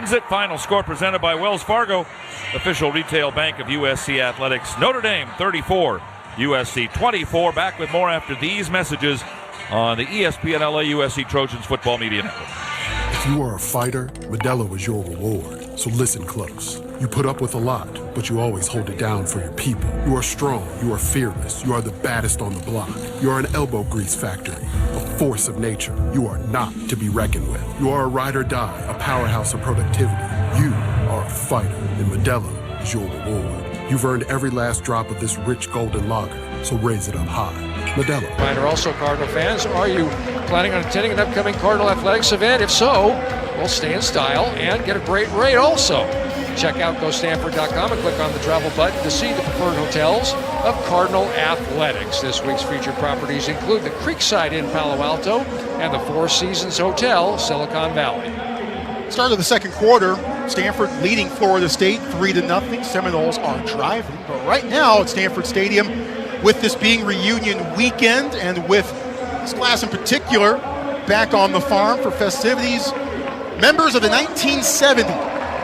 wins it. Final score presented by Wells Fargo, official retail bank of USC Athletics. Notre Dame 34, USC 24. Back with more after these messages on the ESPN LA USC Trojans Football Media Network. If you are a fighter, Modelo is your reward. So listen close. You put up with a lot, but you always hold it down for your people. You are strong. You are fearless. You are the baddest on the block. You are an elbow grease factory, a force of nature. You are not to be reckoned with. You are a ride or die, a powerhouse of productivity. You are a fighter, and Modelo is your reward. You've earned every last drop of this rich golden lager, so raise it up high. Modelo. Are also Cardinal fans. Are you planning on attending an upcoming Cardinal athletics event? If so, well, stay in style and get a great rate also. Check out GoStanford.com and click on the travel button to see the preferred hotels of Cardinal Athletics. This week's featured properties include the Creekside Inn Palo Alto and the Four Seasons Hotel, Silicon Valley. Start of the second quarter, Stanford leading Florida State 3-0. Seminoles are driving, but right now at Stanford Stadium, with this being reunion weekend and with this class in particular back on the farm for festivities, members of the 1970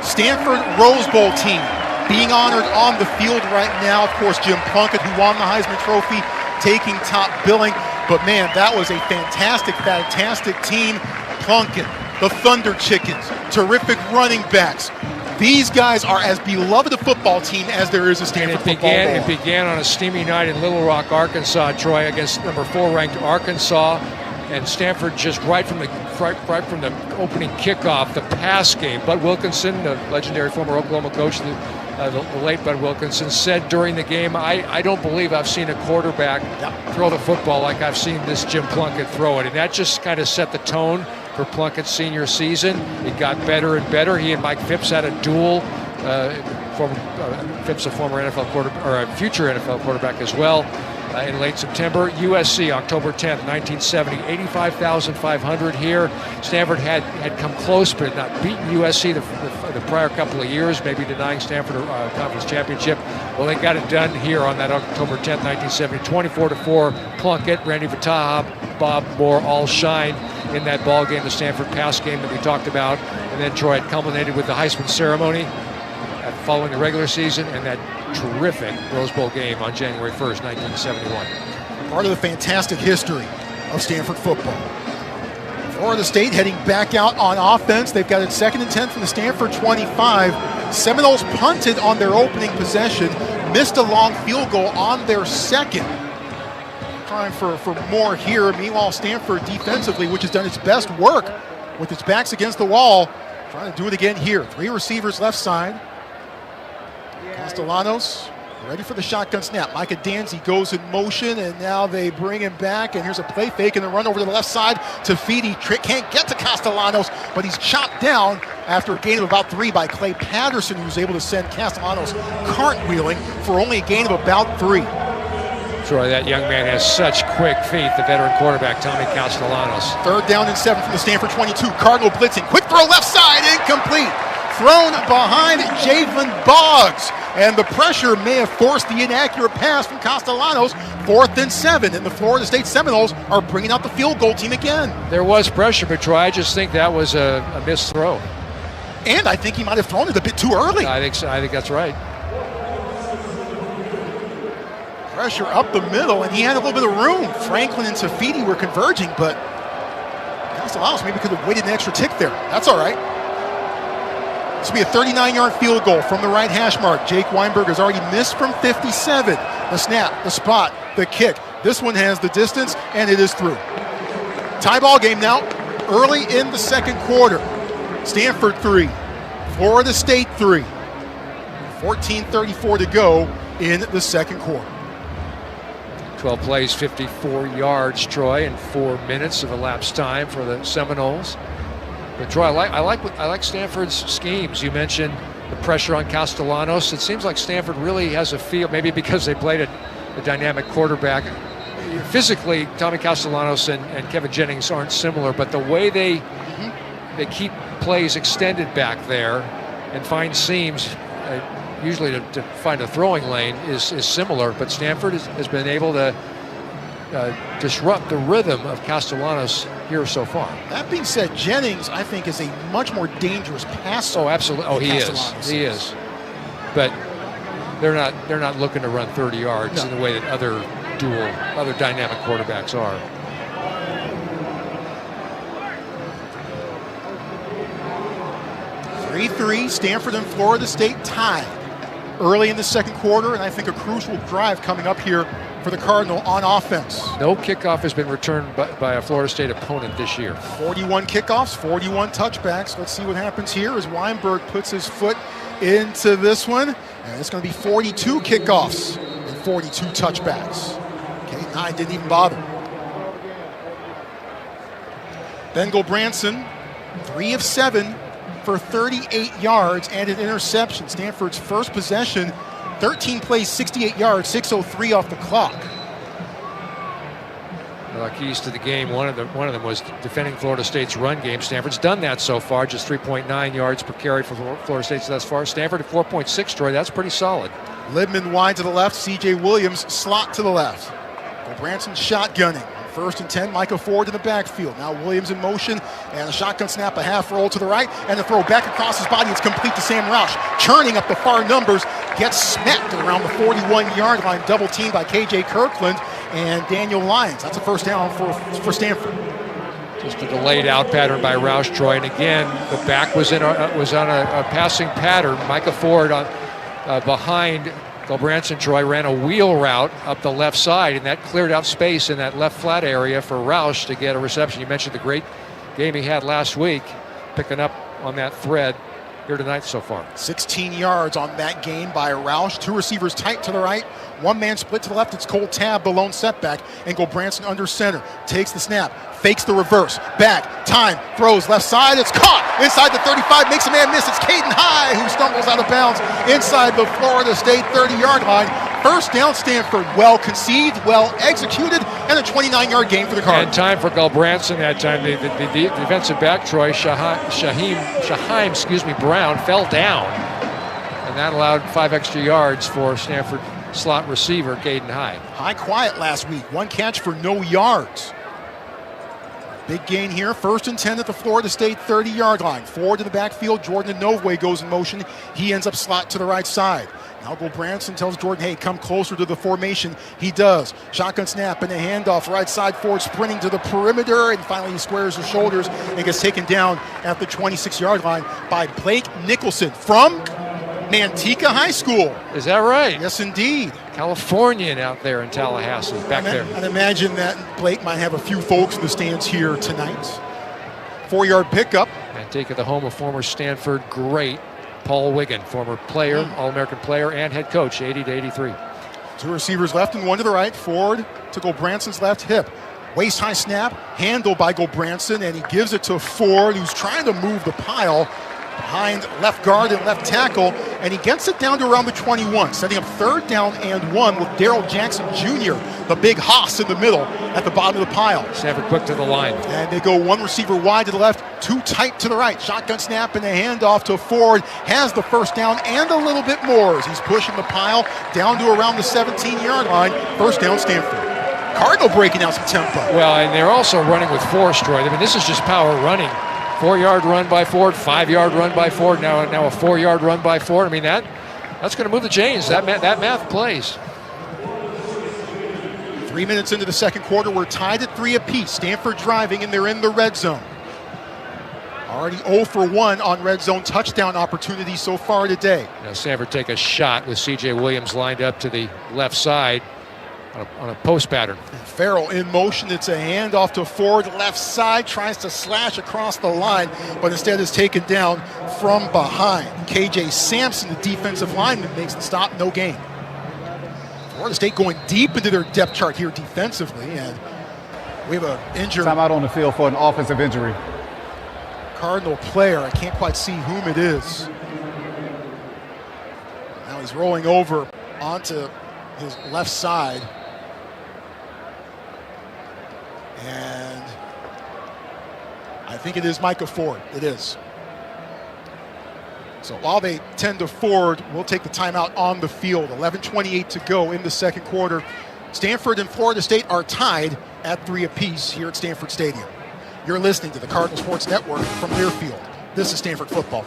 Stanford Rose Bowl team being honored on the field right now. Of course, Jim Plunkett, who won the Heisman Trophy, taking top billing. But man, that was a fantastic team. Plunkett, the Thunder Chickens, terrific running backs. These guys are as beloved a football team as there is a Stanford football ball. It began on a steamy night in Little Rock, Arkansas, Troy, against number 4 ranked Arkansas, and Stanford just right from the opening kickoff, the pass game. Bud Wilkinson, the legendary former Oklahoma coach, the late Bud Wilkinson, said during the game, I don't believe I've seen a quarterback throw the football like I've seen this Jim Plunkett throw it, and that just kind of set the tone for Plunkett's senior season. It got better and better. He and Mike Phipps had a duel. Phipps, a former NFL quarterback, or a future NFL quarterback as well. In late September, USC, October 10th, 1970, 85,500 here. Stanford had come close, but had not beaten USC the prior couple of years, maybe denying Stanford a conference championship. Well, they got it done here on that October 10th, 1970, 24-4. Plunkett, Randy Vitahab, Bob Moore all shined in that ball game, the Stanford pass game that we talked about. And then Troy had culminated with the Heisman ceremony following the regular season and that terrific Rose Bowl game on January 1st, 1971. Part of the fantastic history of Stanford football. Florida State heading back out on offense. They've got it 2nd and 10 from the Stanford 25. Seminoles punted on their opening possession, missed a long field goal on their second. Trying for more here. Meanwhile, Stanford defensively, which has done its best work with its backs against the wall, trying to do it again here. 3 receivers left side. Castellanos ready for the shotgun snap. Micah Danzy goes in motion, and now they bring him back, and here's a play fake and a run over to the left side to Feedy. Can't get to Castellanos, but he's chopped down after a gain of about 3 by Clay Patterson, who was able to send Castellanos cartwheeling for only a gain of about 3. Troy, that young man has such quick feet, the veteran quarterback, Tommy Castellanos. 3rd down and 7 from the Stanford 22. Cardinal blitzing. Quick throw left side, incomplete. Thrown behind Javen Boggs. And the pressure may have forced the inaccurate pass from Castellanos. 4th and 7, and the Florida State Seminoles are bringing out the field goal team again. There was pressure, but Troy, I just think that was a missed throw. And I think he might have thrown it a bit too early. I think so. I think that's right. Pressure up the middle, and he had a little bit of room. Franklin and Tafidi were converging, but Castellanos maybe could have waited an extra tick there. That's all right. This will be a 39-yard field goal from the right hash mark. Jake Weinberg has already missed from 57. The snap, the spot, the kick. This one has the distance, and it is through. Tie ball game now, early in the second quarter. Stanford 3, Florida State 3. 14:34 to go in the second quarter. 12 plays, 54 yards, Troy, and 4 minutes of elapsed time for the Seminoles. But Troy, I like Stanford's schemes. You mentioned the pressure on Castellanos. It seems like Stanford really has a feel, maybe because they played a dynamic quarterback. Physically, Tommy Castellanos and Kevin Jennings aren't similar, but the way they keep plays extended back there and find seams, usually to find a throwing lane, is similar. But Stanford has been able to disrupt the rhythm of Castellanos here so far. That being said, Jennings, I think, is a much more dangerous passer. Oh, absolutely. Oh, he is. He is. But they're not looking to run 30 yards in the way that other dynamic quarterbacks are. 3-3, Stanford and Florida State tied early in the second quarter, and I think a crucial drive coming up here for the Cardinal on offense. No kickoff has been returned by a Florida State opponent this year. 41 kickoffs, 41 touchbacks. Let's see what happens here as Weinberg puts his foot into this one. And it's going to be 42 kickoffs and 42 touchbacks. Caden High didn't even bother. Ben Gulbranson, 3 of 7 for 38 yards and an interception. Stanford's first possession, 13 plays, 68 yards, 6:03 off the clock. Well, keys to the game. One of them was defending Florida State's run game. Stanford's done that so far, just 3.9 yards per carry for Florida State thus far. Stanford at 4.6, Troy. That's pretty solid. Libman wide to the left, C.J. Williams slot to the left. Gulbranson shotgunning. 1st and 10, Micah Ford in the backfield. Now Williams in motion, and a shotgun snap, a half roll to the right, and the throw back across his body. It's complete to Sam Roush, churning up the far numbers, gets smacked around the 41-yard line, double teamed by K.J. Kirkland and Daniel Lyons. That's a first down for Stanford. Just a delayed out pattern by Roush, Troy, and again, the back was on a passing pattern. Micah Ford behind Gulbranson, Troy, ran a wheel route up the left side, and that cleared out space in that left flat area for Roush to get a reception. You mentioned the great game he had last week, picking up on that thread here tonight so far. 16 yards on that game by Roush. 2 receivers tight to the right, 1 man split to the left. It's Cole Tabb, the lone setback, and Gulbranson under center. Takes the snap, fakes the reverse, back, time, throws left side. It's caught inside the 35, makes a man miss. It's Caden High who stumbles out of bounds inside the Florida State 30-yard line. First down, Stanford. Well conceived, well executed, and a 29-yard gain for the Cardinals. And time for Gulbranson that time. The defensive back, Troy, Shaheem Brown, fell down. And that allowed 5 extra yards for Stanford slot receiver, Caden High. High quiet last week. 1 catch for no yards. Big gain here. 1st and 10 at the Florida State 30-yard line. Forward to the backfield. Jordan Inovue goes in motion. He ends up slot to the right side. Now Gulbranson tells Jordan, hey, come closer to the formation. He does. Shotgun snap and a handoff. Right side forward, sprinting to the perimeter. And finally he squares his shoulders and gets taken down at the 26-yard line by Blake Nicholson from Manteca High School. Is that right? Yes, indeed. Californian out there in Tallahassee, back there. I'd imagine that Blake might have a few folks in the stands here tonight. 4-yard pickup. Manteca, the home of former Stanford great Paul Wiggin, former player, All-American player, and head coach, 80 to 83. 2 receivers left and 1 to the right. Ford to Gulbranson's left hip. Waist-high snap, handled by Gulbranson, and he gives it to Ford, who's trying to move the pile behind left guard and left tackle, and he gets it down to around the 21, setting up 3rd down and 1 with Darrell Jackson Jr., the big hoss in the middle at the bottom of the pile. Stanford quick to the line. And they go 1 receiver wide to the left, 2 tight to the right. Shotgun snap and a handoff to Ford. Has the first down and a little bit more as he's pushing the pile down to around the 17-yard line. First down, Stanford. Cardinal breaking out some tempo. Well, and they're also running with force, Troy. I mean, this is just power running. 4-yard run by Ford, 5-yard run by Ford, now a 4-yard run by Ford. I mean, that's going to move the chains. That math plays. 3 minutes into the second quarter, we're tied at 3 apiece. Stanford driving, and they're in the red zone. Already 0 for 1 on red zone touchdown opportunities so far today. Now Stanford take a shot with C.J. Williams lined up to the left side on a post pattern. Farrell in motion. It's a handoff to Ford, left side, tries to slash across the line, but instead is taken down from behind. KJ Sampson, the defensive lineman, makes the stop, no gain. Florida State going deep into their depth chart here defensively, and we have an injured Time out on the field for an offensive injury. Cardinal player. I can't quite see whom it is. Now he's rolling over onto his left side. And I think it is Micah Ford. It is. So while they tend to Ford, we'll take the timeout on the field. 11:28 to go in the second quarter. Stanford and Florida State are tied at 3 apiece here at Stanford Stadium. You're listening to the Cardinal Sports Network from Learfield. This is Stanford football.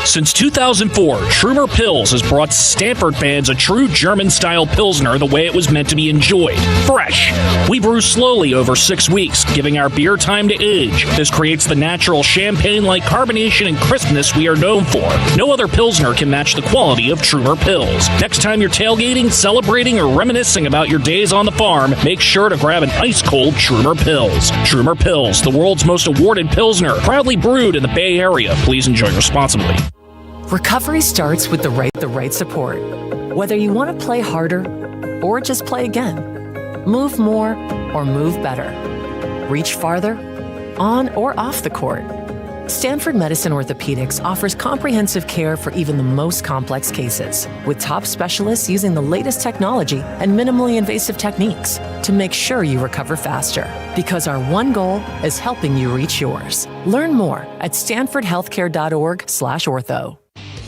Since 2004, Trumer Pils has brought Stanford fans a true German-style Pilsner the way it was meant to be enjoyed. Fresh. We brew slowly over 6 weeks, giving our beer time to age. This creates the natural champagne-like carbonation and crispness we are known for. No other Pilsner can match the quality of Trumer Pils. Next time you're tailgating, celebrating, or reminiscing about your days on the farm, make sure to grab an ice-cold Trumer Pils. Trumer Pils, the world's most awarded Pilsner, proudly brewed in the Bay Area. Please enjoy responsibly. Recovery starts with the right support. Whether you want to play harder or just play again, move more or move better, reach farther, on or off the court, Stanford Medicine Orthopedics offers comprehensive care for even the most complex cases, with top specialists using the latest technology and minimally invasive techniques to make sure you recover faster. Because our one goal is helping you reach yours. Learn more at stanfordhealthcare.org/ortho.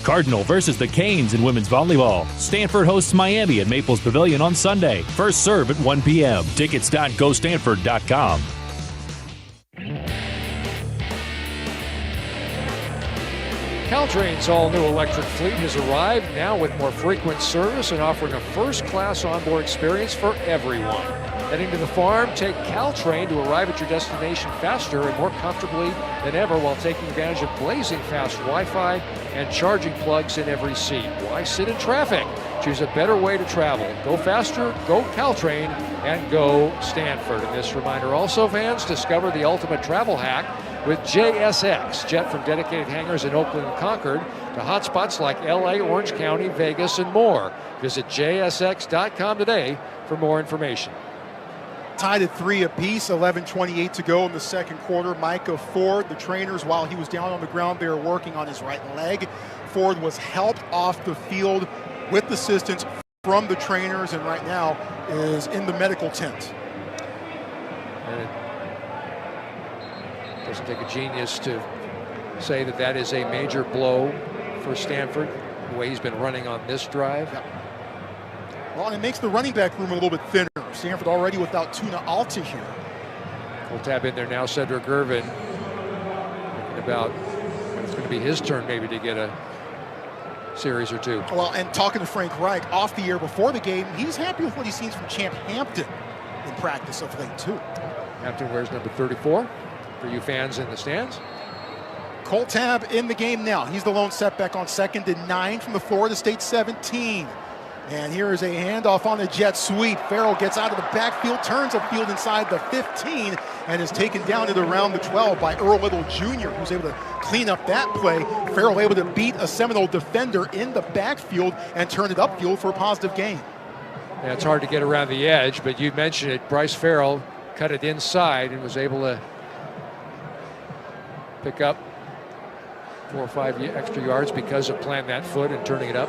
Cardinal versus the Canes in women's volleyball. Stanford hosts Miami at Maples Pavilion on Sunday. First serve at 1 p.m. Tickets.gostanford.com. Caltrain's all-new electric fleet has arrived, now with more frequent service and offering a first-class onboard experience for everyone. Heading to the farm, take Caltrain to arrive at your destination faster and more comfortably than ever while taking advantage of blazing fast Wi-Fi and charging plugs in every seat. Why sit in traffic? Choose a better way to travel. Go faster, go Caltrain, and go Stanford. And this reminder also, fans, discover the ultimate travel hack with JSX. Jet from dedicated hangars in Oakland and Concord to hotspots like LA, Orange County, Vegas, and more. Visit JSX.com today for more information. Tied at 3 apiece, 11:28 to go in the second quarter. Micah Ford, the trainers, while he was down on the ground, they were working on his right leg. Ford was helped off the field with assistance from the trainers, and right now is in the medical tent. And it doesn't take a genius to say that that is a major blow for Stanford, the way he's been running on this drive. Yep. Well, and it makes the running back room a little bit thinner. Stanford already without Tuna Alta here. We'll tab in there now, Cedric Gervin, thinking about when it's going to be his turn maybe to get a series or two. Well, and talking to Frank Reich off the air before the game, he's happy with what he sees from Champ Hampton in practice of late, too. Hampton wears number 34 for you fans in the stands. Cole Tab in the game now. He's the lone setback on 2nd and 9 from the Florida State 17. And here is a handoff on the jet sweep. Farrell gets out of the backfield, turns upfield inside the 15, and is taken down at around the 12 by Earl Little Jr., who's able to clean up that play. Farrell able to beat a Seminole defender in the backfield and turn it upfield for a positive gain. Yeah, it's hard to get around the edge, but you mentioned it. Bryce Farrell cut it inside and was able to pick up 4 or 5 extra yards because of planting that foot and turning it up.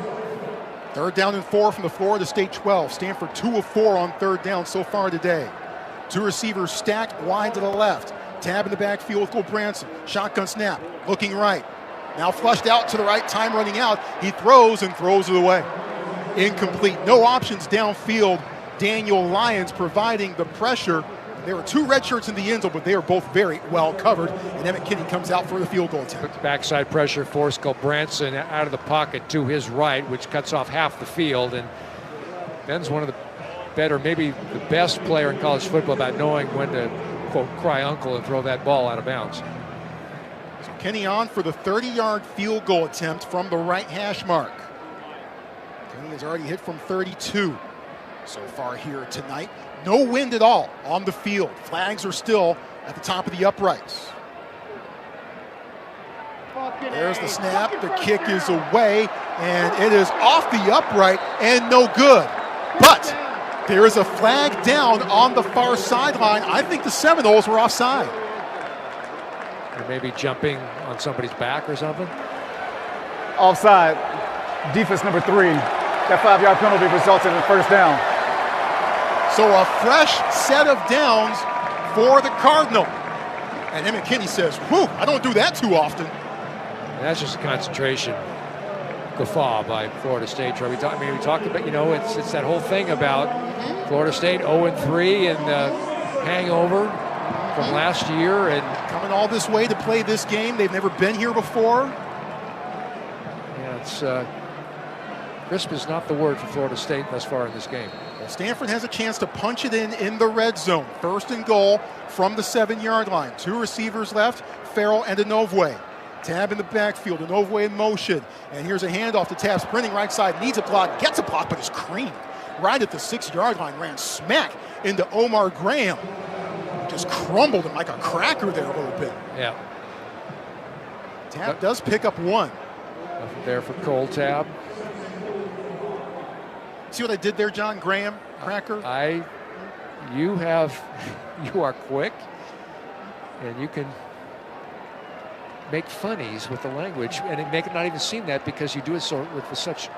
3rd down and 4 from the Florida State 12. Stanford 2 of 4 on 3rd down so far today. 2 receivers stacked wide to the left. Tab in the backfield with Cole Branson. Shotgun snap, looking right. Now flushed out to the right, time running out. He throws and throws it away. Incomplete. No options downfield. Daniel Lyons providing the pressure. There were 2 red shirts in the end zone, but they are both very well covered. And Emmett Kinney comes out for the field goal attempt. Backside pressure forced Cole Branson out of the pocket to his right, which cuts off half the field. And Ben's one of the better, maybe the best player in college football about knowing when to, quote, cry uncle and throw that ball out of bounds. So Kinney on for the 30-yard field goal attempt from the right hash mark. Kinney has already hit from 32 so far here tonight. No wind at all on the field. Flags are still at the top of the uprights. There's the snap. The kick is away, and it is off the upright and no good. But there is a flag down on the far sideline. I think the Seminoles were offside. Or maybe jumping on somebody's back or something. Offside. Defense number 3. That 5-yard penalty resulted in a first down. So a fresh set of downs for the Cardinal. And Emmett Kinney says, whew, I don't do that too often. And that's just concentration. guffaw by Florida State. We talked about, it's that whole thing about Florida State 0-3 and hangover from last year, and coming all this way to play this game. They've never been here before. Yeah, it's crisp is not the word for Florida State thus far in this game. Well, Stanford has a chance to punch it in the red zone. 1st and goal from the 7-yard line. 2 receivers left, Farrell and Inovue. Tab in the backfield, Inovue in motion. And here's a handoff to Tab, sprinting right side, needs a block, gets a block, but is creamed right at the 6-yard line, ran smack into Omar Graham. Just crumbled him like a cracker there a little bit. Yeah. Tab does pick up 1. Nothing there for Cole Tab. See what I did there, John? Graham, cracker? You are quick, and you can make funnies with the language, and make it not even seem that because you do it with such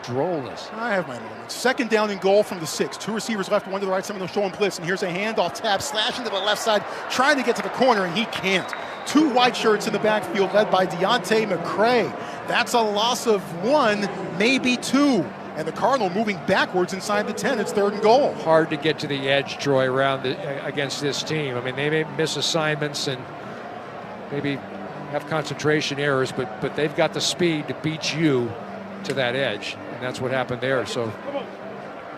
drollness. I have my moments. 2nd down and goal from the 6. 2 receivers left, 1 to the right, Seminoles showing blitz, and here's a handoff. Tab slashing to the left side, trying to get to the corner, and he can't. 2 white shirts in the backfield led by Deontay McCray. That's a loss of 1, maybe 2. And the Cardinal moving backwards inside the 10. It's 3rd and goal. Hard to get to the edge, Troy, against this team. I mean, they may miss assignments and maybe have concentration errors, but they've got the speed to beat you to that edge, and that's what happened there. So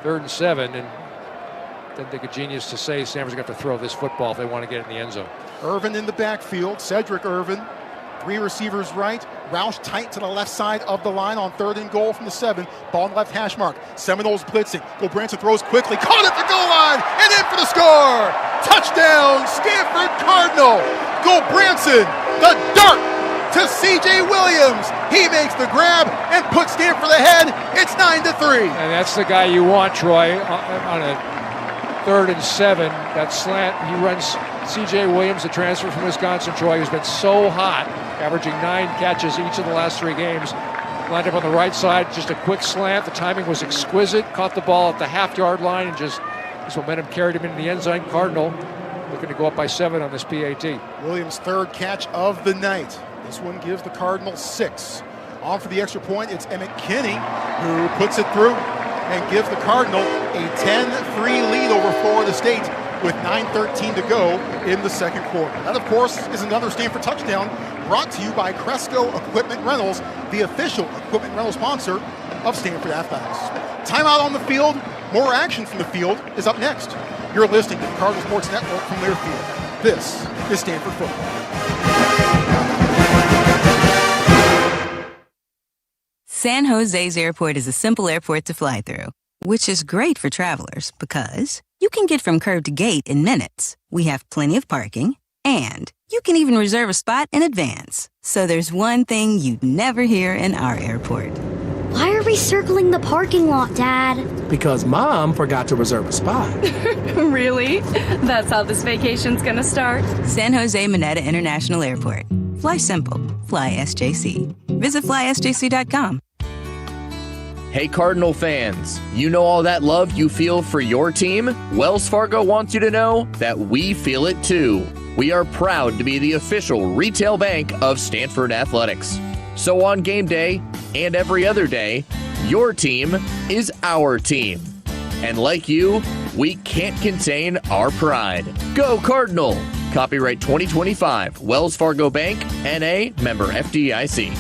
3rd and 7, and didn't think a genius to say Stanford's got to throw this football if they want to get it in the end zone. Irvin in the backfield, Cedric Irvin. 3 receivers right, Roush tight to the left side of the line on 3rd and goal from the 7. Ball in left hash mark. Seminoles blitzing. Branson throws quickly, caught at the goal line, and in for the score! Touchdown, Stanford Cardinal! Branson, the dart to C.J. Williams. He makes the grab and puts Stanford ahead. It's 9-3. And that's the guy you want, Troy, on a 3rd and 7. That slant, he runs C.J. Williams, the transfer from Wisconsin, Troy, who's been so hot, averaging 9 catches each of the last 3 games. Lined up on the right side, just a quick slant. The timing was exquisite. Caught the ball at the half-yard line, and just his momentum carried him into the end zone. Cardinal looking to go up by 7 on this PAT. Williams' 3rd catch of the night. This one gives the Cardinals 6. On for the extra point, it's Emmett Kinney who puts it through and gives the Cardinal a 10-3 lead over Florida State with 9:13 to go in the 2nd quarter. That, of course, is another Stanford touchdown brought to you by Cresco Equipment Rentals, the official equipment rental sponsor of Stanford Athletics. Timeout on the field. More action from the field is up next. You're listening to the Cardinal Sports Network from Learfield. This is Stanford football. San Jose's airport is a simple airport to fly through, which is great for travelers because you can get from curb to gate in minutes. We have plenty of parking, and you can even reserve a spot in advance. So there's one thing you'd never hear in our airport. Why are we circling the parking lot, Dad? Because Mom forgot to reserve a spot. Really? That's how this vacation's gonna start? San Jose Mineta International Airport. Fly simple. Fly SJC. Visit flysjc.com. Hey Cardinal fans, you know all that love you feel for your team? Wells Fargo wants you to know that we feel it too. We are proud to be the official retail bank of Stanford Athletics. So on game day and every other day, your team is our team. And like you, we can't contain our pride. Go Cardinal! Copyright 2025, Wells Fargo Bank, N.A., member FDIC.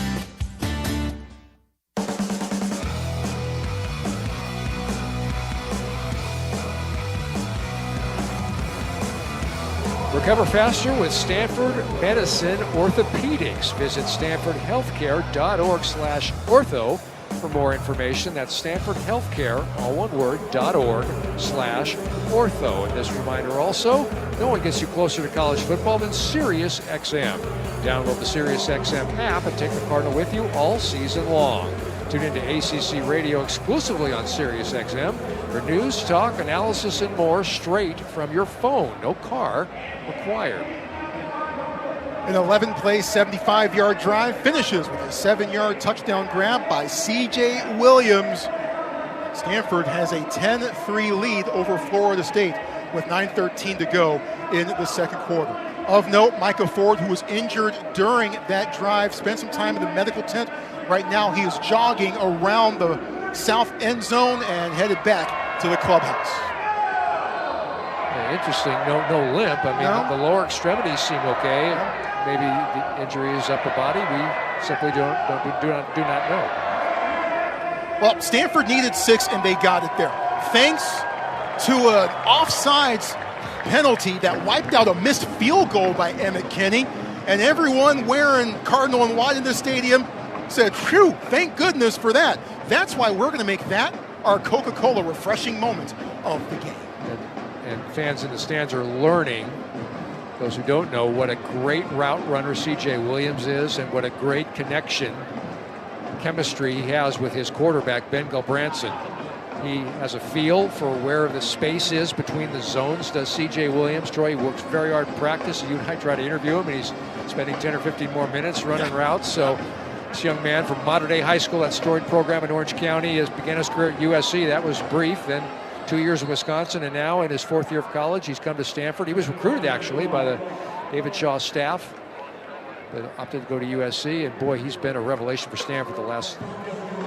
Recover faster with Stanford Medicine Orthopedics. Visit stanfordhealthcare.org/ortho for more information. That's stanfordhealthcare, all one word, .org/ortho. And this reminder also, no one gets you closer to college football than SiriusXM. Download the SiriusXM app and take the Cardinal with you all season long. Tune into ACC Radio exclusively on SiriusXM for news, talk, analysis, and more straight from your phone. No car required. An 11-play, 75-yard drive finishes with a 7-yard touchdown grab by C.J. Williams. Stanford has a 10-3 lead over Florida State with 9:13 to go in the 2nd quarter. Of note, Micah Ford, who was injured during that drive, spent some time in the medical tent Right now he is jogging around the south end zone and headed back to the clubhouse. Interesting, no limp. I mean, the lower extremities seem okay. Maybe the injury is upper body. We simply do not know. Well, Stanford needed 6 and they got it there. Thanks to an offsides penalty that wiped out a missed field goal by Emmett Kinney, and everyone wearing Cardinal and white in the stadium said, phew, thank goodness for that. That's why we're going to make that our Coca-Cola refreshing moment of the game. And fans in the stands are learning, those who don't know, what a great route runner C.J. Williams is and what a great chemistry he has with his quarterback, Ben Gulbranson. He has a feel for where the space is between the zones, does C.J. Williams. Troy, he works very hard in practice. You and I try to interview him, and he's spending 10 or 15 more minutes running routes. So this young man from Mater Dei High School, that storied program in Orange County, began his career at USC. That was brief. Then 2 years in Wisconsin, and now in his 4th year of college, he's come to Stanford. He was recruited, actually, by the David Shaw staff, but opted to go to USC, and boy, he's been a revelation for Stanford the last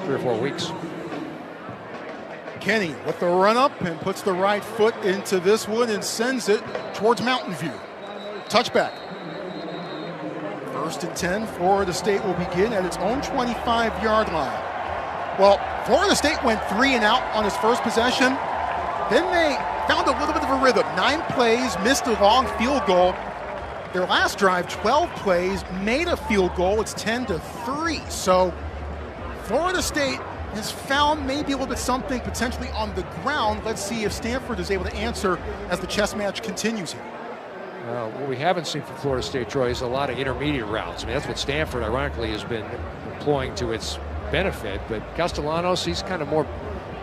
3 or 4 weeks. Kenny with the run up and puts the right foot into this one and sends it towards Mountain View. Touchback. 1st and 10, Florida State will begin at its own 25-yard line. Well, Florida State went 3 and out on his first possession. Then they found a little bit of a rhythm. 9 plays, missed a long field goal. Their last drive, 12 plays, made a field goal. It's 10-3. So Florida State has found maybe a little bit something potentially on the ground. Let's see if Stanford is able to answer as the chess match continues here. What we haven't seen from Florida State, Troy, is a lot of intermediate routes. I mean, that's what Stanford, ironically, has been employing to its benefit. But Castellanos, he's kind of more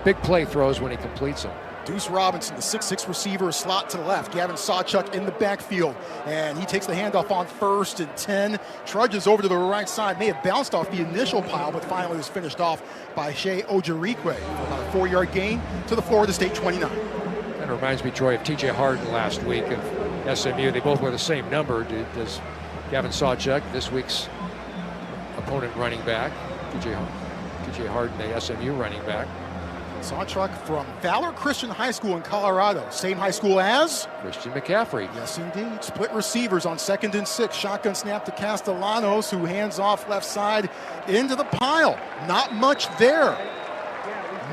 big play throws when he completes them. Deuce Robinson, the 6'6 receiver, slot to the left. Gavin Sawchuk in the backfield, and he takes the handoff on 1st and 10, trudges over to the right side. May have bounced off the initial pile, but finally was finished off by Shea Ojirique for about a 4-yard gain to the Florida State 29. That reminds me, Troy, of T.J. Harden last week of SMU. They both wear the same number. Does Gavin Sawchuk, this week's opponent running back, T.J. Harden, the SMU running back. Sawchuk from Valor Christian High School in Colorado. Same high school as? Christian McCaffrey. Yes, indeed. Split receivers on 2nd and 6. Shotgun snap to Castellanos, who hands off left side into the pile. Not much there.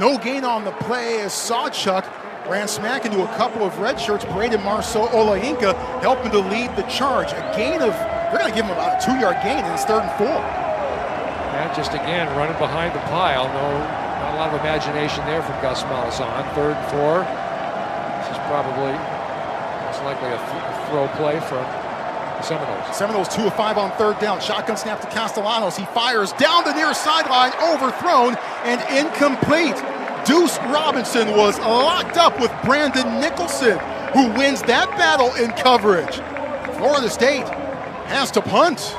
No gain on the play as Sawchuk ran smack into a couple of red shirts. Braden Marceau Olainka helping to lead the charge. A gain of, they're going to give him about a 2-yard gain, and it's 3rd and 4. And just again running behind the pile. Not a lot of imagination there from Gus Malzahn. 3rd and 4. This is probably most likely a throw play from the Seminoles. Seminoles 2 of 5 on 3rd down. Shotgun snap to Castellanos. He fires down the near sideline, overthrown and incomplete. Deuce Robinson was locked up with Brandon Nicholson, who wins that battle in coverage. Florida State has to punt.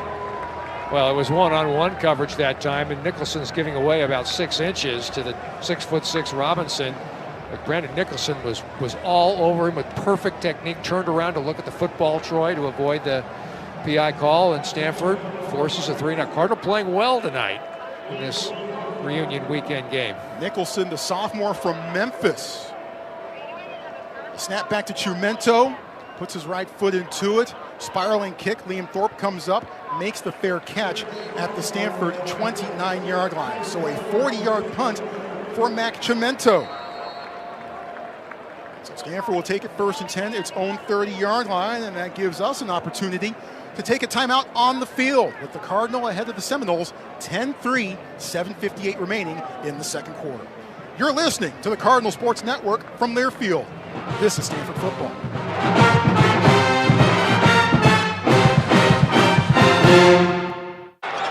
Well, it was one-on-one coverage that time, and Nicholson's giving away about 6 inches to the 6'6" Robinson. But Brandon Nicholson was all over him with perfect technique, turned around to look at the football, Troy, to avoid the PI call, and Stanford forces a 3. Now, Cardinal playing well tonight in this reunion weekend game. Nicholson, the sophomore from Memphis. Snap back to Chumento, puts his right foot into it. Spiraling kick, Liam Thorpe comes up, makes the fair catch at the Stanford 29-yard line. So a 40-yard punt for Mac Chumento. So Stanford will take it 1st and 10, its own 30-yard line, and that gives us an opportunity to take a timeout on the field with the Cardinal ahead of the Seminoles, 10-3, 7:58 remaining in the 2nd quarter. You're listening to the Cardinal Sports Network from Learfield. This is Stanford football.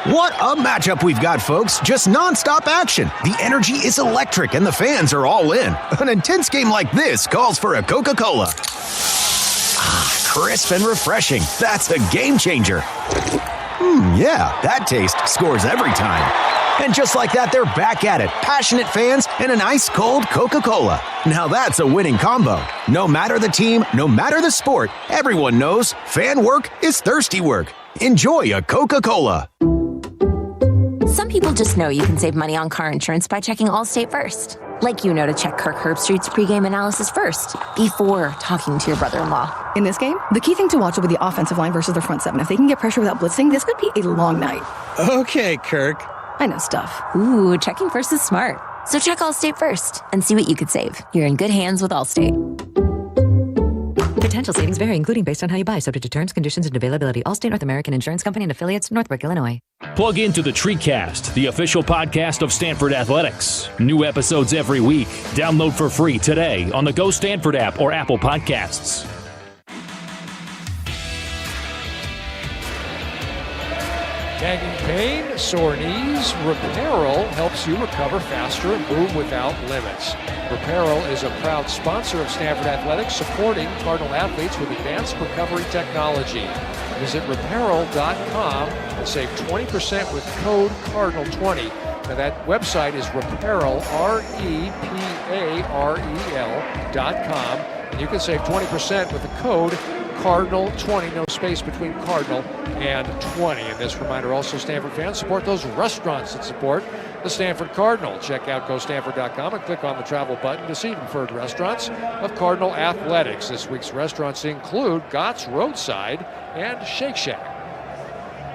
What a matchup we've got, folks. Just nonstop action. The energy is electric and the fans are all in. An intense game like this calls for a Coca-Cola. Crisp and refreshing. That's a game changer. Yeah, that taste scores every time. And just like that, they're back at it. Passionate fans and an ice-cold Coca-Cola. Now that's a winning combo. No matter the team, no matter the sport, everyone knows fan work is thirsty work. Enjoy a Coca-Cola. Some people just know you can save money on car insurance by checking Allstate first. Like you know to check Kirk Herbstreit's pregame analysis first, before talking to your brother-in-law. In this game, the key thing to watch will be the offensive line versus their front seven. If they can get pressure without blitzing, this could be a long night. Okay, Kirk. I know stuff. Ooh, checking first is smart. So check Allstate first and see what you could save. You're in good hands with Allstate. Potential savings vary, including based on how you buy, subject to terms, conditions, and availability. Allstate North American Insurance Company and affiliates, Northbrook, Illinois. Plug into the TreeCast, the official podcast of Stanford Athletics. New episodes every week. Download for free today on the Go Stanford app or Apple Podcasts. Nagging pain, sore knees, Repairl helps you recover faster and move without limits. Repairl is a proud sponsor of Stanford Athletics, supporting Cardinal athletes with advanced recovery technology. Visit Repairl.com and save 20% with code Cardinal20. Now that website is Repairl, Repairel.com, and you can save 20% with the code Cardinal20, no space between Cardinal and 20. And this reminder also, Stanford fans, support those restaurants that support the Stanford Cardinal. Check out GoStanford.com and click on the travel button to see preferred restaurants of Cardinal Athletics. This week's restaurants include Gott's Roadside and Shake Shack.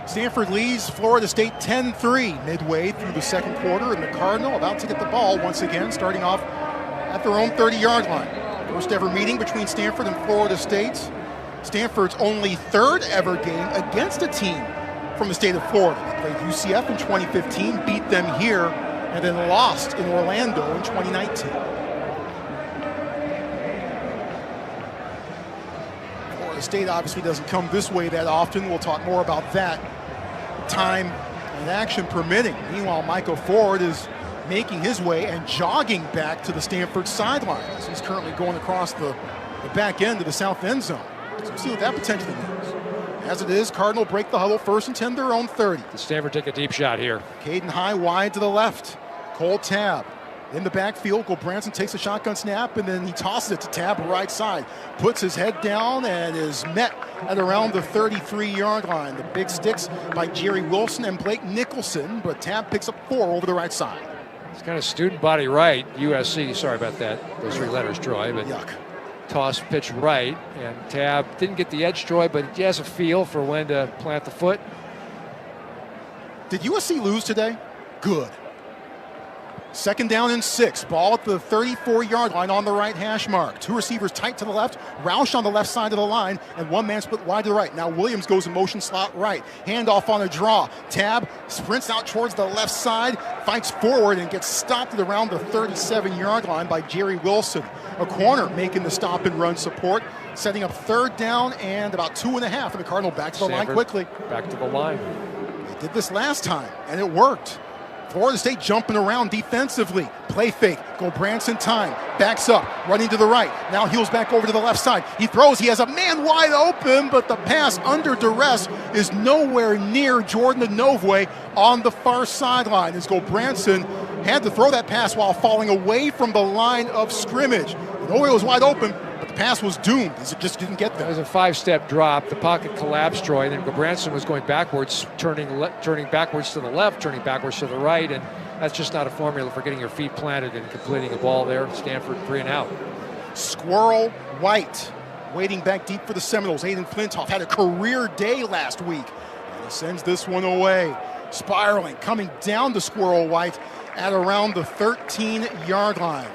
Stanford leads Florida State 10-3 midway through the second quarter, and the Cardinal about to get the ball once again, starting off at their own 30-yard line. First ever meeting between Stanford and Florida State. Stanford's only third ever game against a team from the state of Florida. They played UCF in 2015, beat them here, and then lost in Orlando in 2019. Florida State obviously doesn't come this way that often. We'll talk more about that, time and action permitting. Meanwhile, Michael Ford is making his way and jogging back to the Stanford sidelines. He's currently going across the back end of the south end zone. So we'll see what that potentially means. As it is, Cardinal break the huddle, 1st and 10, their own 30. The Stanford take a deep shot here. Caden High wide to the left. Cole Tabb in the backfield. Branson takes a shotgun snap, and then he tosses it to Tabb right side. Puts his head down and is met at around the 33-yard line. The big sticks by Jerry Wilson and Blake Nicholson, but Tabb picks up 4 over the right side. It's kind of student body right, USC. Sorry about that, those 3 letters, Troy. But yuck. Toss pitch right, and Tabb didn't get the edge, Troy, but he has a feel for when to plant the foot. Did USC lose today? Good. 2nd down and 6. Ball at the 34-yard line on the right hash mark. 2 receivers tight to the left. Roush on the left side of the line, and 1 man split wide to the right. Now Williams goes in motion slot right. Handoff on a draw. Tabb sprints out towards the left side, fights forward, and gets stopped at around the 37-yard line by Jerry Wilson. A corner making the stop and run support, setting up 3rd down and about 2.5. And the Cardinal back to the line quickly. Back to the line. They did this last time, and it worked. Florida State jumping around defensively. Play fake. Branson time. Backs up. Running to the right. Now heels back over to the left side. He throws. He has a man wide open, but the pass under duress is nowhere near Jordan Inovue on the far sideline. As Branson had to throw that pass while falling away from the line of scrimmage. Inovue was wide open, but the pass was doomed. He just didn't get there. It was a 5-step drop. The pocket collapsed, Troy, and then Branson was going backwards, turning backwards to the left, turning backwards to the right, and that's just not a formula for getting your feet planted and completing a ball there. Stanford 3 and out. Squirrel White waiting back deep for the Seminoles. Aiden Flintoff had a career day last week, and he sends this one away. Spiraling, coming down to Squirrel White at around the 13-yard line.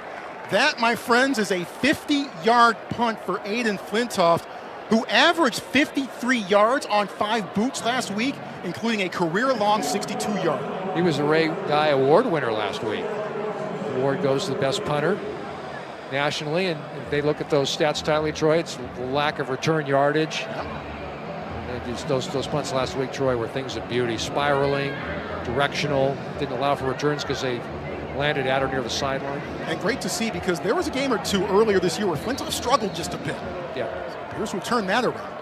That, my friends, is a 50-yard punt for Aiden Flintoff, who averaged 53 yards on 5 boots last week, including a career-long 62-yarder. He was a Ray Guy Award winner last week. The award goes to the best punter nationally, and if they look at those stats tightly, Troy, it's the lack of return yardage. And those punts last week, Troy, were things of beauty. Spiraling, directional, didn't allow for returns because they landed at or near the sideline. And great to see, because there was a game or 2 earlier this year where Flintoff struggled just a bit. Yeah. Here's who turned that around.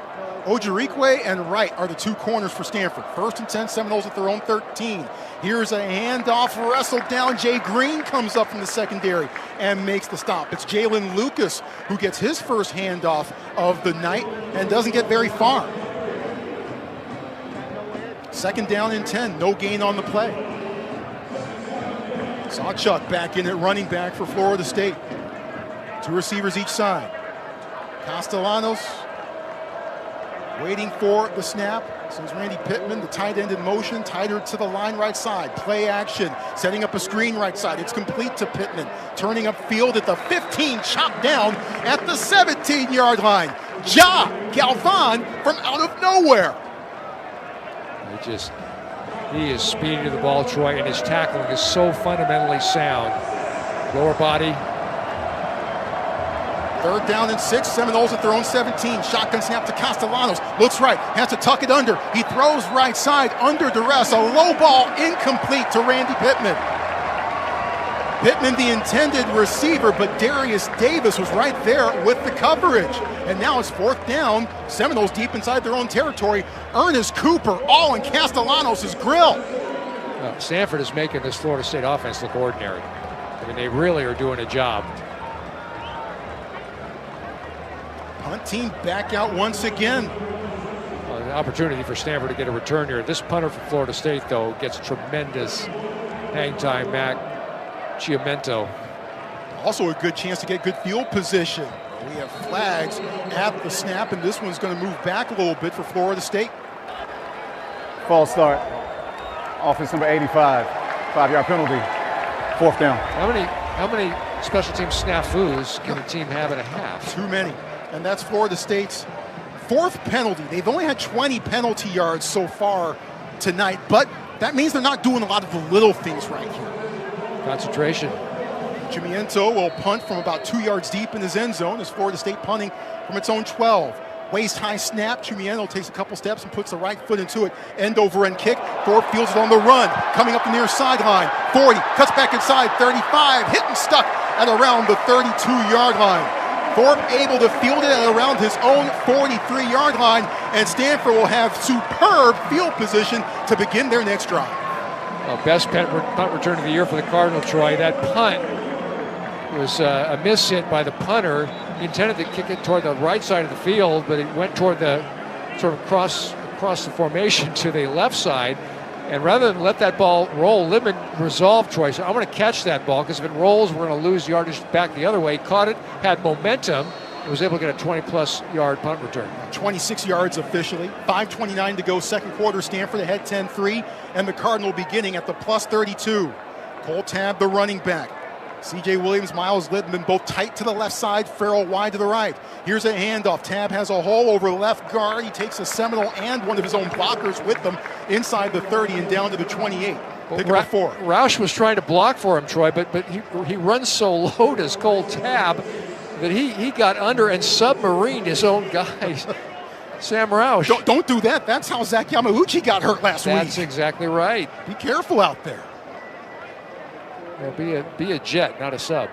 Ojirikwe and Wright are the 2 corners for Stanford. 1st and 10, Seminoles at their own 13. Here's a handoff, wrestled down. Jay Green comes up from the secondary and makes the stop. It's Jalen Lucas who gets his first handoff of the night and doesn't get very far. 2nd down and 10, no gain on the play. Sawchuk back in at running back for Florida State. 2 receivers each side. Castellanos waiting for the snap. So is Randy Pittman, the tight end in motion, tighter to the line right side. Play action, setting up a screen right side. It's complete to Pittman. Turning upfield at the 15, chopped down at the 17-yard line. Ja Galvan from out of nowhere. He is speedy to the ball, Troy, and his tackling is so fundamentally sound. Lower body. 3rd down and 6, Seminoles at their own 17. Shotgun snap to Castellanos. Looks right, has to tuck it under. He throws right side under duress. A low ball incomplete to Randy Pittman. Pittman, the intended receiver, but Darius Davis was right there with the coverage. And now it's 4th down. Seminoles deep inside their own territory. Ernest Cooper all in Castellanos' grill. Stanford is making this Florida State offense look ordinary. I mean, they really are doing a job. Punt team back out once again. An opportunity for Stanford to get a return here. This punter for Florida State, though, gets tremendous hang time. Mac Chiamento. Also a good chance to get good field position. We have flags at the snap, and this one's going to move back a little bit for Florida State. False start. Offense number 85. 5-yard penalty. 4th down. How many special team snafus can a team have at a half? Too many. And that's Florida State's 4th penalty. They've only had 20 penalty yards so far tonight, but that means they're not doing a lot of the little things right here. Concentration. Chiamento will punt from about 2 yards deep in his end zone as Florida State punting from its own 12. Waist-high snap. Chiamento takes a couple steps and puts the right foot into it. End-over-end kick. Thorpe fields it on the run. Coming up the near sideline. 40. Cuts back inside. 35. Hit and stuck at around the 32-yard line. Thorpe able to field it at around his own 43-yard line. And Stanford will have superb field position to begin their next drive. Best punt return of the year for the Cardinal, Troy. That punt was a miss hit by the punter. He intended to kick it toward the right side of the field, but it went toward the sort of across the formation to the left side. And rather than let that ball roll, Libman resolved, Troy. So I'm going to catch that ball because if it rolls, we're going to lose yardage back the other way. Caught it, had momentum, and was able to get a 20-plus yard punt return. 26 yards officially. 5:29 to go, second quarter. Stanford ahead 10-3, and the Cardinal beginning at the plus 32. Cole Tabb, the running back. C.J. Williams, Miles Lidman, both tight to the left side, Farrell wide to the right. Here's a handoff. Tabb has a hole over left guard. He takes a Seminole and one of his own blockers with them inside the 30 and down to the 28. Pick up 4. Roush was trying to block for him, Troy, but he runs so low, does Cole Tabb, that he got under and submarined his own guys. Sam Roush. Don't do that. That's how Zach Yamauchi got hurt last week. That's exactly right. Be careful out there. Well, be a jet, not a sub.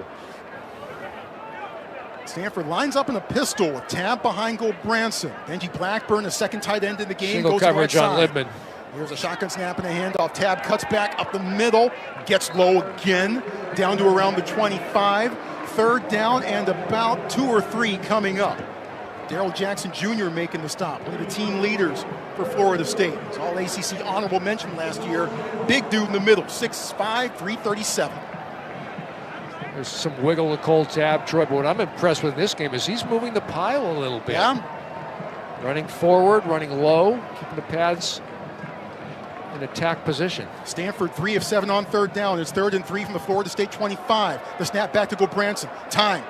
Stanford lines up in a pistol with Tabb behind Branson. Benji Blackburn, a second tight end in the game, Single goes coverage to the right on side. Libman. Here's a shotgun snap and a handoff. Tabb cuts back up the middle, gets low again, down to around the 25. 3rd down and about 2 or 3 coming up. Darrell Jackson Jr. making the stop, one of the team leaders for Florida State. It's all ACC honorable mention last year. Big dude in the middle, 6'5", 337. There's some wiggle to Cole Tabb, Troy, but what I'm impressed with in this game is he's moving the pile a little bit. Yeah. Running forward, running low, keeping the pads in attack position. Stanford 3 of 7 on 3rd down. It's 3rd and 3 from the Florida State 25. The snap back to Branson. Time,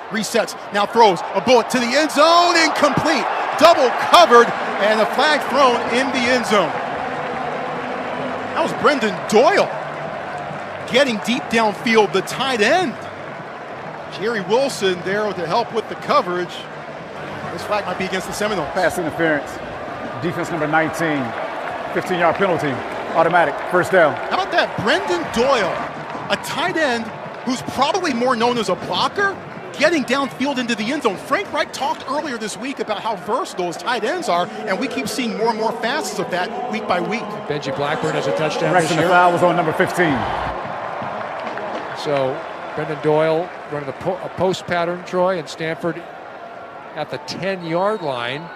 resets, now throws a bullet to the end zone, incomplete. Double covered, and a flag thrown in the end zone. That was Brendan Doyle getting deep downfield, the tight end. Jerry Wilson there to help with the coverage. This flag might be against the Seminoles. Pass interference. Defense number 19. 15-yard penalty. Automatic. 1st down. How about that? Brendan Doyle, a tight end who's probably more known as a blocker, getting downfield into the end zone. Frank Reich talked earlier this week about how versatile his tight ends are, and we keep seeing more and more facets of that week by week. Benji Blackburn has a touchdown Correction, this year. the foul was on number 15. So Brendan Doyle running a post pattern, Troy, and Stanford at the 10-yard line.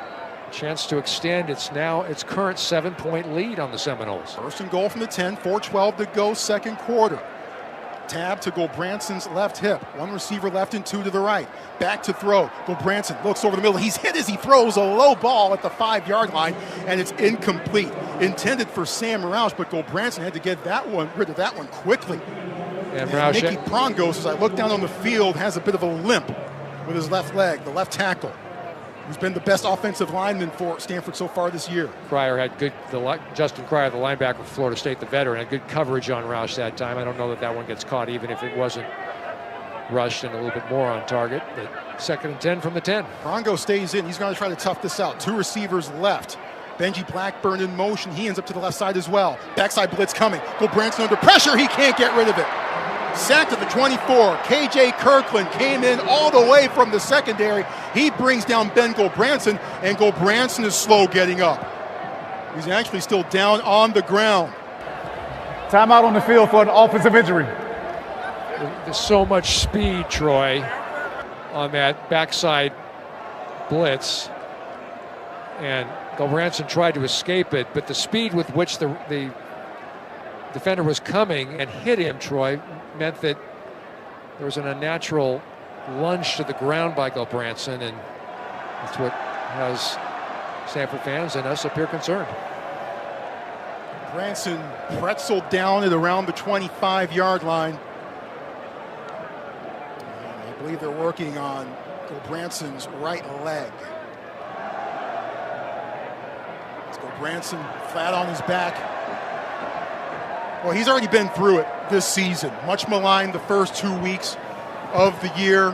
Chance to extend its current 7-point lead on the Seminoles. 1st and goal from the 10, 4:12 to go, second quarter. Tab to Gulbranson's left hip. One receiver left and two to the right. Back to throw. Gulbranson looks over the middle. He's hit as he throws a low ball at the 5-yard line, and it's incomplete. Intended for Sam Roush, but Gulbranson had to get rid of that one quickly. And Nicky Prongos, as I look down on the field, has a bit of a limp with his left leg, the left tackle, who's been the best offensive lineman for Stanford so far this year. Justin Cryer, the linebacker for Florida State, the veteran, had good coverage on Roush that time. I don't know that one gets caught, even if it wasn't rushed and a little bit more on target. But 2nd and 10 from the 10. Prongo stays in. He's going to try to tough this out. 2 receivers left. Benji Blackburn in motion. He ends up to the left side as well. Backside blitz coming. Gulbranson under pressure. He can't get rid of it. Sacked at the 24. KJ Kirkland came in all the way from the secondary. He brings down Ben Gulbranson, and Gulbranson is slow getting up. He's actually still down on the ground. Timeout on the field for an offensive injury. There's so much speed, Troy, on that backside blitz. And Gulbranson tried to escape it, but the speed with which the defender was coming and hit him, Troy, meant that there was an unnatural lunge to the ground by Gulbranson, and that's what has Stanford fans and us up here concerned. Branson pretzeled down at around the 25-yard line. I believe they're working on Gulbranson's right leg. Let's go Branson flat on his back. Well, he's already been through it this season. Much maligned the first 2 weeks of the year.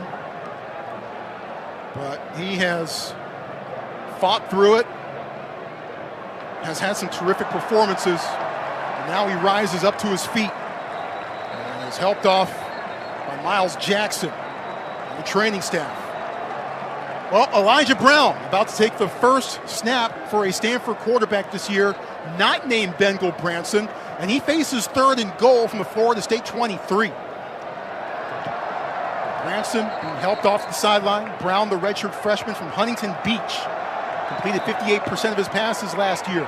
But he has fought through it, has had some terrific performances, and now he rises up to his feet and is helped off by Miles Jackson and the training staff. Well, Elijah Brown about to take the first snap for a Stanford quarterback this year, not named Ben Gulbranson, and he faces 3rd and goal from the Florida State 23. Branson being helped off the sideline. Brown, the redshirt freshman from Huntington Beach, completed 58% of his passes last year.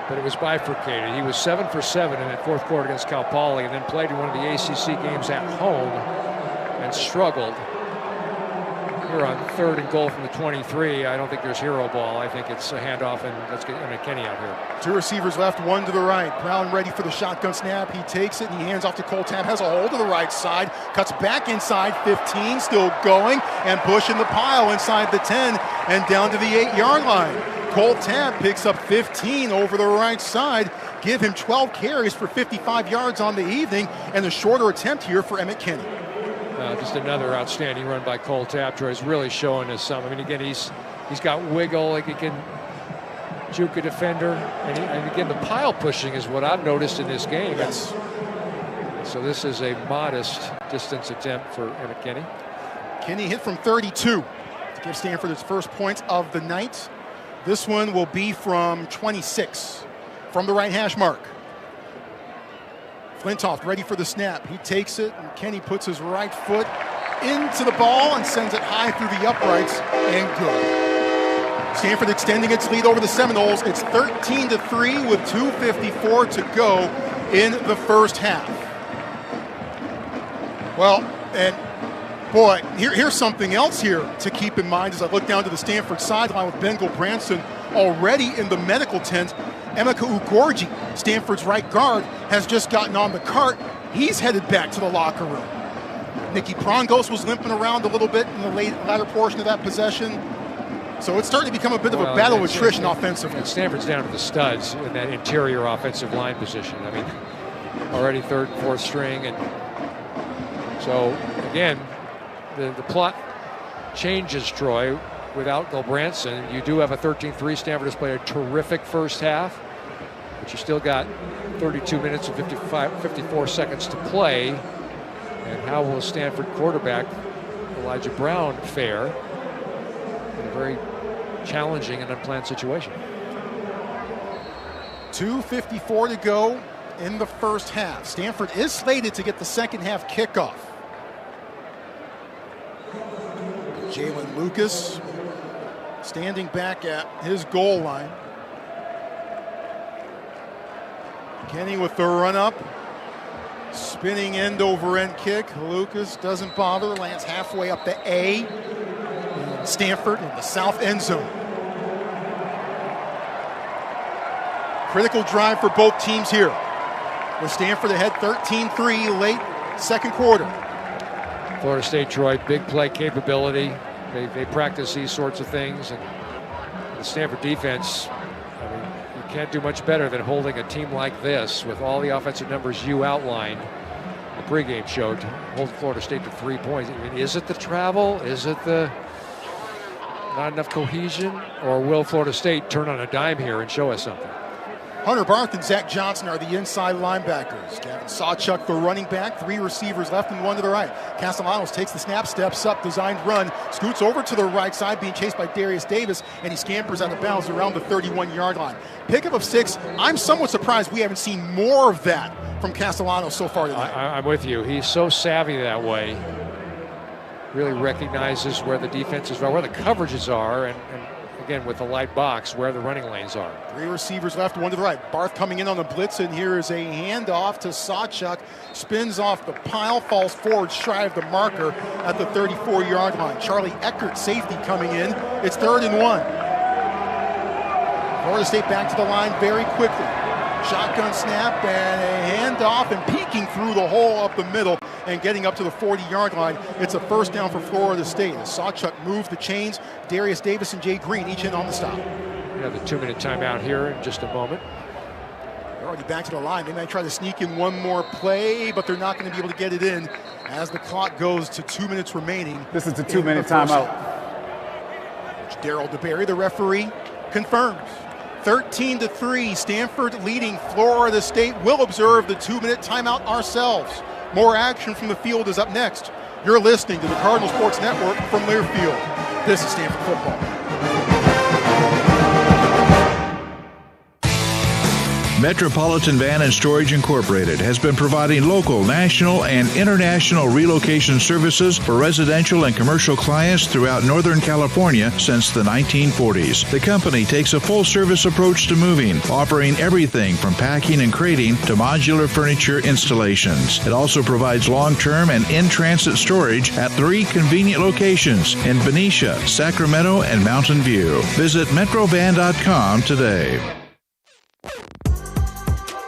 But it was bifurcated. He was 7 for 7 in that 4th quarter against Cal Poly, and then played in one of the ACC games at home and struggled. Here on 3rd and goal from the 23, I don't think there's hero ball. I think it's a handoff, and let's get McKinney out here. 2 receivers left, 1 to the right. Brown ready for the shotgun snap. He takes it and he hands off to Cole Tab. Has a hole to the right side. Cuts back inside 15, still going and pushing the pile inside the 10 and down to the 8-yard line. Cole Tab picks up 15 over the right side. Give him 12 carries for 55 yards on the evening, and a shorter attempt here for Emmett Kinney. Just another outstanding run by Cole Taptroy. Is really showing us some. I mean, again, he's got wiggle, like he can juke a defender, and again, the pile pushing is what I've noticed in this game. Yes. So this is a modest distance attempt for Emmett Kinney. Kinney hit from 32 to give Stanford its first points of the night. This one will be from 26, from the right hash mark. Flintoff ready for the snap. He takes it, and Kenny puts his right foot into the ball and sends it high through the uprights, and good. Stanford extending its lead over the Seminoles. It's 13-3 with 2:54 to go in the first half. Well, and boy, here's something else here to keep in mind as I look down to the Stanford sideline with Ben Gulbranson already in the medical tent. Emeka Ugorji, Stanford's right guard, has just gotten on the cart. He's headed back to the locker room. Nicky Prongos was limping around a little bit in the latter portion of that possession. So it's starting to become a bit of a battle of attrition offensively. Stanford's down to the studs in that interior offensive line position. I mean, already 3rd and 4th string. And so, again, the plot changes, Troy. Without Gulbranson, you do have a 13-3. Stanford has played a terrific first half, but you still got 32 minutes and 54 seconds to play. And how will Stanford quarterback Elijah Brown fare in a very challenging and unplanned situation? 2:54 to go in the first half. Stanford is slated to get the second half kickoff. Jalen Lucas standing back at his goal line. Kenny with the run up. Spinning end over end kick. Lucas doesn't bother, lands halfway up the A. Stanford in the south end zone. Critical drive for both teams here. With Stanford ahead 13-3 late second quarter. Florida State, Troy, big play capability. They practice these sorts of things, and the Stanford defense, I mean, you can't do much better than holding a team like this with all the offensive numbers you outlined. The pregame show to hold Florida State to 3 points. I mean, is it the travel? Is it the not enough cohesion? Or will Florida State turn on a dime here and show us something? Hunter Barth and Zach Johnson are the inside linebackers. Gavin Sawchuk, the running back, 3 receivers left and 1 to the right. Castellanos takes the snap, steps up, designed run, scoots over to the right side, being chased by Darius Davis, and he scampers out of bounds around the 31-yard line. Pickup of 6. I'm somewhat surprised we haven't seen more of that from Castellanos so far tonight. I'm with you. He's so savvy that way. Really recognizes where the defenses are, where the coverages are, and again, with the light box, where the running lanes are. 3 receivers left, 1 to the right. Barth coming in on the blitz, and here is a handoff to Sawchuk. Spins off the pile, falls forward shy of the marker at the 34-yard line. Charlie Eckert, safety, coming in. It's 3rd and 1. Florida State back to the line very quickly. Shotgun snap and a handoff, and peeking through the hole up the middle and getting up to the 40-yard line. It's a first down for Florida State. As Sawchuk moves the chains, Darius Davis and Jay Green each in on the stop. We have the 2-minute timeout here in just a moment. They're already back to the line. They might try to sneak in one more play, but they're not going to be able to get it in as the clock goes to 2 minutes remaining. This is the 2-minute timeout. Darryl DeBerry, the referee, confirms. 13-3, Stanford leading Florida State. We'll observe the 2-minute timeout ourselves. More action from the field is up next. You're listening to the Cardinal Sports Network from Learfield. This is Stanford football. Metropolitan Van and Storage Incorporated has been providing local, national, and international relocation services for residential and commercial clients throughout Northern California since the 1940s. The company takes a full-service approach to moving, offering everything from packing and crating to modular furniture installations. It also provides long-term and in-transit storage at 3 convenient locations in Benicia, Sacramento, and Mountain View. Visit metrovan.com today.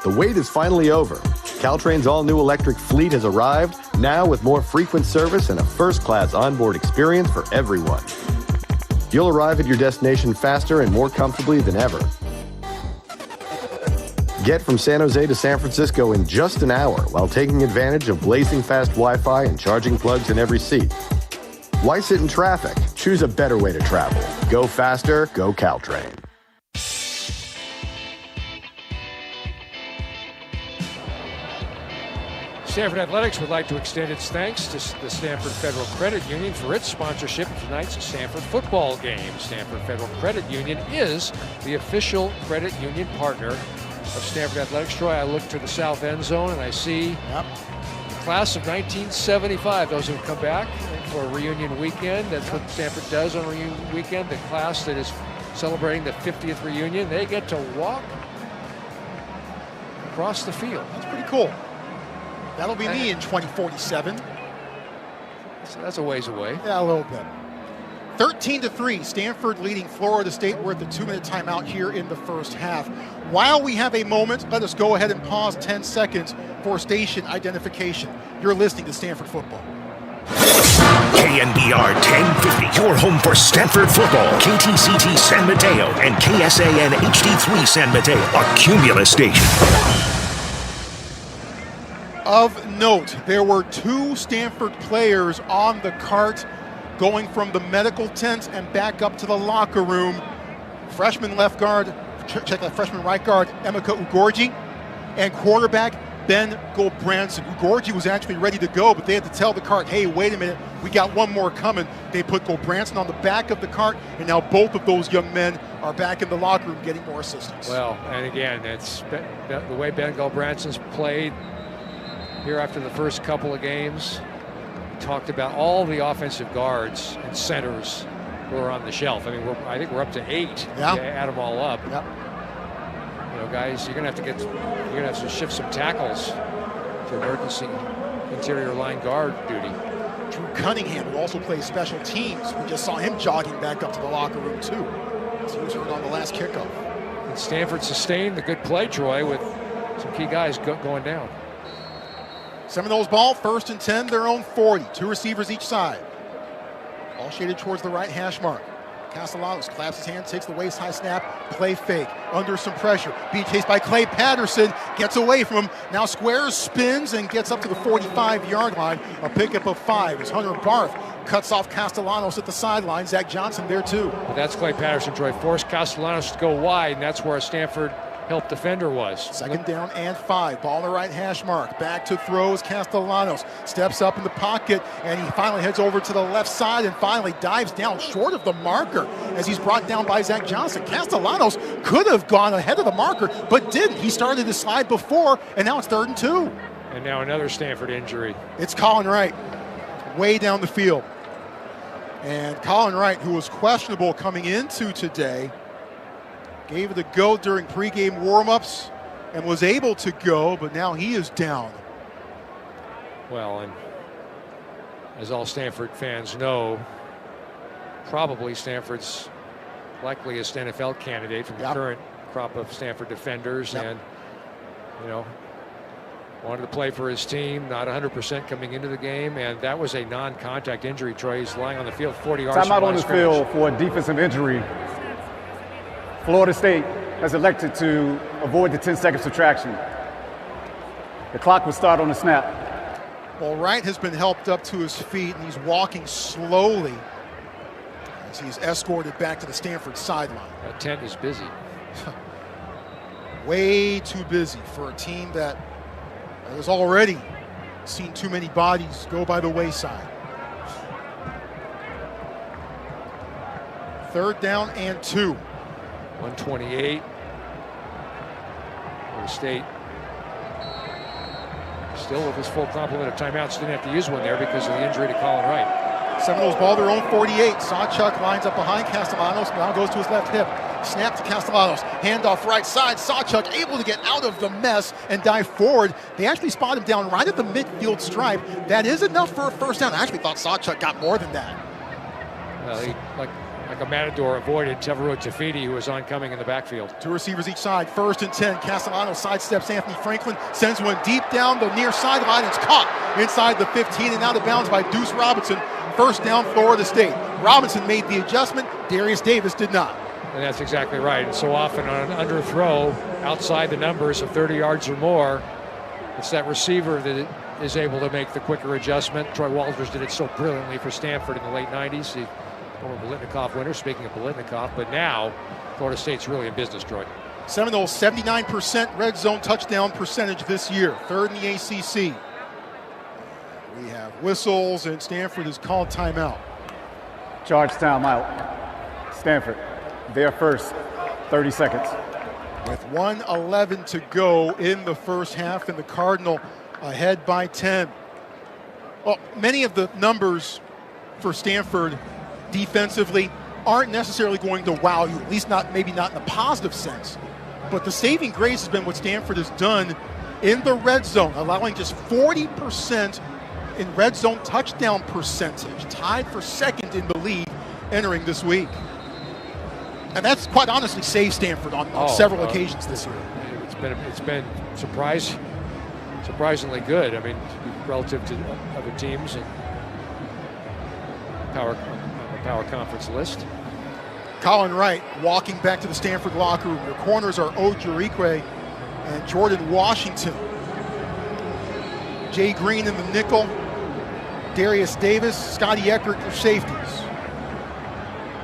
The wait is finally over. Caltrain's all-new electric fleet has arrived, now with more frequent service and a first-class onboard experience for everyone. You'll arrive at your destination faster and more comfortably than ever. Get from San Jose to San Francisco in just an hour while taking advantage of blazing fast Wi-Fi and charging plugs in every seat. Why sit in traffic? Choose a better way to travel. Go faster, go Caltrain. Stanford Athletics would like to extend its thanks to the Stanford Federal Credit Union for its sponsorship of tonight's Stanford football game. Stanford Federal Credit Union is the official credit union partner of Stanford Athletics. Troy, I look to the south end zone and I see the class of 1975, those who have come back for a reunion weekend. That's what Stanford does on reunion weekend. The class that is celebrating the 50th reunion, they get to walk across the field. That's pretty cool. That'll be me in 2047. So that's a ways away. Yeah, a little bit. 13-3, Stanford leading Florida State. We're at the 2-minute timeout here in the first half. While we have a moment, let us go ahead and pause 10 seconds for station identification. You're listening to Stanford football. KNBR 1050, your home for Stanford football. KTCT San Mateo and KSAN HD3 San Mateo, a Cumulus station. Of note, there were 2 Stanford players on the cart going from the medical tent and back up to the locker room. Freshman left guard, freshman right guard, Emeka Ugorji, and quarterback Ben Goldbranson. Ugorji was actually ready to go, but they had to tell the cart, hey, wait a minute, we got one more coming. They put Goldbranson on the back of the cart, and now both of those young men are back in the locker room getting more assistance. Well, and again, it's the way Ben Goldbranson's played here after the first couple of games. We talked about all the offensive guards and centers who are on the shelf. I mean, I think we're up to 8. Yeah. To add them all up. Yep. You know, guys, you're gonna have to shift some tackles to emergency interior line guard duty. Drew Cunningham, who also plays special teams. We just saw him jogging back up to the locker room, too, as he was hurt on the last kickoff. And Stanford sustained the good play, Troy, with some key guys going down. Seminoles ball, 1st and 10, their own 40. 2 receivers each side. All shaded towards the right hash mark. Castellanos claps his hand, takes the waist-high snap, play fake, under some pressure. Being chased by Clay Patterson, gets away from him, now squares, spins, and gets up to the 45-yard line. A pickup of 5 as Hunter Barth cuts off Castellanos at the sideline. Zach Johnson there too. But that's Clay Patterson, Troy. Forced Castellanos to go wide, and that's where a Stanford help defender was. 2nd down and 5. Ball on the right hash mark. Back to throws. Castellanos steps up in the pocket, and he finally heads over to the left side and finally dives down short of the marker as he's brought down by Zach Johnson. Castellanos could have gone ahead of the marker, but didn't. He started his slide before, and now it's 3rd and 2. And now another Stanford injury. It's Colin Wright, way down the field. And Colin Wright, who was questionable coming into today, gave it a go during pregame warm-ups and was able to go, but now he is down. Well, and as all Stanford fans know, probably Stanford's likeliest NFL candidate from the current crop of Stanford defenders. And, you know, wanted to play for his team, not 100% coming into the game, and that was a non-contact injury. Troy, he's lying on the field 40 yards from Time out on the scrimmage. field for a defensive injury. Florida State has elected to avoid the 10-second subtraction. The clock will start on the snap. Well, Wright has been helped up to his feet, and he's walking slowly as he's escorted back to the Stanford sideline. That tent is busy. Way too busy for a team that has already seen too many bodies go by the wayside. 3rd down and 2. 128. Florida State still with his full complement of timeouts. Didn't have to use one there because of the injury to Colin Wright. Seminoles ball their own 48. Sawchuk lines up behind Castellanos, now goes to his left hip. Snap to Castellanos, handoff right side. Sawchuk able to get out of the mess and dive forward. They actually spot him down right at the midfield stripe. That is enough for a 1st down. I actually thought Sawchuk got more than that. Well, he, like a matador, avoided Teverow Tafiti, who was oncoming in the backfield. 2 receivers each side, 1st and 10. Castellanos sidesteps Anthony Franklin, sends one deep down the near sideline. It's caught inside the 15 and out of bounds by Deuce Robinson. 1st down, Florida State. Robinson made the adjustment. Darius Davis did not. And that's exactly right. And so often on an underthrow, outside the numbers of 30 yards or more, it's that receiver that is able to make the quicker adjustment. Troy Walters did it so brilliantly for Stanford in the late 90s. The former Biletnikoff winner, speaking of Biletnikoff, but now Florida State's really in business, Troy. Seminoles 79% red zone touchdown percentage this year, 3rd in the ACC. We have whistles, and Stanford has called timeout. Charge timeout. Stanford, their first, 30 seconds. With 1:11 to go in the first half, and the Cardinal ahead by 10. Well, many of the numbers for Stanford defensively aren't necessarily going to wow you, at least maybe not in a positive sense. But the saving grace has been what Stanford has done in the red zone, allowing just 40% in red zone touchdown percentage, tied for 2nd in the league entering this week. And that's quite honestly saved Stanford on several occasions this year. It's been surprisingly good. I mean, relative to other teams and power conference list. Colin Wright walking back to the Stanford locker room. Their corners are Ojurikwe and Jordan Washington. Jay Green in the nickel. Darius Davis, Scotty Eckert, their safeties.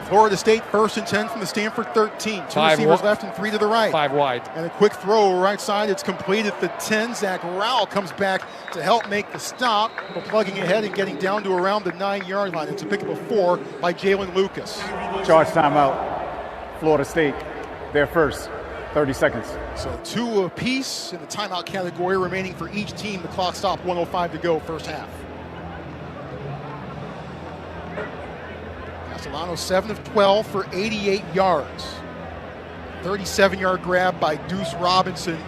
Florida State 1st and 10 from the Stanford 13. 2 receivers left and 3 to the right. 5 wide. And a quick throw right side. It's complete at the 10. Zach Rowell comes back to help make the stop, but plugging ahead and getting down to around the 9-yard line. It's a pickup of 4 by Jalen Lucas. Charge timeout. Florida State, their first, 30 seconds. So 2 apiece in the timeout category remaining for each team. The clock stopped, 1:05 to go, first half. Castellanos 7 of 12 for 88 yards. 37-yard grab by Deuce Robinson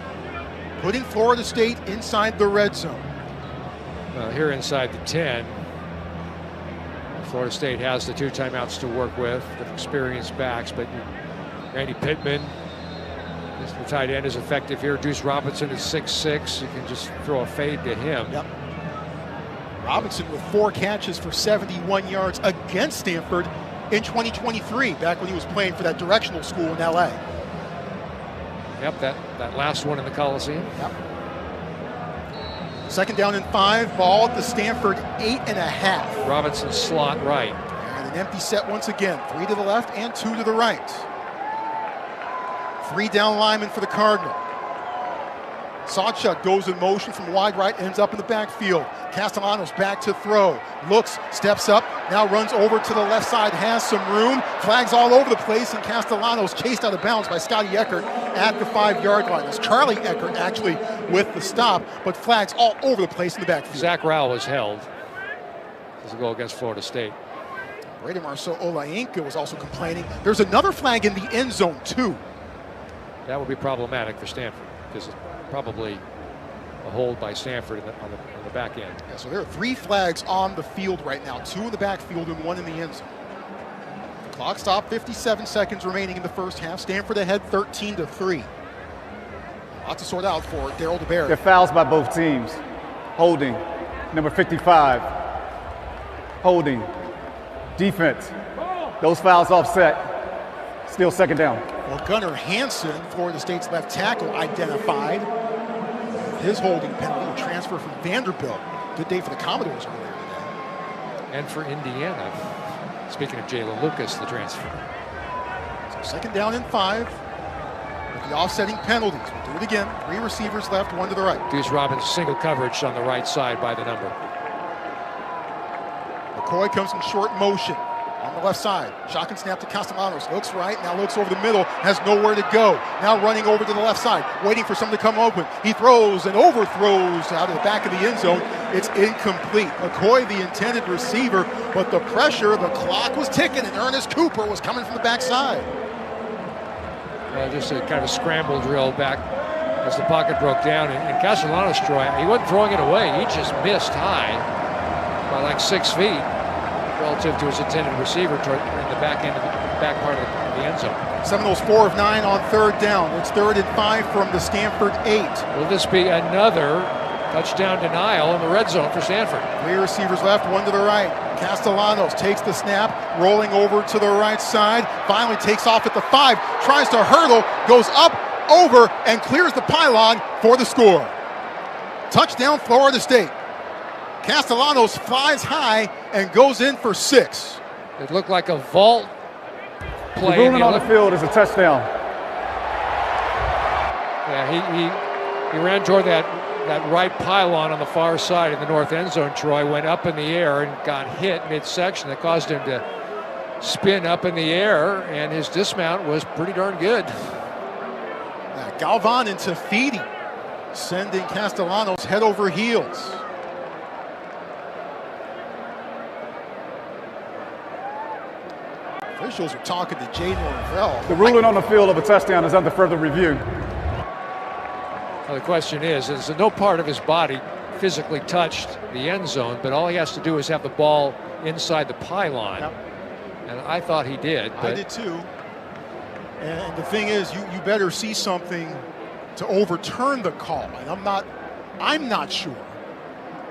putting Florida State inside the red zone. Here inside the 10, Florida State has the 2 timeouts to work with, the experienced backs, but Randy Pittman, the tight end, is effective here. Deuce Robinson is 6'6". You can just throw a fade to him. Yep. Robinson with 4 catches for 71 yards against Stanford in 2023, back when he was playing for that directional school in LA. Yep, that last one in the Coliseum. Yep. 2nd down and 5, ball at the Stanford 8.5. Robinson slot right. And an empty set once again. 3 to the left and 2 to the right. 3 down linemen for the Cardinal. Sawchuk goes in motion from wide right, ends up in the backfield. Castellanos back to throw. Looks, steps up, now runs over to the left side, has some room. Flags all over the place, and Castellanos chased out of bounds by Scotty Eckert at the 5-yard line. It's Charlie Eckert actually with the stop, but flags all over the place in the backfield. Zach Rowell was held as a goal against Florida State. Brady Marceau Olainka was also complaining. There's another flag in the end zone, too. That would be problematic for Stanford, because it's probably a hold by Stanford on the back end. Yeah, so there are 3 flags on the field right now, 2 in the backfield and 1 in the end zone. The clock stopped, 57 seconds remaining in the first half. Stanford ahead 13-3. A lot to sort out for Darrell DeBerry. There are fouls by both teams. Holding, number 55. Holding, defense. Those fouls offset. Still 2nd down. Well, Gunnar Hansen, Florida State's left tackle, identified his holding penalty, a transfer from Vanderbilt. Good day for the Commodores earlier today. And for Indiana. Speaking of Jalen Lucas, the transfer. So 2nd down and 5 with the offsetting penalties. We'll do it again. 3 receivers left, 1 to the right. Deuce Robinson single coverage on the right side by the number. McCoy comes in short motion. On the left side, shotgun snap to Castellanos, looks right, now looks over the middle, has nowhere to go. Now running over to the left side, waiting for someone to come open. He throws and overthrows out of the back of the end zone. It's incomplete. McCoy, the intended receiver, but the pressure, the clock was ticking, and Ernest Cooper was coming from the backside. Just a kind of a scramble drill back as the pocket broke down. And Castellanos, he wasn't throwing it away. He just missed high by like 6 feet. Relative to his intended receiver in the back end of the back part of the end zone. Seminoles 4 of 9 on 3rd down. It's 3rd and 5 from the Stanford 8. Will this be another touchdown denial in the red zone for Stanford? 3 receivers left, 1 to the right. Castellanos takes the snap, rolling over to the right side, finally takes off at the 5, tries to hurdle, goes up, over, and clears the pylon for the score. Touchdown, Florida State. Castellanos flies high and goes in for 6. It looked like a vault play. The ruling on the field is a touchdown. Yeah, he ran toward that right pylon on the far side in the north end zone, Troy, went up in the air and got hit midsection. That caused him to spin up in the air, and his dismount was pretty darn good. Galvan and Tafidi sending Castellanos head over heels. Officials are talking to Jay Norvell. The ruling on the field of a touchdown is under further review. Well, the question is no part of his body physically touched the end zone, but all he has to do is have the ball inside the pylon. Yep. And I thought he did. But I did too. And the thing is, you better see something to overturn the call. And I'm not sure.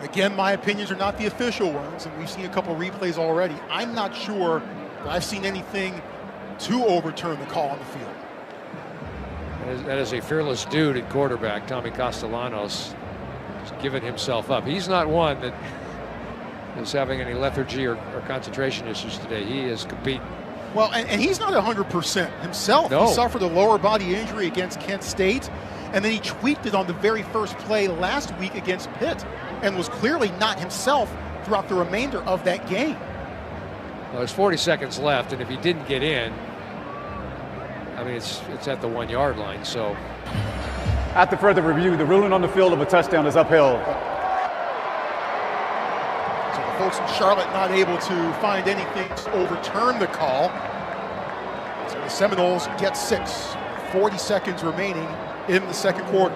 Again, my opinions are not the official ones, and we've seen a couple replays already. I'm not sure that I've seen anything to overturn the call on the field. That is a fearless dude at quarterback, Tommy Castellanos, just giving himself up. He's not one that is having any lethargy or concentration issues today. He is competing. Well, and he's not 100% himself. No. He suffered a lower body injury against Kent State, and then he tweaked it on the very first play last week against Pitt, and was clearly not himself throughout the remainder of that game. Well, there's 40 seconds left, and if he didn't get in, I mean, it's at the 1 yard line. So, after further review, the ruling on the field of a touchdown is upheld. So the folks in Charlotte not able to find anything to overturn the call. So the Seminoles get 6. 40 seconds remaining in the second quarter.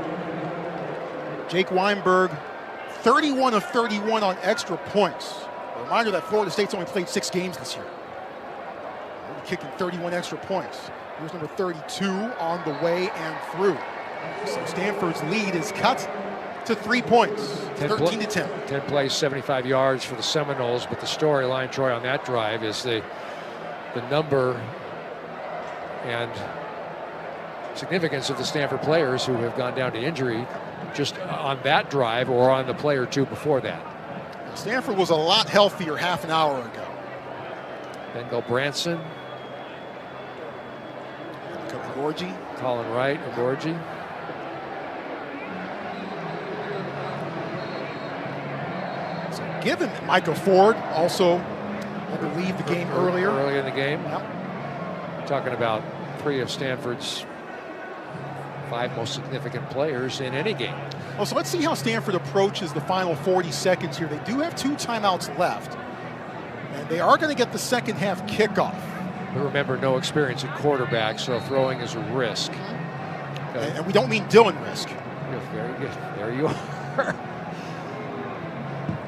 Jake Weinberg, 31 of 31 on extra points. A reminder that Florida State's only played 6 games this year. They're kicking 31 extra points. Here's number 32 on the way and through. So Stanford's lead is cut to 3 points, 13 to 10. 10 plays, 75 yards for the Seminoles, but the storyline, Troy, on that drive is the number and significance of the Stanford players who have gone down to injury just on that drive or on the play or two before that. Stanford was a lot healthier half an hour ago. Then go Branson. Gorgie. Colin Wright, Gorgie. So given that Micah Ford also had to leave the game earlier. Early in the game. Yep. Talking about 3 of Stanford's 5 most significant players in any game. Well, so let's see how Stanford approaches the final 40 seconds here. They do have 2 timeouts left, and they are going to get the second half kickoff. But remember, no experience at quarterback, so throwing is a risk. Okay. And we don't mean Dylan Risk. You're very good. There you are.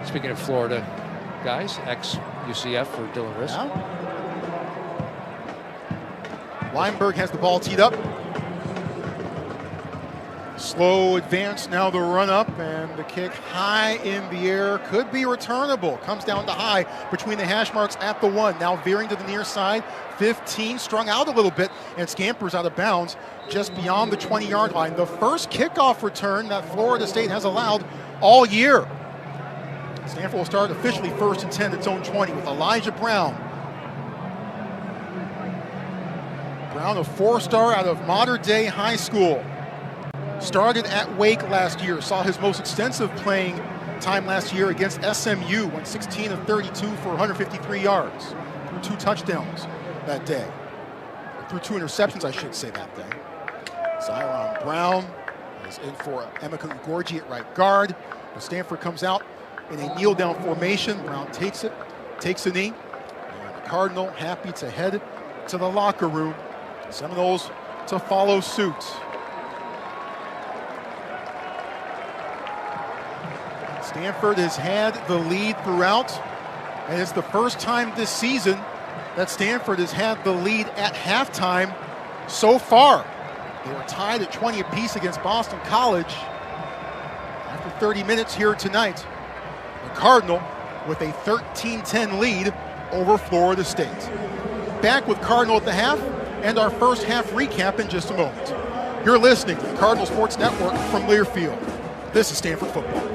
Speaking of Florida guys, ex-UCF for Dylan Risk. Yeah. Weinberg has the ball teed up. Slow advance, now the run up, and the kick high in the air could be returnable. Comes down to high between the hash marks at the 1. Now veering to the near side, 15, strung out a little bit, and scampers out of bounds just beyond the 20-yard line. The first kickoff return that Florida State has allowed all year. Stanford will start officially 1st and 10 at its own 20 with Elijah Brown. Brown, a 4-star out of Modern Day High School. Started at Wake last year, saw his most extensive playing time last year against SMU, went 16 of 32 for 153 yards, threw 2 touchdowns that day. Threw 2 interceptions, I should say, that day. Zion Brown is in for Emeka Gorgie at right guard. But Stanford comes out in a kneel-down formation. Brown takes it, takes a knee. And the Cardinal happy to head to the locker room. Seminoles to follow suit. Stanford has had the lead throughout, and it's the first time this season that Stanford has had the lead at halftime so far. They were tied at 20 apiece against Boston College after 30 minutes here tonight. The Cardinal with a 13-10 lead over Florida State. Back with Cardinal at the half and our first half recap in just a moment. You're listening to the Cardinal Sports Network from Learfield. This is Stanford Football.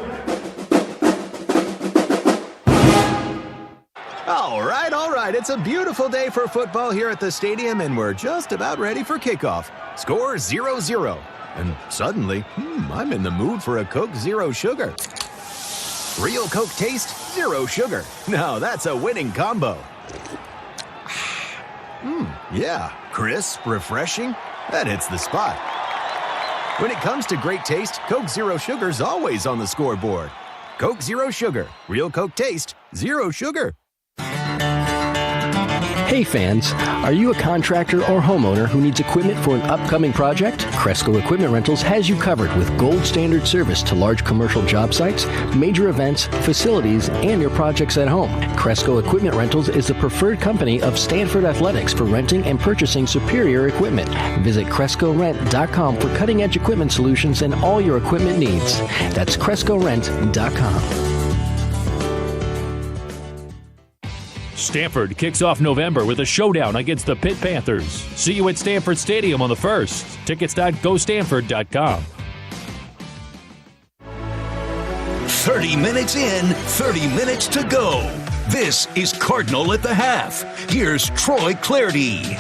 All right. It's a beautiful day for football here at the stadium, and we're just about ready for kickoff. Score 0-0. And suddenly, I'm in the mood for a Coke Zero Sugar. Real Coke taste, zero sugar. Now that's a winning combo. Yeah, crisp, refreshing. That hits the spot. When it comes to great taste, Coke Zero Sugar's always on the scoreboard. Coke Zero Sugar. Real Coke taste, zero sugar. Hey fans, are you a contractor or homeowner who needs equipment for an upcoming project? Cresco Equipment Rentals has you covered with gold standard service to large commercial job sites, major events, facilities, and your projects at home. Cresco Equipment Rentals is the preferred company of Stanford Athletics for renting and purchasing superior equipment. Visit CrescoRent.com for cutting-edge equipment solutions and all your equipment needs. That's CrescoRent.com. Stanford kicks off November with a showdown against the Pitt Panthers. See you at Stanford Stadium on the 1st. Tickets.gostanford.com. 30 minutes in, 30 minutes to go. This is Cardinal at the half. Here's Troy Clardy.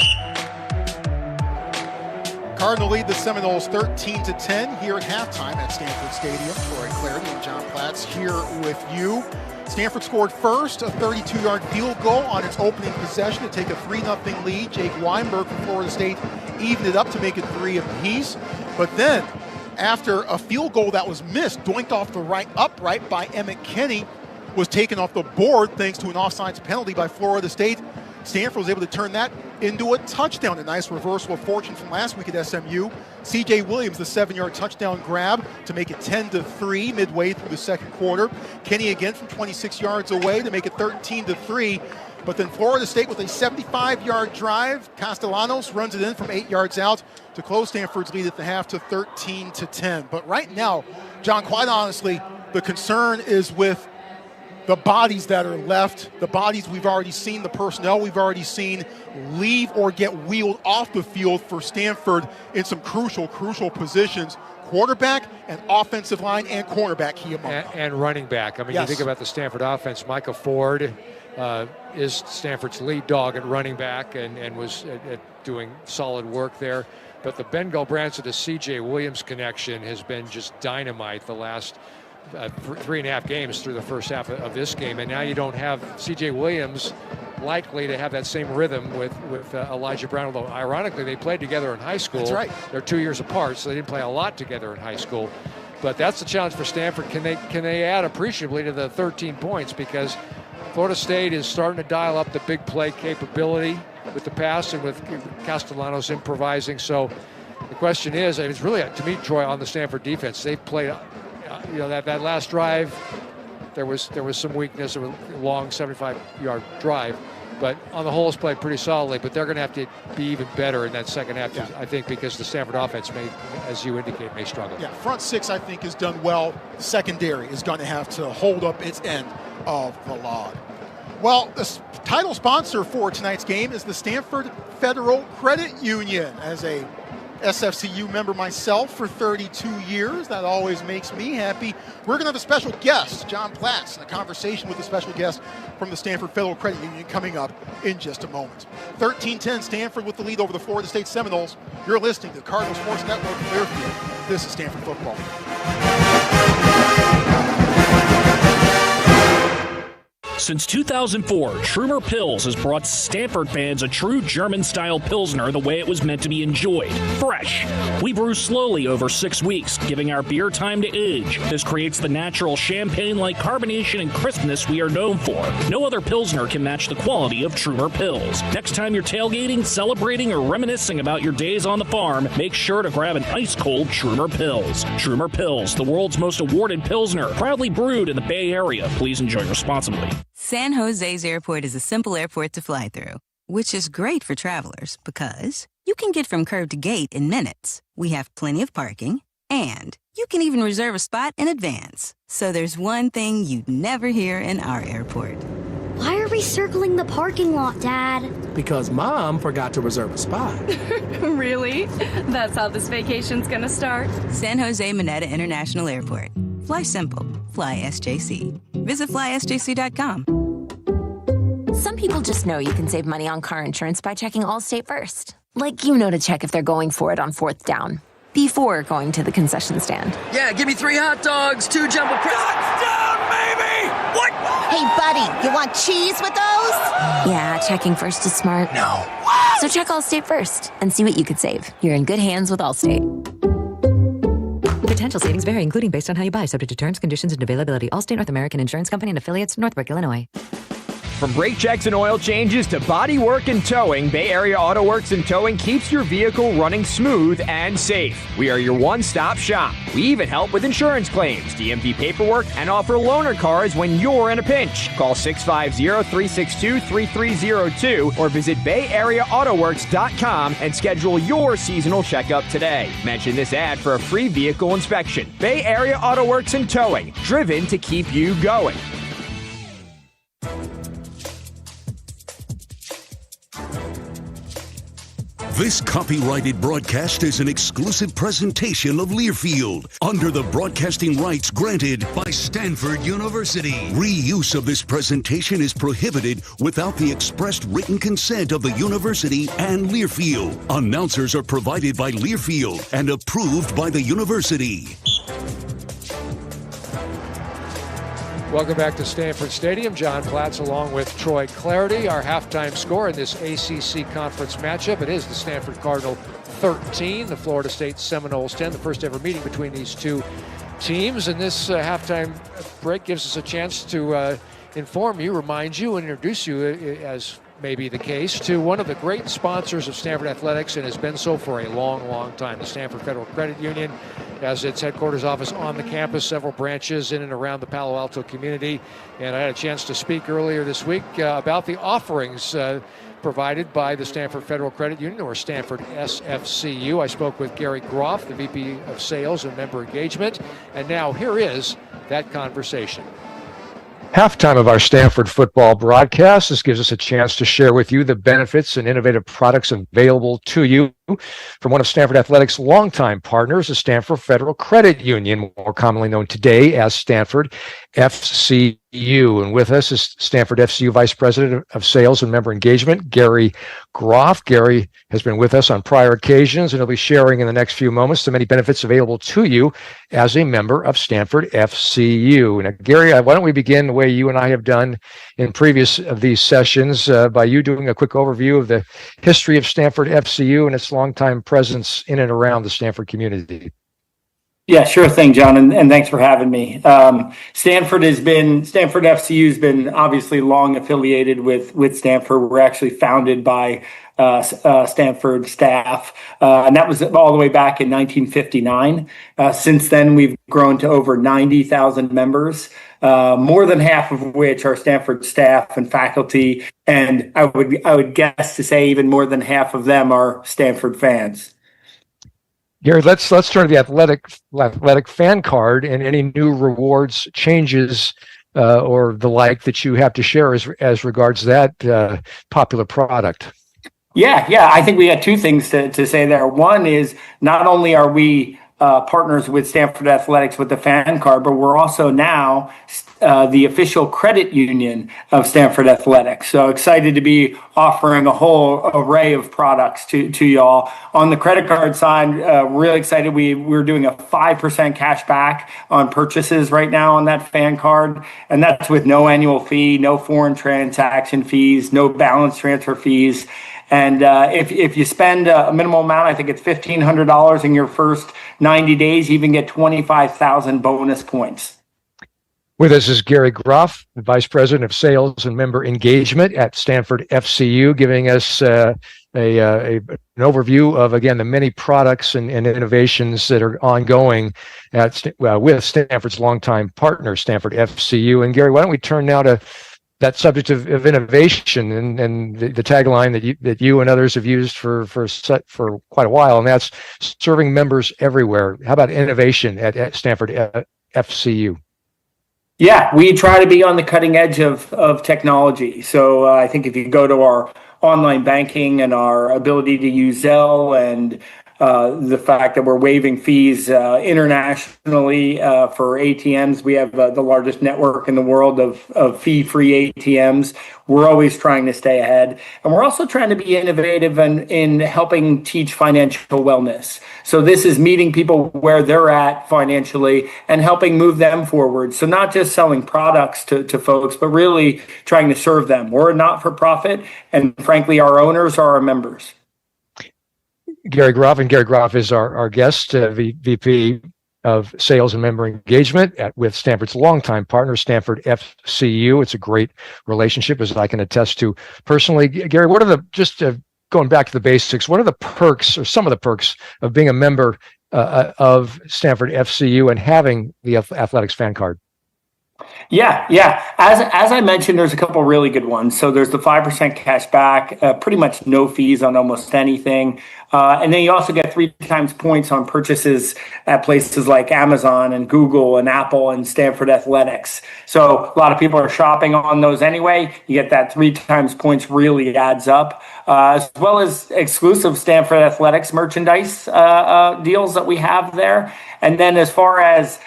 Cardinal lead the Seminoles 13-10 here at halftime at Stanford Stadium. Troy Clardy and John Platts here with you. Stanford scored first, a 32-yard field goal on its opening possession to take a 3-0 lead. Jake Weinberg from Florida State evened it up to make it 3 apiece. But then, after a field goal that was missed, doinked off the right upright by Emmett Kenny, was taken off the board thanks to an offsides penalty by Florida State. Stanford was able to turn that into a touchdown. A nice reversal of fortune from last week at SMU. C.J. Williams, the 7-yard touchdown grab to make it 10-3 midway through the second quarter. Kenny again from 26 yards away to make it 13-3. But then Florida State with a 75-yard drive. Castellanos runs it in from 8 yards out to close Stanford's lead at the half to 13-10. But right now, John, quite honestly, the concern is with the bodies that are left, the bodies we've already seen, the personnel we've already seen leave or get wheeled off the field for Stanford in some crucial positions. Quarterback and offensive line and cornerback key among them. And running back. I mean, yes. You think about the Stanford offense, Micah Ford is Stanford's lead dog at running back and was doing solid work there. But the Bengal Branson to C.J. Williams connection has been just dynamite the last 3.5 games through the first half of this game. And now you don't have C.J. Williams likely to have that same rhythm with Elijah Brown, although ironically they played together in high school. That's right. They're 2 years apart, so they didn't play a lot together in high school. But that's the challenge for Stanford. Can they add appreciably to the 13 points? Because Florida State is starting to dial up the big play capability with the pass and with Castellanos improvising. So the question is, and it's really, to me, Troy, on the Stanford defense, they've played, that last drive, there was some weakness, a long 75-yard drive. But on the whole, it's played pretty solidly. But they're going to have to be even better in that second half, I think, because the Stanford offense may, as you indicate, may struggle. Yeah, front six, I think, has done well. Secondary is going to have to hold up its end of the log. Well, the title sponsor for tonight's game is the Stanford Federal Credit Union. As a SFCU member myself for 32 years, that always makes me happy. We're going to have a special guest, John Platz, and a conversation with a special guest from the Stanford Federal Credit Union coming up in just a moment. 13-10, Stanford with the lead over the Florida State Seminoles. You're listening to the Cardinal Sports Network in Learfield. This is Stanford football. Since 2004, Trumer Pils has brought Stanford fans a true German-style Pilsner the way it was meant to be enjoyed. Fresh. We brew slowly over 6 weeks, giving our beer time to age. This creates the natural champagne-like carbonation and crispness we are known for. No other Pilsner can match the quality of Trumer Pils. Next time you're tailgating, celebrating, or reminiscing about your days on the farm, make sure to grab an ice-cold Trumer Pils. Trumer Pils, the world's most awarded Pilsner, proudly brewed in the Bay Area. Please enjoy responsibly. San Jose's airport is a simple airport to fly through, which is great for travelers because you can get from curb to gate in minutes. We have plenty of parking, and you can even reserve a spot in advance. So there's one thing you'd never hear in our airport. Why are we circling the parking lot, Dad? Because Mom forgot to reserve a spot. Really? That's how this vacation's gonna start? San Jose Mineta International Airport. Fly simple. Fly SJC. Visit flysjc.com. Some people just know you can save money on car insurance by checking Allstate first. Like to check if they're going for it on 4th down, before going to the concession stand. Yeah, give me 3 hot dogs, 2 jumbo touchdown, baby! What? Hey, buddy, you want cheese with those? Yeah, checking first is smart. No. So check Allstate first and see what you could save. You're in good hands with Allstate. Potential savings vary, including based on how you buy, subject to terms, conditions, and availability. Allstate North American Insurance Company and affiliates, Northbrook, Illinois. From brake checks and oil changes to body work and towing, Bay Area Auto Works and Towing keeps your vehicle running smooth and safe. We are your one-stop shop. We even help with insurance claims, DMV paperwork, and offer loaner cars when you're in a pinch. Call 650-362-3302 or visit BayAreaAutoWorks.com and schedule your seasonal checkup today. Mention this ad for a free vehicle inspection. Bay Area Auto Works and Towing, driven to keep you going. This copyrighted broadcast is an exclusive presentation of Learfield under the broadcasting rights granted by Stanford University. Reuse of this presentation is prohibited without the expressed written consent of the university and Learfield. Announcers are provided by Learfield and approved by the university. Welcome back to Stanford Stadium. John Platz along with Troy Clarity. Our halftime score in this ACC conference matchup. It is the Stanford Cardinal 13, the Florida State Seminoles 10, the first ever meeting between these two teams. And this halftime break gives us a chance to inform you, remind you, and introduce you as may be the case, to one of the great sponsors of Stanford Athletics, and has been so for a long, long time. The Stanford Federal Credit Union has its headquarters office on the campus, several branches in and around the Palo Alto community. And I had a chance to speak earlier this week about the offerings provided by the Stanford Federal Credit Union, or Stanford SFCU. I spoke with Gary Groff, the VP of Sales and Member Engagement, and now here is that conversation. Halftime of our Stanford football broadcast. This gives us a chance to share with you the benefits and innovative products available to you from one of Stanford Athletics' longtime partners, the Stanford Federal Credit Union, more commonly known today as Stanford FCU. And with us is Stanford FCU Vice President of Sales and Member Engagement, Gary Groff. Gary has been with us on prior occasions, and he'll be sharing in the next few moments the many benefits available to you as a member of Stanford FCU. Now, Gary, why don't we begin the way you and I have done in previous of these sessions by you doing a quick overview of the history of Stanford FCU and its longtime presence in and around the Stanford community. Yeah, sure thing, John, and thanks for having me. Stanford FCU has been obviously long affiliated with Stanford. We're actually founded by Stanford staff, and that was all the way back in 1959. Since then, we've grown to over 90,000 members, more than half of which are Stanford staff and faculty, and I would guess to say even more than half of them are Stanford fans. Gary, let's turn to the athletic fan card and any new rewards, changes, or the like that you have to share as regards that popular product. Yeah. I think we got two things to say there. One is not only are we partners with Stanford Athletics with the fan card, but we're also now the official credit union of Stanford Athletics. So excited to be offering a whole array of products to y'all. On the credit card side, really excited. We're doing a 5% cash back on purchases right now on that fan card. And that's with no annual fee, no foreign transaction fees, no balance transfer fees. And if you spend a minimal amount, I think it's $1,500 in your first 90 days, you even get 25,000 bonus points. With us is Gary Groff, the Vice President of Sales and Member Engagement at Stanford FCU, giving us an overview of, again, the many products and innovations that are ongoing with Stanford's longtime partner, Stanford FCU. And Gary, why don't we turn now to that subject of innovation and the tagline that you and others have used for quite a while, and that's serving members everywhere. How about innovation at Stanford FCU? Yeah, we try to be on the cutting edge of technology. So I think if you go to our online banking and our ability to use Zelle and the fact that we're waiving fees internationally for ATMs. We have the largest network in the world of fee-free ATMs. We're always trying to stay ahead. And we're also trying to be innovative in helping teach financial wellness. So this is meeting people where they're at financially and helping move them forward. So not just selling products to folks, but really trying to serve them. We're a not-for-profit, and frankly, our owners are our members. Gary Groff, and Gary Groff is our guest, VP of Sales and Member Engagement with Stanford's longtime partner, Stanford FCU. It's a great relationship, as I can attest to personally. Gary, what are going back to the basics, what are the perks or some of the perks of being a member of Stanford FCU and having the athletics fan card? Yeah. As I mentioned, there's a couple really good ones. So there's the 5% cash back, pretty much no fees on almost anything. And then you also get 3 times points on purchases at places like Amazon and Google and Apple and Stanford Athletics. So a lot of people are shopping on those anyway. You get that 3 times points really adds up, as well as exclusive Stanford Athletics merchandise deals that we have there. And then as far as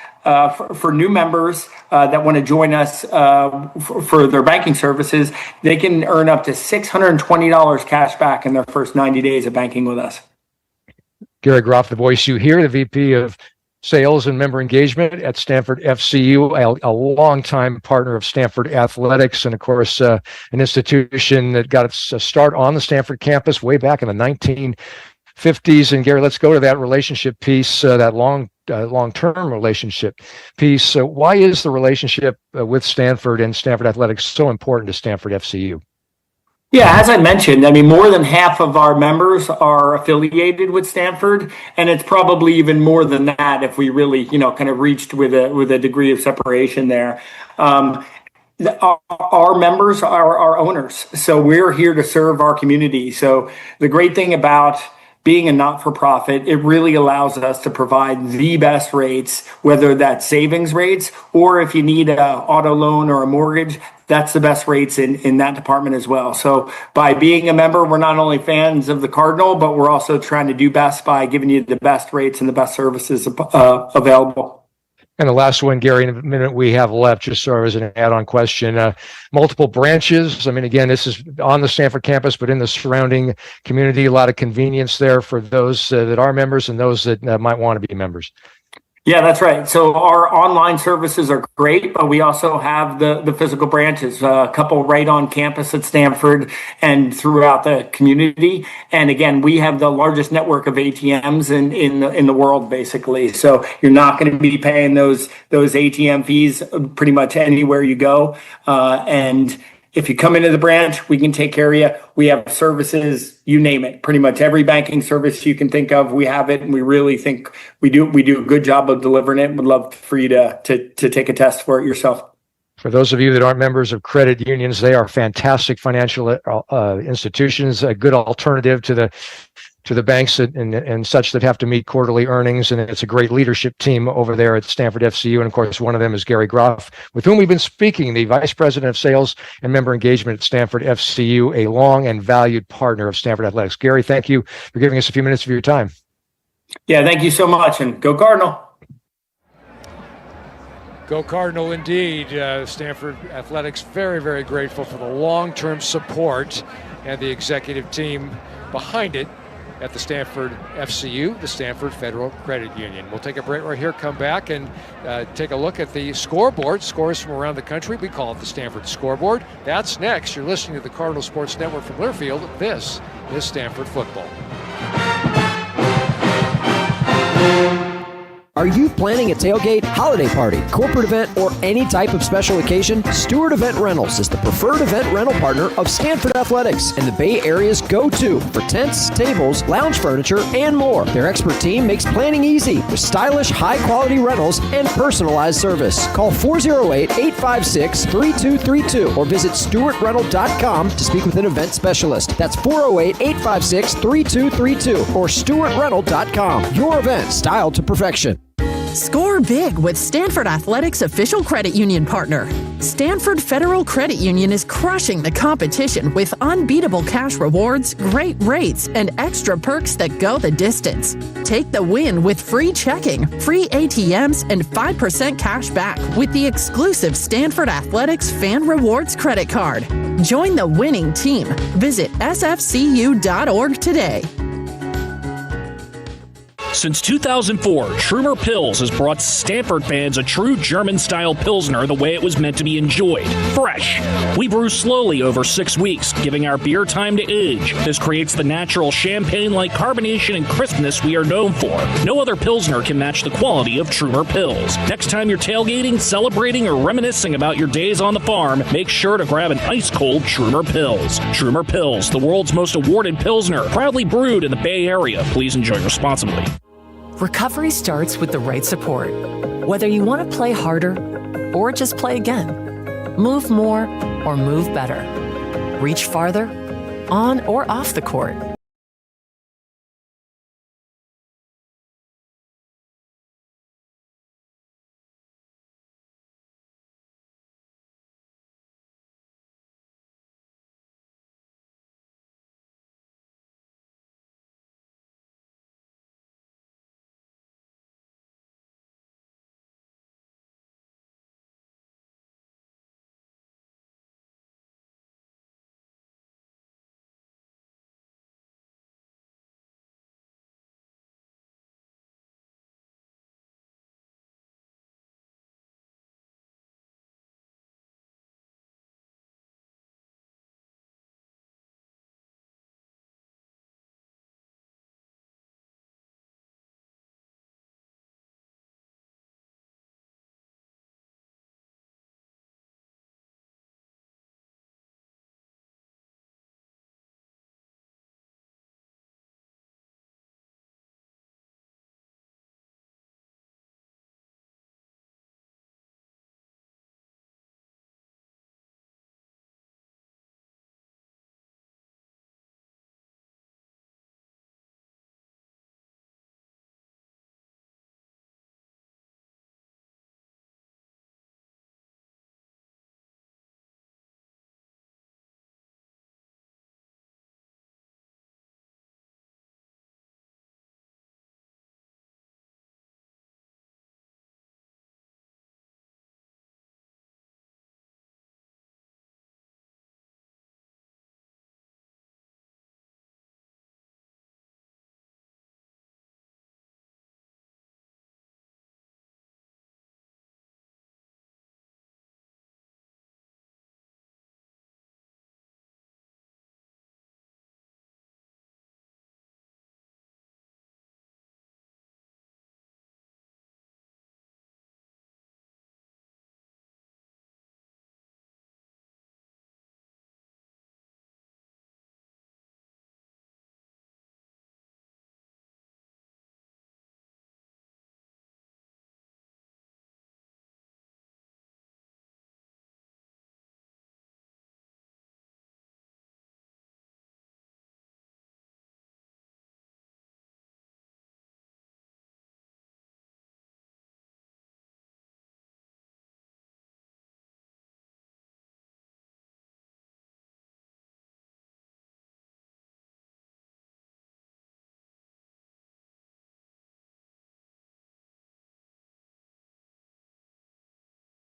for new members that want to join us for their banking services, they can earn up to $620 cash back in their first 90 days of banking with us. Gary Groff, the voice you hear, the VP of Sales and Member Engagement at Stanford FCU, a longtime partner of Stanford Athletics, and of course, an institution that got its start on the Stanford campus way back in the 1950s. And Gary, let's go to that relationship piece, that long-term relationship piece. So why is the relationship with Stanford and Stanford Athletics so important to Stanford FCU? Yeah, as I mentioned, I mean, more than half of our members are affiliated with Stanford, and it's probably even more than that if we really, kind of reached with a degree of separation there. Um, our members are our owners, so we're here to serve our community. So the great thing about being a not-for-profit, it really allows us to provide the best rates, whether that's savings rates or if you need an auto loan or a mortgage, that's the best rates in that department as well. So by being a member, we're not only fans of the Cardinal, but we're also trying to do best by giving you the best rates and the best services available. And the last one, Gary, in the minute we have left, just sort of as an add-on question, multiple branches. I mean, again, this is on the Stanford campus, but in the surrounding community, a lot of convenience there for those that are members and those that might want to be members. Yeah, that's right. So our online services are great, but we also have the physical branches, a couple right on campus at Stanford and throughout the community. And again, we have the largest network of ATMs in the world, basically. So you're not going to be paying those ATM fees pretty much anywhere you go. And if you come into the branch, we can take care of you. We have services, you name it. Pretty much every banking service you can think of, we have it, and we really think we do a good job of delivering it. Would love for you to take a test for it yourself. For those of you that aren't members of credit unions, they are fantastic financial institutions, a good alternative to the banks and such that have to meet quarterly earnings. And it's a great leadership team over there at Stanford FCU. And of course, one of them is Gary Groff, with whom we've been speaking, the Vice President of Sales and Member Engagement at Stanford FCU, a long and valued partner of Stanford Athletics. Gary, thank you for giving us a few minutes of your time. Yeah, thank you so much, and go Cardinal. Go Cardinal indeed. Stanford Athletics very, very grateful for the long-term support and the executive team behind it at the Stanford FCU, the Stanford Federal Credit Union. We'll take a break right here, come back and take a look at the scoreboard, scores from around the country. We call it the Stanford Scoreboard. That's next. You're listening to the Cardinal Sports Network from Learfield. This is Stanford Football. Are you planning a tailgate, holiday party, corporate event, or any type of special occasion? Stewart Event Rentals is the preferred event rental partner of Stanford Athletics and the Bay Area's go-to for tents, tables, lounge furniture, and more. Their expert team makes planning easy with stylish, high-quality rentals and personalized service. Call 408-856-3232 or visit stewartrental.com to speak with an event specialist. That's 408-856-3232 or stewartrental.com. Your event styled to perfection. Score big with Stanford Athletics official credit union partner. Stanford Federal Credit Union is crushing the competition with unbeatable cash rewards, great rates, and extra perks that go the distance. Take the win with free checking, free ATMs, and 5% cash back with the exclusive Stanford Athletics Fan Rewards credit card. Join the winning team. Visit sfcu.org today. Since 2004, Trumer Pils has brought Stanford fans a true German-style Pilsner the way it was meant to be enjoyed. Fresh. We brew slowly over 6 weeks, giving our beer time to age. This creates the natural champagne-like carbonation and crispness we are known for. No other Pilsner can match the quality of Trumer Pils. Next time you're tailgating, celebrating, or reminiscing about your days on the farm, make sure to grab an ice-cold Trumer Pils. Trumer Pils, the world's most awarded Pilsner, proudly brewed in the Bay Area. Please enjoy responsibly. Recovery starts with the right support. Whether you want to play harder or just play again, move more or move better, reach farther, on or off the court.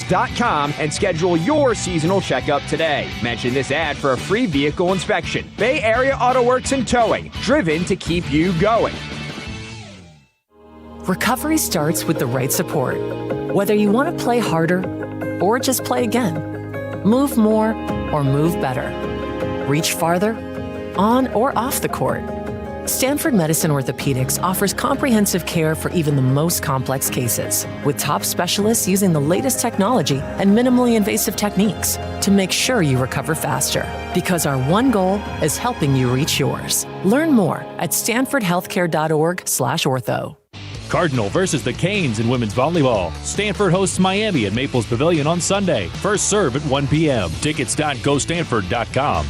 BayAreaAutoWorks.com and schedule your seasonal checkup today. Mention this ad for a free vehicle inspection. Bay Area Auto Works and Towing, driven to keep you going. Recovery starts with the right support. Whether you want to play harder or just play again, move more or move better, reach farther, on or off the court. Stanford Medicine Orthopedics offers comprehensive care for even the most complex cases, with top specialists using the latest technology and minimally invasive techniques to make sure you recover faster. Because our one goal is helping you reach yours. Learn more at stanfordhealthcare.org/ortho. Cardinal versus the Canes in women's volleyball. Stanford hosts Miami at Maples Pavilion on Sunday. First serve at 1 p.m. Tickets.gostanford.com.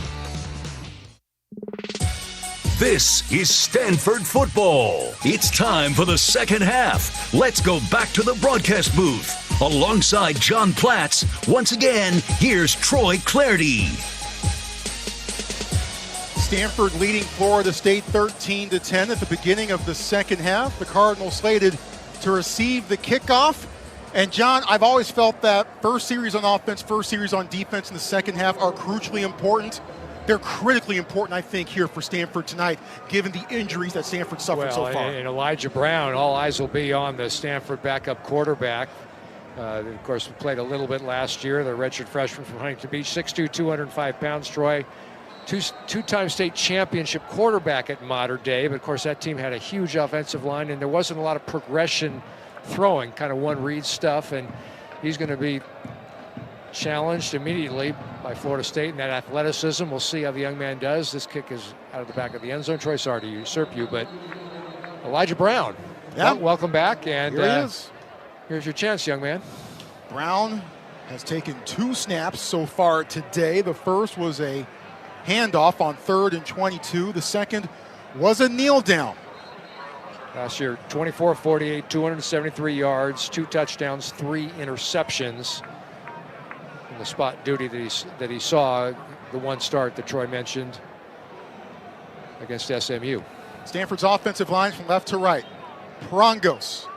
This is Stanford football. It's time for the second half. Let's go back to the broadcast booth. Alongside John Platts, once again, here's Troy Clardy. Stanford leading Florida State 13-10 at the beginning of the second half. The Cardinals slated to receive the kickoff. And John, I've always felt that first series on offense, first series on defense in the second half are crucially important. They're critically important, I think, here for Stanford tonight, given the injuries that Stanford suffered so far. And Elijah Brown, all eyes will be on the Stanford backup quarterback. Of course, we played a little bit last year. The redshirt freshman from Huntington Beach, 6'2", 205 pounds, Troy. Two-time state championship quarterback at Modern Day. But, of course, that team had a huge offensive line, and there wasn't a lot of progression throwing, kind of one-read stuff. And he's going to be challenged immediately by Florida State, and that athleticism. We'll see how the young man does. This kick is out of the back of the end zone. Troy, sorry to usurp you, but Elijah Brown, welcome back. And here he is. Here's your chance, young man. Brown has taken 2 snaps so far today. The first was a handoff on 3rd and 22. The second was a kneel down. Last year, 24-48, 273 yards, 2 touchdowns, 3 interceptions. The spot duty that he saw, the one start that Troy mentioned against SMU. Stanford's offensive line from left to right. Prongos.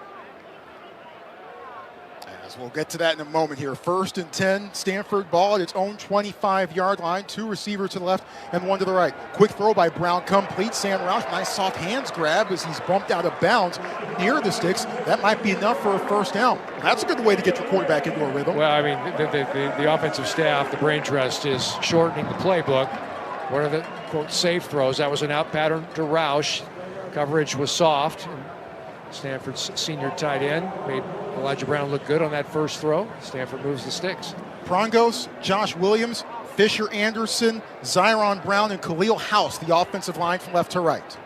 As we'll get to that in a moment here. 1st and 10, Stanford ball at its own 25-yard line. 2 receivers to the left and 1 to the right. Quick throw by Brown, complete. Sam Roush, nice soft hands grab as he's bumped out of bounds near the sticks. That might be enough for a first down. That's a good way to get your quarterback into a rhythm. Well, I mean, the offensive staff, the brain trust, is shortening the playbook. One of the, quote, safe throws, that was an out pattern to Roush. Coverage was soft. Stanford's senior tight end made Elijah Brown look good on that first throw. Stanford moves the sticks. Prongos, Josh Williams, Fisher Anderson, Zyron Brown, and Khalil House, the offensive line from left to right.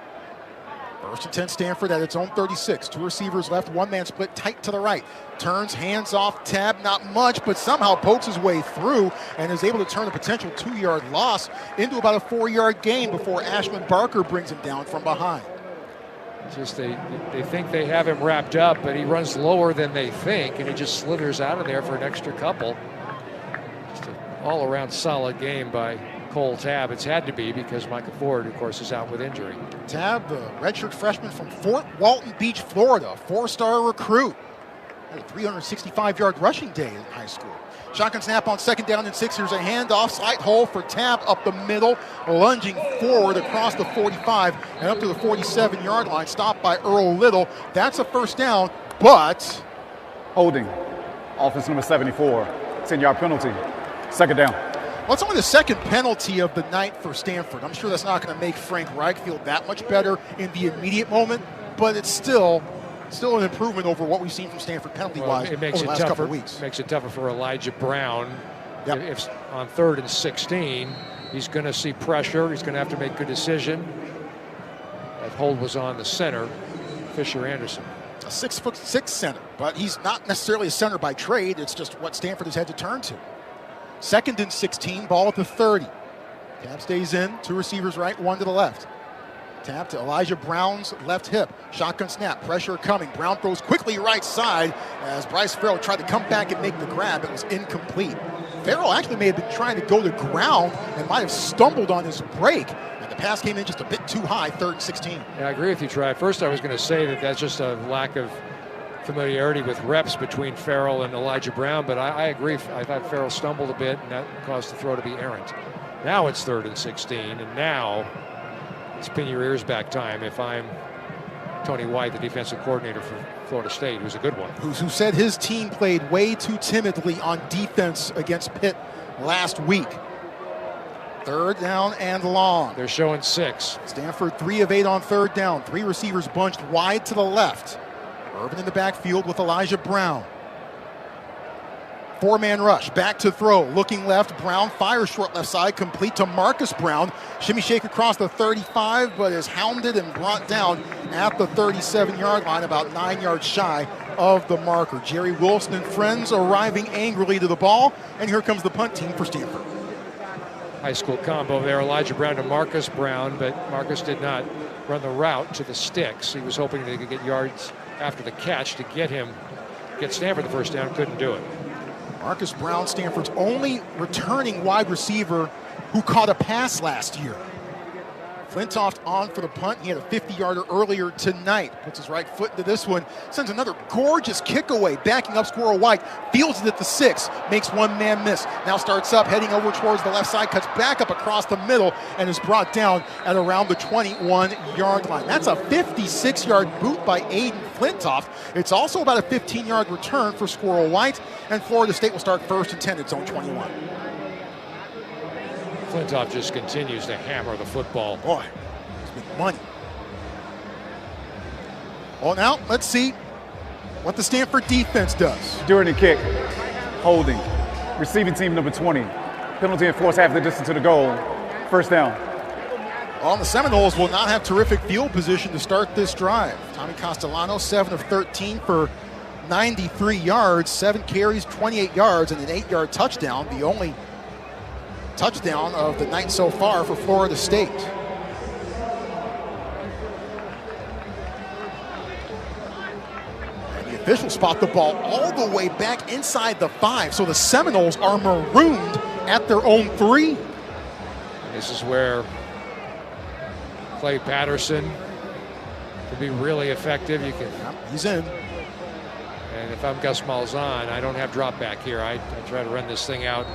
1st and 10, Stanford at its own 36. 2 receivers left, 1-man split tight to the right. Turns, hands off, tab, not much, but somehow pokes his way through and is able to turn a potential 2-yard loss into about a 4-yard gain before Ashman Barker brings him down from behind. Just they think they have him wrapped up, but he runs lower than they think, and he just slithers out of there for an extra couple. Just an all-around solid game by Cole Tabb. It's had to be because Micah Ford, of course, is out with injury. Tabb, the redshirt freshman from Fort Walton Beach, Florida, 4-star recruit. Had a 365-yard rushing day in high school. Shotgun snap on 2nd down and 6. Here's a handoff, slight hole for Tabb up the middle, lunging forward across the 45 and up to the 47-yard line, stopped by Earl Little. That's a first down, but holding. Offense number 74, 10-yard penalty. 2nd down. Well, it's only the 2nd penalty of the night for Stanford. I'm sure that's not going to make Frank Reich feel that much better in the immediate moment, but it's still an improvement over what we've seen from Stanford penalty-wise over the last couple of weeks. It makes it tougher for Elijah Brown. Yep. If on 3rd and 16, he's going to see pressure. He's going to have to make a good decision. That hold was on the center, Fisher Anderson. A 6'6" center, but he's not necessarily a center by trade. It's just what Stanford has had to turn to. 2nd and 16, ball at the 30. Tabb stays in, 2 receivers right, 1 to the left. Tabb to Elijah Brown's left hip. Shotgun snap, pressure coming. Brown throws quickly right side as Bryce Farrell tried to come back and make the grab. It was incomplete. Farrell actually may have been trying to go to ground and might have stumbled on his break. And the pass came in just a bit too high, 3rd and 16. Yeah, I agree with you, Troy. First, I was going to say that that's just a lack of familiarity with reps between Farrell and Elijah Brown, but I agree. I thought Farrell stumbled a bit, and that caused the throw to be errant. Now it's 3rd and 16, and now it's pin your ears back time if I'm Tony White, the defensive coordinator for Florida State, who's a good one. Who said his team played way too timidly on defense against Pitt last week. 3rd down and long. They're showing 6. Stanford 3 of 8 on 3rd down. 3 receivers bunched wide to the left. Irvin in the backfield with Elijah Brown. 4-man rush, back to throw, looking left. Brown fires short left side, complete to Marcus Brown. Shimmy shake across the 35, but is hounded and brought down at the 37-yard line, about 9 yards shy of the marker. Jerry Wilson and friends arriving angrily to the ball, and here comes the punt team for Stanford. High school combo there, Elijah Brown to Marcus Brown, but Marcus did not run the route to the sticks. He was hoping they could get yards after the catch to get Stanford the first down, couldn't do it. Marcus Brown, Stanford's only returning wide receiver who caught a pass last year. Flintoff on for the punt. He had a 50-yarder earlier tonight. Puts his right foot into this one. Sends another gorgeous kick away. Backing up Squirrel White. Fields it at the 6. Makes one man miss. Now starts up, heading over towards the left side. Cuts back up across the middle and is brought down at around the 21-yard line. That's a 56-yard boot by Aiden Flintoff. It's also about a 15-yard return for Squirrel White. And Florida State will start 1st and 10 at zone 21. Flintoff just continues to hammer the football. Boy, it's been money. Well, now let's see what the Stanford defense does. During the kick, holding, receiving team number 20. Penalty enforced half the distance to the goal. First down. Well, the Seminoles will not have terrific field position to start this drive. Tommy Castellano, 7 of 13 for 93 yards, 7 carries, 28 yards, and an 8-yard touchdown. The only touchdown of the night so far for Florida State. And the officials spot the ball all the way back inside the 5, so the Seminoles are marooned at their own 3. This is where Clay Patterson can be really effective. He's in. And if I'm Gus Malzahn, I don't have drop back here. I try to run this thing out.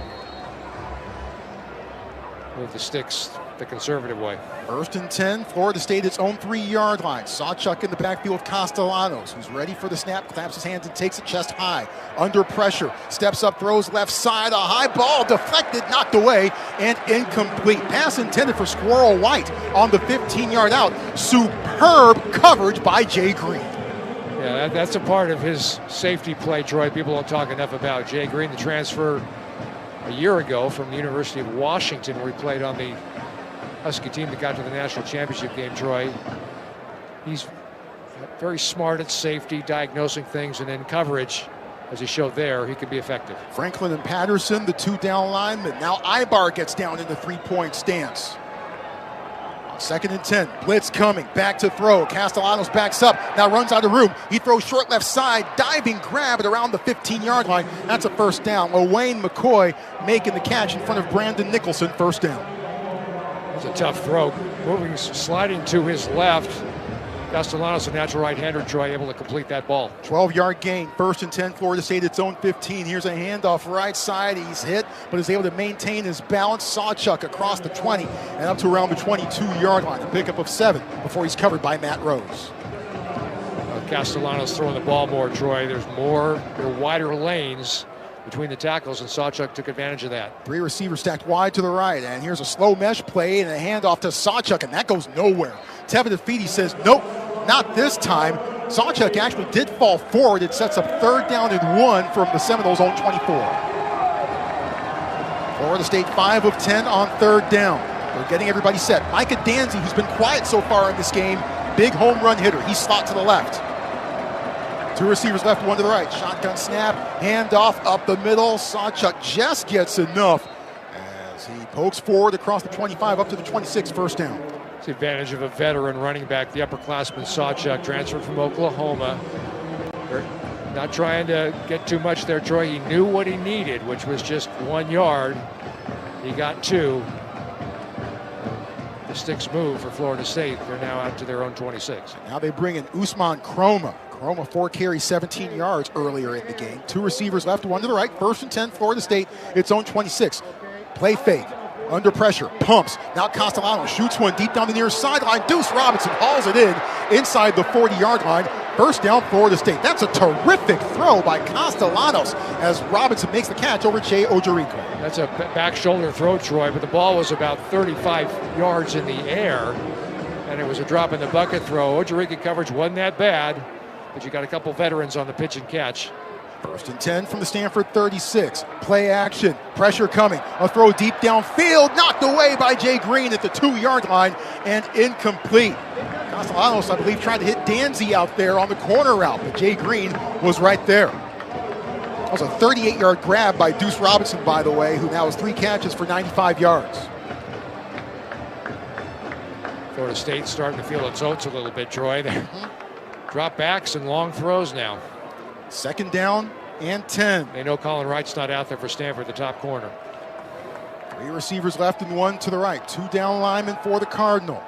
Move the sticks the conservative way. 1st and 10, Florida State its own 3-yard line. Sawchuk in the backfield, Castellanos, who's ready for the snap, claps his hands and takes it chest high. Under pressure, steps up, throws left side, a high ball, deflected, knocked away, and incomplete. Pass intended for Squirrel White on the 15-yard out. Superb coverage by Jay Green. Yeah, that's a part of his safety play, Troy. People don't talk enough about Jay Green, the transfer a year ago from the University of Washington, where he played on the Husky team that got to the national championship game, Troy. He's very smart at safety, diagnosing things, and in coverage, as he showed there, he can be effective. Franklin and Patterson, the 2 down linemen. Now Ibar gets down in the 3-point stance. 2nd and 10, blitz coming, back to throw. Castellanos backs up, now runs out of room. He throws short left side, diving grab at around the 15-yard line. That's a first down. Wayne McCoy making the catch in front of Brandon Nicholson, first down. It's a tough throw. Moving, sliding to his left. Castellanos, a natural right-hander, Troy, able to complete that ball. 12-yard gain, 1st and 10, Florida State its own 15. Here's a handoff right side. He's hit, but is able to maintain his balance. Sawchuk across the 20 and up to around the 22-yard line. A pickup of 7 before he's covered by Matt Rose. Castellanos throwing the ball more, Troy. There are wider lanes between the tackles, and Sawchuk took advantage of that. 3 receivers stacked wide to the right, and here's a slow mesh play and a handoff to Sawchuk, and that goes nowhere. Tevin DeFeeti says, nope, not this time. Sawchuk actually did fall forward. It sets up 3rd down and 1 from the Seminoles' own 24. Florida State 5 of 10 on 3rd down. They're getting everybody set. Micah Danzy, who's been quiet so far in this game, big home run hitter. He slot to the left. 2 receivers left, 1 to the right. Shotgun snap, handoff up the middle. Sawchuk just gets enough as he pokes forward across the 25 up to the 26, first down. It's the advantage of a veteran running back, the upperclassman Sawchuk, transferred from Oklahoma. They're not trying to get too much there, Troy. He knew what he needed, which was just 1 yard. He got 2. the sticks move for Florida State. They're now out to their own 26. Now they bring in Usman Kroma. Kroma 4 carries, 17 yards earlier in the game. 2 receivers left, 1 to the right. 1st and 10, Florida State, its own 26. Play fake, under pressure, pumps. Now Castellanos shoots one deep down the near sideline. Deuce Robinson hauls it in inside the 40-yard line. First down, Florida State. That's a terrific throw by Castellanos as Robinson makes the catch over Jay Ojerico. That's a back shoulder throw, Troy, but the ball was about 35 yards in the air, and it was a drop in the bucket throw. Ojerico coverage wasn't that bad, but you got a couple veterans on the pitch and catch. 1st and 10 from the Stanford 36. Play action, pressure coming. A throw deep downfield, knocked away by Jay Green at the 2-yard line and incomplete. Castellanos, I believe, tried to hit Danzy out there on the corner route, but Jay Green was right there. That was a 38-yard grab by Deuce Robinson, by the way, who now has 3 catches for 95 yards. Florida State starting to feel its oats a little bit, Troy. They're drop backs and long throws now. 2nd down and 10. They know Colin Wright's not out there for Stanford, the top corner. 3 receivers left and 1 to the right. 2 down linemen for the Cardinal.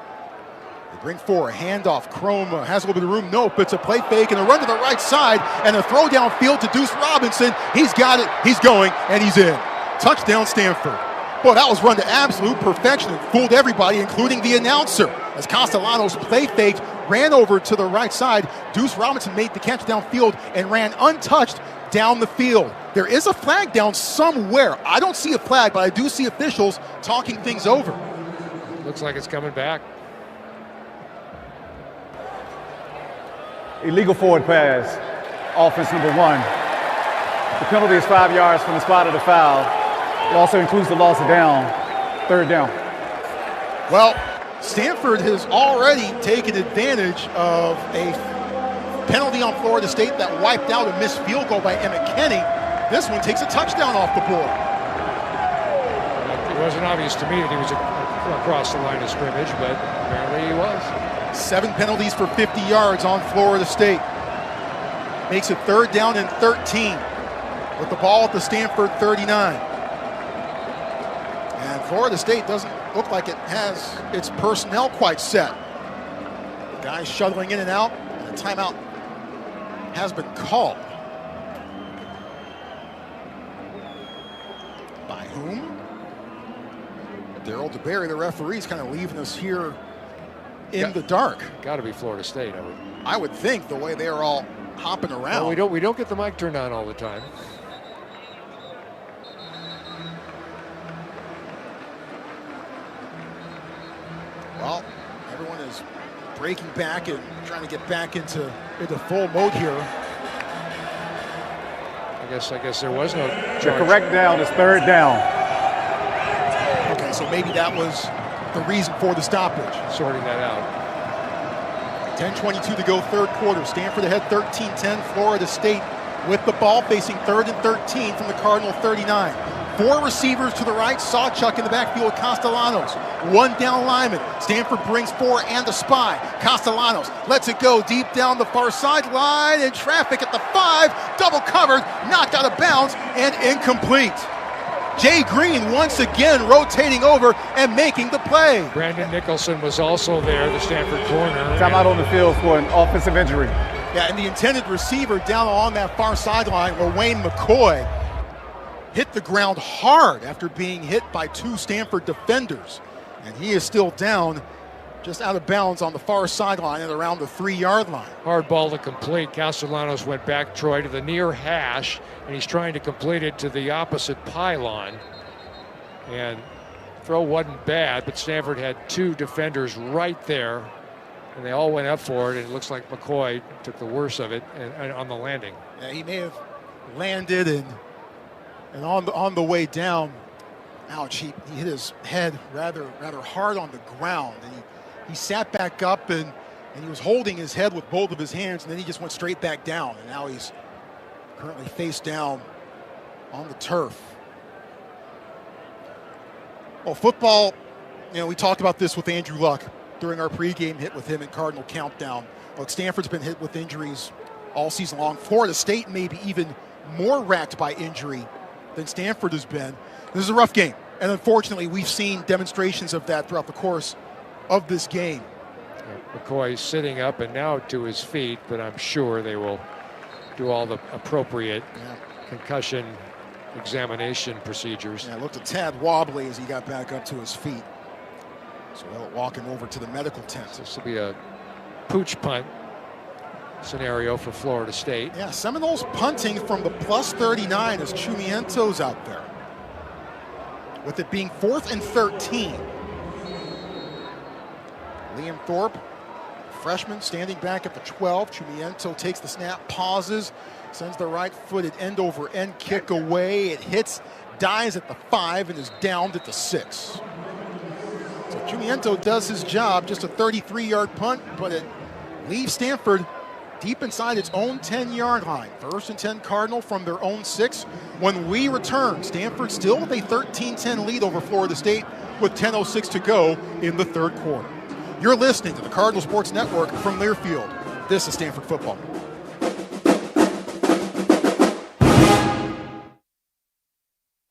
They bring 4, a handoff. Kroma has a little bit of room. Nope, it's a play fake and a run to the right side and a throw downfield to Deuce Robinson. He's got it, he's going, and he's in. Touchdown, Stanford. Boy, that was run to absolute perfection and fooled everybody, including the announcer. As Castellanos play faked, ran over to the right side. Deuce Robinson made the catch downfield and ran untouched down the field. There is a flag down somewhere. I don't see a flag, but I do see officials talking things over. Looks like it's coming back. Illegal forward pass, offense number 1. The penalty is 5 yards from the spot of the foul. It also includes the loss of down, 3rd down. Well, Stanford has already taken advantage of a penalty on Florida State that wiped out a missed field goal by Emmett Kenny. This one takes a touchdown off the board. It wasn't obvious to me that he was across the line of scrimmage, but apparently he was. 7 penalties for 50 yards on Florida State. Makes it 3rd down and 13 with the ball at the Stanford 39. And Florida State doesn't look like it has its personnel quite set. Guys shuttling in and out, and a timeout has been called. By whom? Daryl DeBerry, the referee's kind of leaving us here in the dark. Got to be Florida State, I would think, the way they are all hopping around. Well, we don't get the mic turned on all the time. Well, everyone is breaking back and trying to get back into full mode here. I guess there was no charge. The correct down is 3rd down. Okay, so maybe that was the reason for the stoppage. Sorting that out. 10:22 to go, 3rd quarter. Stanford ahead 13-10. Florida State with the ball facing 3rd and 13 from the Cardinal 39. 4 receivers to the right. Sawchuk in the backfield. Castellanos. 1 down lineman. Stanford brings 4 and a spy. Castellanos lets it go deep down the far sideline. In traffic at the 5. Double covered. Knocked out of bounds and incomplete. Jay Green once again rotating over and making the play. Brandon Nicholson was also there, the Stanford corner. Time out on the field for an offensive injury. Yeah, and the intended receiver down along that far sideline, Wayne McCoy, hit the ground hard after being hit by 2 Stanford defenders. And he is still down, just out of bounds on the far sideline at around the 3-yard line. Hard ball to complete. Castellanos went back, Troy, to the near hash, and he's trying to complete it to the opposite pylon. And throw wasn't bad, but Stanford had 2 defenders right there, and they all went up for it, and it looks like McCoy took the worst of it and on the landing. Yeah, he may have landed and on the way down, ouch, he hit his head rather hard on the ground, and he sat back up and he was holding his head with both of his hands, and then he just went straight back down, and now he's currently face down on the turf. Well, football, we talked about this with Andrew Luck during our pregame hit with him at Cardinal Countdown. Look, Stanford's been hit with injuries all season long. Florida State may be even more racked by injury than Stanford has been. This is a rough game, and unfortunately, we've seen demonstrations of that throughout the course of this game. McCoy sitting up and now to his feet, but I'm sure they will do all the appropriate concussion examination procedures. Yeah, it looked a tad wobbly as he got back up to his feet. So they'll walk him over to the medical tent. This will be a pooch punt scenario for Florida State. Yeah, Seminoles punting from the plus 39 as Chumiento's out there, with it being 4th and 13. Liam Thorpe, freshman, standing back at the 12. Chumiento takes the snap, pauses, sends the right-footed end-over-end kick away. It hits, dies at the 5, and is downed at the 6. So Chumiento does his job, just a 33-yard punt, but it leaves Stanford deep inside its own 10-yard line. 1st and 10 Cardinal from their own 6. When we return, Stanford still with a 13-10 lead over Florida State with 10:06 to go in the third quarter. You're listening to the Cardinal Sports Network from Learfield. This is Stanford football.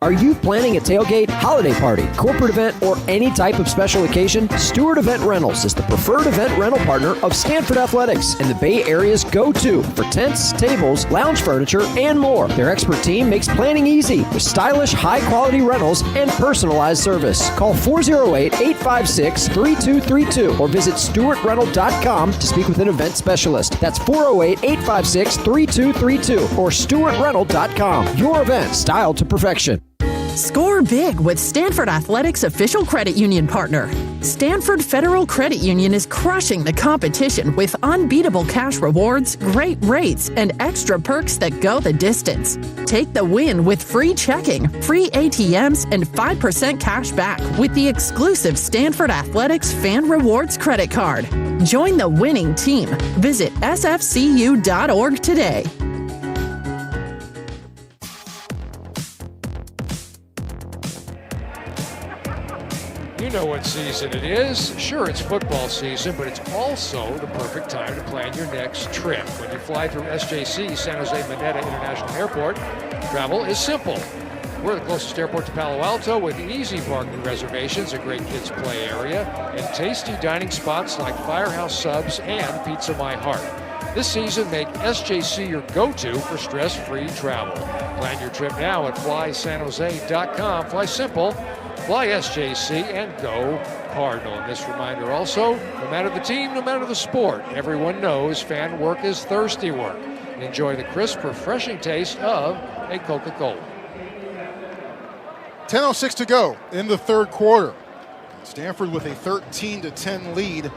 Are you planning a tailgate, holiday party, corporate event, or any type of special occasion? Stewart Event Rentals is the preferred event rental partner of Stanford Athletics and the Bay Area's go-to for tents, tables, lounge furniture, and more. Their expert team makes planning easy with stylish, high-quality rentals and personalized service. Call 408-856-3232 or visit stewartrental.com to speak with an event specialist. That's 408-856-3232 or stewartrental.com. Your event styled to perfection. Score big with Stanford Athletics' official credit union partner. Stanford Federal Credit Union is crushing the competition with unbeatable cash rewards, great rates, and extra perks that go the distance. Take the win with free checking, free ATMs, and 5% cash back with the exclusive Stanford Athletics Fan Rewards credit card. Join the winning team. Visit sfcu.org today. You know what season it is. Sure, it's football season, but it's also the perfect time to plan your next trip. When you fly through SJC, San Jose Maneta International Airport, travel is simple. We're the closest airport to Palo Alto with easy parking reservations, a great kids play area, and tasty dining spots like Firehouse Subs and Pizza My Heart. This season, make SJC your go-to for stress-free travel. Plan your trip now at flysanjose.com. Fly simple. Fly SJC and go Cardinal. And this reminder also, no matter the team, no matter the sport, everyone knows fan work is thirsty work. Enjoy the crisp, refreshing taste of a Coca-Cola. 10:06 to go in the third quarter. Stanford with a 13-10 lead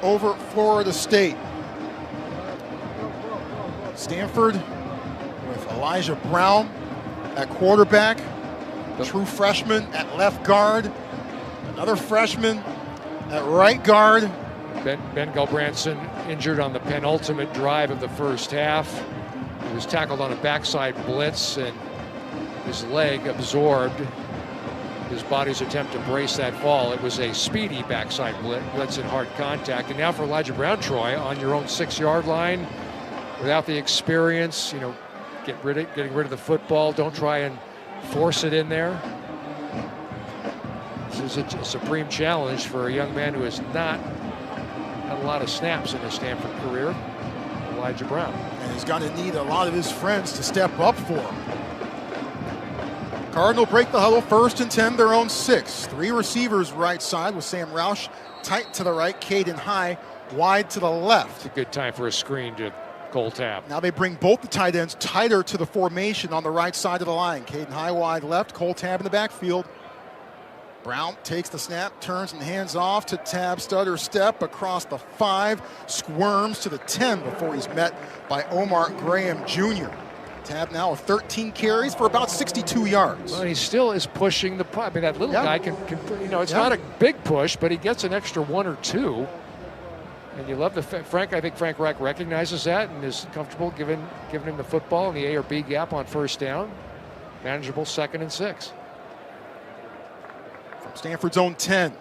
over Florida State. Stanford with Elijah Brown at quarterback. True freshman at left guard. Another freshman at right guard. Ben Gulbranson injured on the penultimate drive of the first half. He was tackled on a backside blitz and his leg absorbed his body's attempt to brace that fall. It was a speedy backside blitz in hard contact. And now for Elijah Brown, Troy, on your own 6-yard line, without the experience, getting rid of the football. Don't try and force it in there. This is a supreme challenge for a young man who has not had a lot of snaps in his Stanford career, Elijah Brown. And he's going to need a lot of his friends to step up for him. Cardinal break the huddle, 1st and 10, their own 6. 3 receivers right side with Sam Roush tight to the right, Caden High wide to the left. It's a good time for a screen to Cole Tab. Now they bring both the tight ends tighter to the formation on the right side of the line. Caden High wide left, Cole Tab in the backfield. Brown takes the snap, turns and hands off to Tab, stutter step across the 5, squirms to the 10 before he's met by Omar Graham Jr. Tab now with 13 carries for about 62 yards. Well, he still is pushing the putt. I mean, that little guy can it's not a big push, but he gets an extra 1 or 2. And you love I think Frank Reich recognizes that and is comfortable giving him the football in the A or B gap on first down. Manageable 2nd and 6. From Stanford's own 10.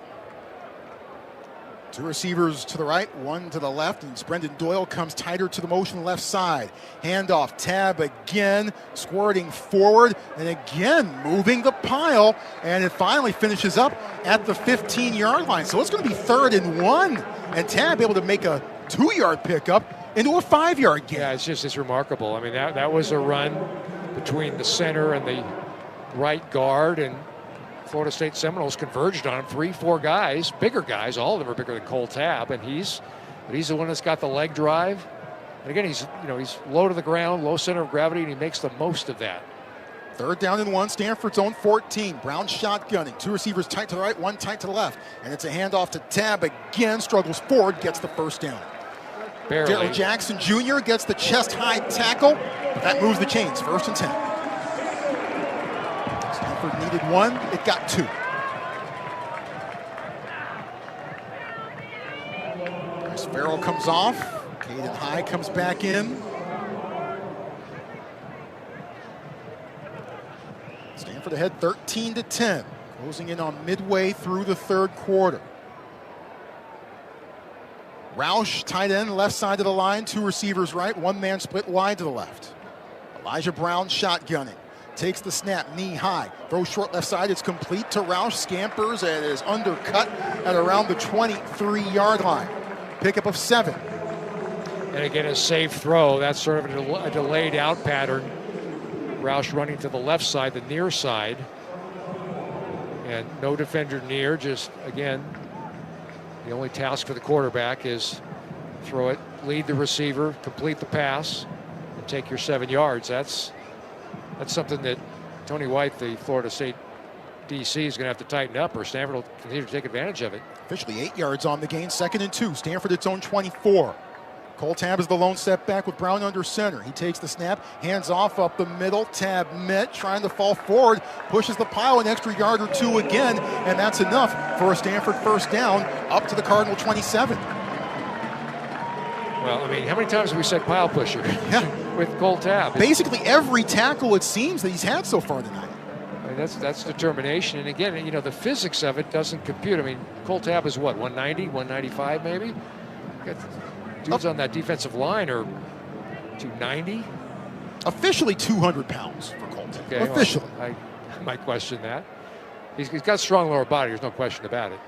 Two receivers to the right, one to the left, and Brendan Doyle comes tighter to the motion left side. Handoff, tab again, squirting forward, and again moving the pile, and it finally finishes up at the 15-yard line. So it's going to be 3rd and 1, and Tab able to make a 2-yard pickup into a 5-yard gain. Yeah, it's remarkable. I mean, that was a run between the center and the right guard, and Florida State Seminoles converged on him. 3-4 guys, bigger guys, all of them are bigger than Cole Tab, and he's the one that's got the leg drive. And again, he's low to the ground, low center of gravity, and he makes the most of that. 3rd down and 1, Stanford's own 14. Brown shotgunning. Two receivers tight to the right, one tight to the left. And it's a handoff to Tab again, struggles forward, gets the first down. Barely. Darrell Jackson Jr. gets the chest-high tackle, but that moves the chains. 1st and 10. Stanford needed 1, it got 2. Chris Farrell comes off. Caden High comes back in. Stanford ahead 13-10, closing in on midway through the 3rd quarter. Roush, tight end, left side of the line, 2 receivers right, 1 man split wide to the left. Elijah Brown shotgunning, takes the snap, knee high, throws short left side, it's complete to Roush, scampers, and is undercut at around the 23-yard line. Pickup of 7. And again, a safe throw. That's sort of a delayed out pattern. Roush running to the left side, the near side. And no defender near, just, again, the only task for the quarterback is throw it, lead the receiver, complete the pass, and take your 7 yards. That's something that Tony White, the Florida State DC, is going to have to tighten up, or Stanford will continue to take advantage of it. Officially 8 yards on the gain, 2nd and 2. Stanford its own 24. Cole Tab is the lone step back with Brown under center. He takes the snap, hands off up the middle. Tab met, trying to fall forward, pushes the pile an extra yard or 2 again, and that's enough for a Stanford 1st down up to the Cardinal 27. Well, I mean, how many times have we said pile pusher with Cole Tab? Basically every tackle, it seems, that he's had so far tonight. I mean, that's determination. And again, the physics of it doesn't compute. I mean, Cole Tab is what, 190, 195 maybe? Dudes on that defensive line are 290. Officially 200 pounds for Cole Tab. Okay, officially. Well, I might question that. He's got strong lower body. There's no question about it.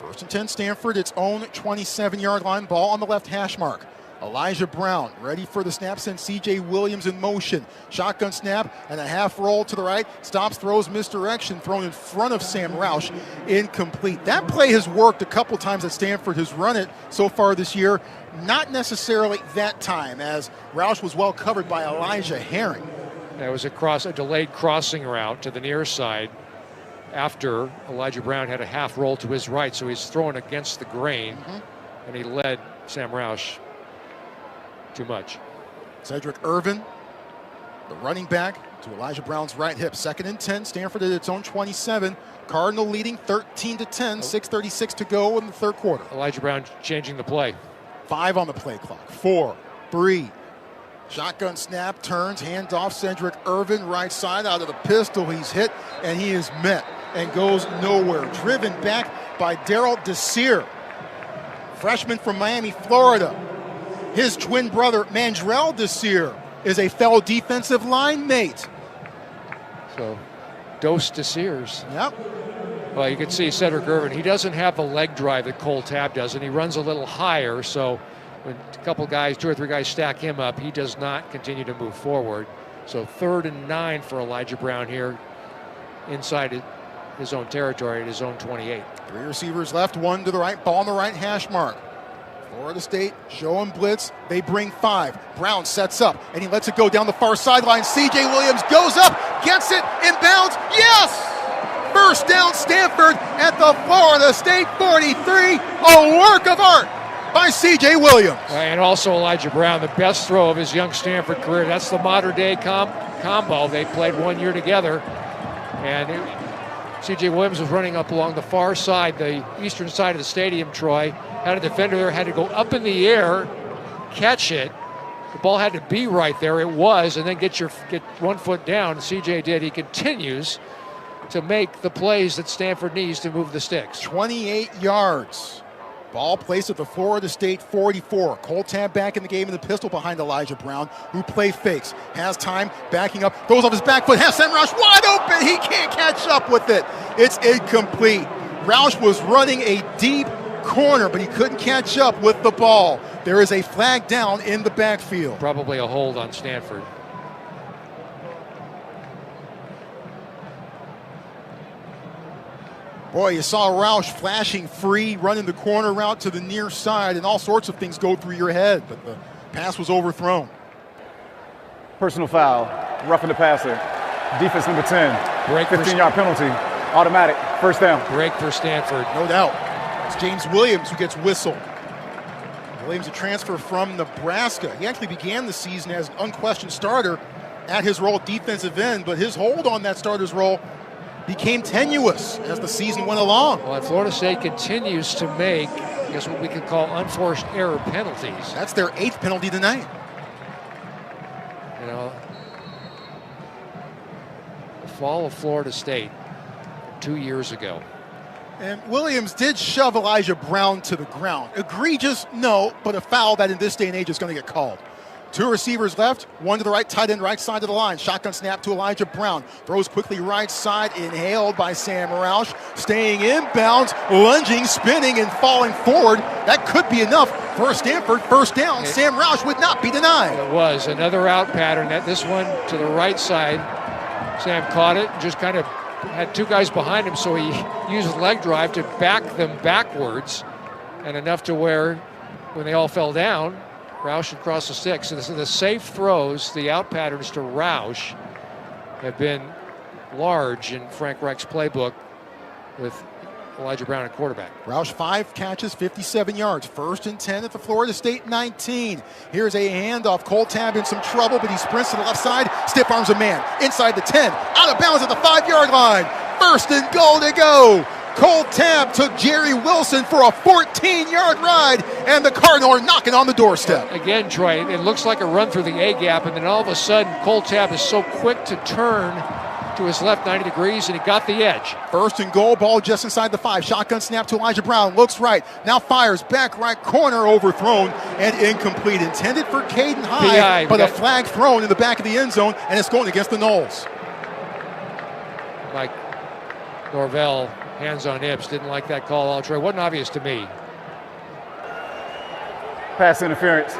1st and 10, Stanford, its own 27-yard line, ball on the left hash mark. Elijah Brown ready for the snap, sends C.J. Williams in motion. Shotgun snap and a half roll to the right. Stops, throws, misdirection, thrown in front of Sam Roush. Incomplete. That play has worked a couple times that Stanford has run it so far this year. Not necessarily that time, as Roush was well covered by Elijah Herring. That was a delayed crossing route to the near side after Elijah Brown had a half roll to his right, so he's throwing against the grain, and he led Sam Roush too much. Cedric Irvin, the running back, to Elijah Brown's right hip. 2nd and 10, Stanford at its own 27. Cardinal leading 13-10, 6:36 to go in the 3rd quarter. Elijah Brown changing the play. 5 on the play clock. 4, 3. Shotgun snap, turns, handoff, Cedric Irvin, right side out of the pistol. He's hit, and he is met and goes nowhere. Driven back by Darrell Desir, freshman from Miami, Florida. His twin brother, Mandrell Desir, is a fellow defensive line mate. So, Dos Desirs. Yep. Well, you can see Cedric Irvin, he doesn't have the leg drive that Cole Tab does, and he runs a little higher, so when a couple guys, 2 or 3 guys stack him up, he does not continue to move forward. So 3rd and 9 for Elijah Brown here inside his own territory at his own 28. 3 receivers left, 1 to the right, ball on the right hash mark. Florida State showing blitz. They bring 5. Brown sets up, and he lets it go down the far sideline. C.J. Williams goes up, gets it, inbounds. Yes! 1st down, Stanford at the Florida State 43. A work of art by C.J. Williams. And also Elijah Brown, the best throw of his young Stanford career. That's the modern-day combo. They played 1 year together. And C.J. Williams was running up along the far side, the eastern side of the stadium, Troy. Had a defender there, had to go up in the air, catch it. The ball had to be right there. It was, and then get 1 foot down. C.J. did. He continues to make the plays that Stanford needs to move the sticks. 28 yards Ball placed at the Florida State 44. Cole Tabb back in the game in the pistol behind Elijah Brown, who play fakes. Has time, backing up, throws off his back foot, has Sam Roush wide open. He can't catch up with it. It's incomplete. Roush was running a deep corner, but he couldn't catch up with the ball. There is a flag down in the backfield. Probably a hold on Stanford. Boy, you saw Roush flashing free, running the corner route to the near side, and all sorts of things go through your head, but the pass was overthrown. Personal foul, roughing the passer. Defense number 10. Break 15-yard penalty. Automatic. First down. Break for Stanford. No doubt. It's James Williams who gets whistled. Williams, a transfer from Nebraska. He actually began the season as an unquestioned starter at his role at defensive end, but his hold on that starter's role became tenuous as the season went along. Well, and Florida State continues to make, I guess, what we could call unforced error penalties. That's their 8th penalty tonight. You know, the fall of Florida State 2 years ago. And Williams did shove Elijah Brown to the ground. Egregious? No, but a foul that in this day and age is going to get called. 2 receivers left, 1 to the right, tight end right side of the line. Shotgun snap to Elijah Brown. Throws quickly right side, inhaled by Sam Roush. Staying inbounds, lunging, spinning, and falling forward. That could be enough for Stanford. First down. Sam Roush would not be denied. It was another out pattern. This one to the right side. Sam caught it and just kind of had 2 guys behind him, so he used leg drive to back them backwards, and enough to where when they all fell down, Roush had crossed the sticks. So the safe throws, the out patterns to Roush, have been large in Frank Reich's playbook with Elijah Brown at quarterback. Roush 5 catches, 57 yards. 1st and 10 at the Florida State 19. Here's a handoff. Cole Tabb in some trouble, but he sprints to the left side, stiff arms a man. Inside the 10, out of bounds at the 5-yard line. 1st and goal to go. Cole Tabb took Jerry Wilson for a 14-yard ride, and the Cardinal are knocking on the doorstep. Again, Troy, it looks like a run through the A-gap, and then all of a sudden, Cole Tabb is so quick to turn to his left 90 degrees, and he got the edge. 1st and goal, ball just inside the 5. Shotgun snap to Elijah Brown, looks right, now fires, back right corner, overthrown and incomplete. Intended for Caden High, but a flag thrown in the back of the end zone, and it's going against the Noles. Mike Norvell, hands on hips, didn't like that call all, Troy. Wasn't obvious to me. Pass interference.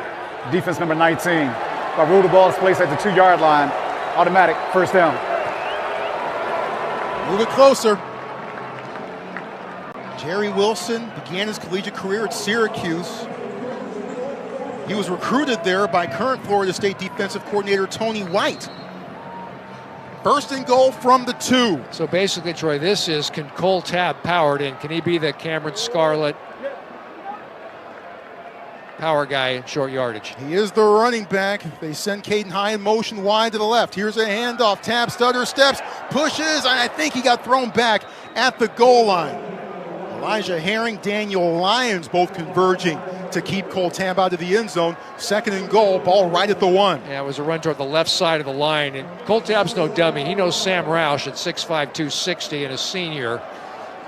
Defense number 19. By rule, the ball is placed at the 2-yard line. Automatic. First down. Move it closer. Jerry Wilson began his collegiate career at Syracuse. He was recruited there by current Florida State defensive coordinator Tony White. 1st and goal from the 2. So basically, Troy, this is, can Cole Tabb power it in? Can he be the Cameron Scarlett power guy in short yardage? He is the running back. They send Caden High in motion wide to the left. Here's a handoff. Tabb stutter steps, pushes, and I think he got thrown back at the goal line. Elijah Herring, Daniel Lyons both converging to keep Cole Tabb out of the end zone. 2nd and goal, ball right at the 1. Yeah, it was a run toward the left side of the line, and Cole Tabb's no dummy. He knows Sam Roush at 6'5", 260, and a senior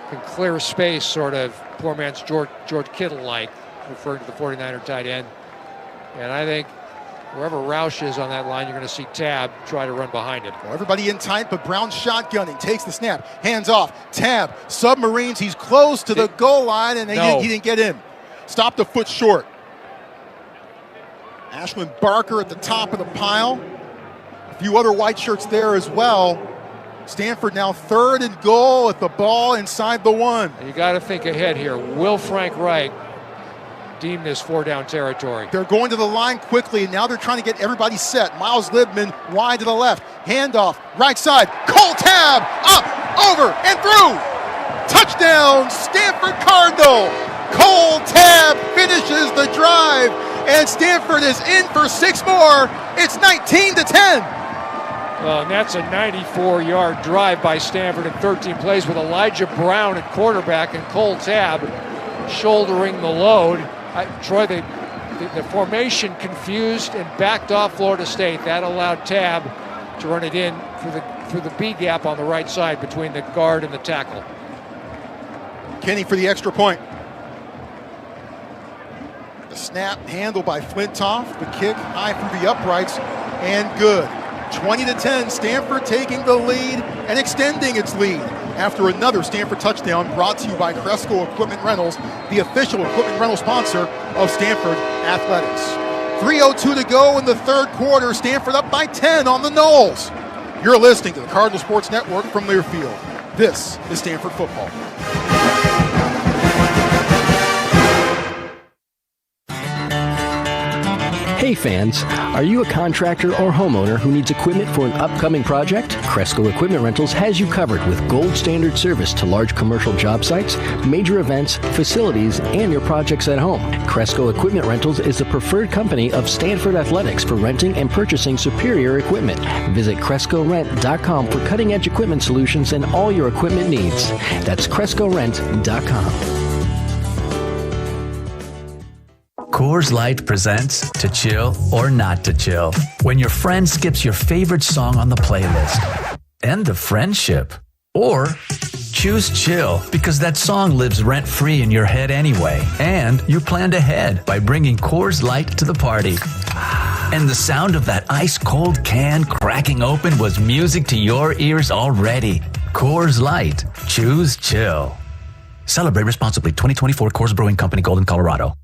can clear space, sort of poor man's George Kittle-like, referring to the 49er tight end. And I think wherever Roush is on that line, you're going to see Tabb try to run behind him. Well, everybody in tight, but Brown shotgunning, takes the snap, hands off. Tabb submarines, he's close to the goal line, and he didn't get in. Stopped a foot short. Ashwin Barker at the top of the pile. A few other white shirts there as well. Stanford now 3rd and goal at the ball inside the 1. And you got to think ahead here. Will Frank Reich deem this 4-down territory? They're going to the line quickly, and now they're trying to get everybody set. Miles Libman wide to the left. Handoff, right side. Cole Tabb, up, over, and through. Touchdown, Stanford Cardinal. Cole Tabb finishes the drive, and Stanford is in for 6 more. It's 19-10. Well, and that's a 94-yard drive by Stanford in 13 plays with Elijah Brown at quarterback and Cole Tabb shouldering the load. Troy, the formation confused and backed off Florida State. That allowed Tabb to run it in through the B gap on the right side between the guard and the tackle. Kenny for the extra point. snap handled by Flintoff. The kick high through the uprights and good. 20-10, Stanford taking the lead and extending its lead after another Stanford touchdown brought to you by Cresco Equipment Rentals, the official equipment rental sponsor of Stanford Athletics. 3:02 to go in the third quarter. Stanford up by 10 on the Noles. You're listening to the Cardinal Sports Network from Learfield. This is Stanford football. Hey fans, are you a contractor or homeowner who needs equipment for an upcoming project? Cresco Equipment Rentals has you covered with gold standard service to large commercial job sites, major events, facilities, and your projects at home. Cresco Equipment Rentals is the preferred company of Stanford Athletics for renting and purchasing superior equipment. Visit CrescoRent.com for cutting-edge equipment solutions and all your equipment needs. That's CrescoRent.com. Coors Light presents To Chill or Not to Chill. When your friend skips your favorite song on the playlist. End the friendship. Or choose chill because that song lives rent-free in your head anyway. And you planned ahead by bringing Coors Light to the party. And the sound of that ice-cold can cracking open was music to your ears already. Coors Light. Choose chill. Celebrate responsibly. 2024 Coors Brewing Company, Golden, Colorado.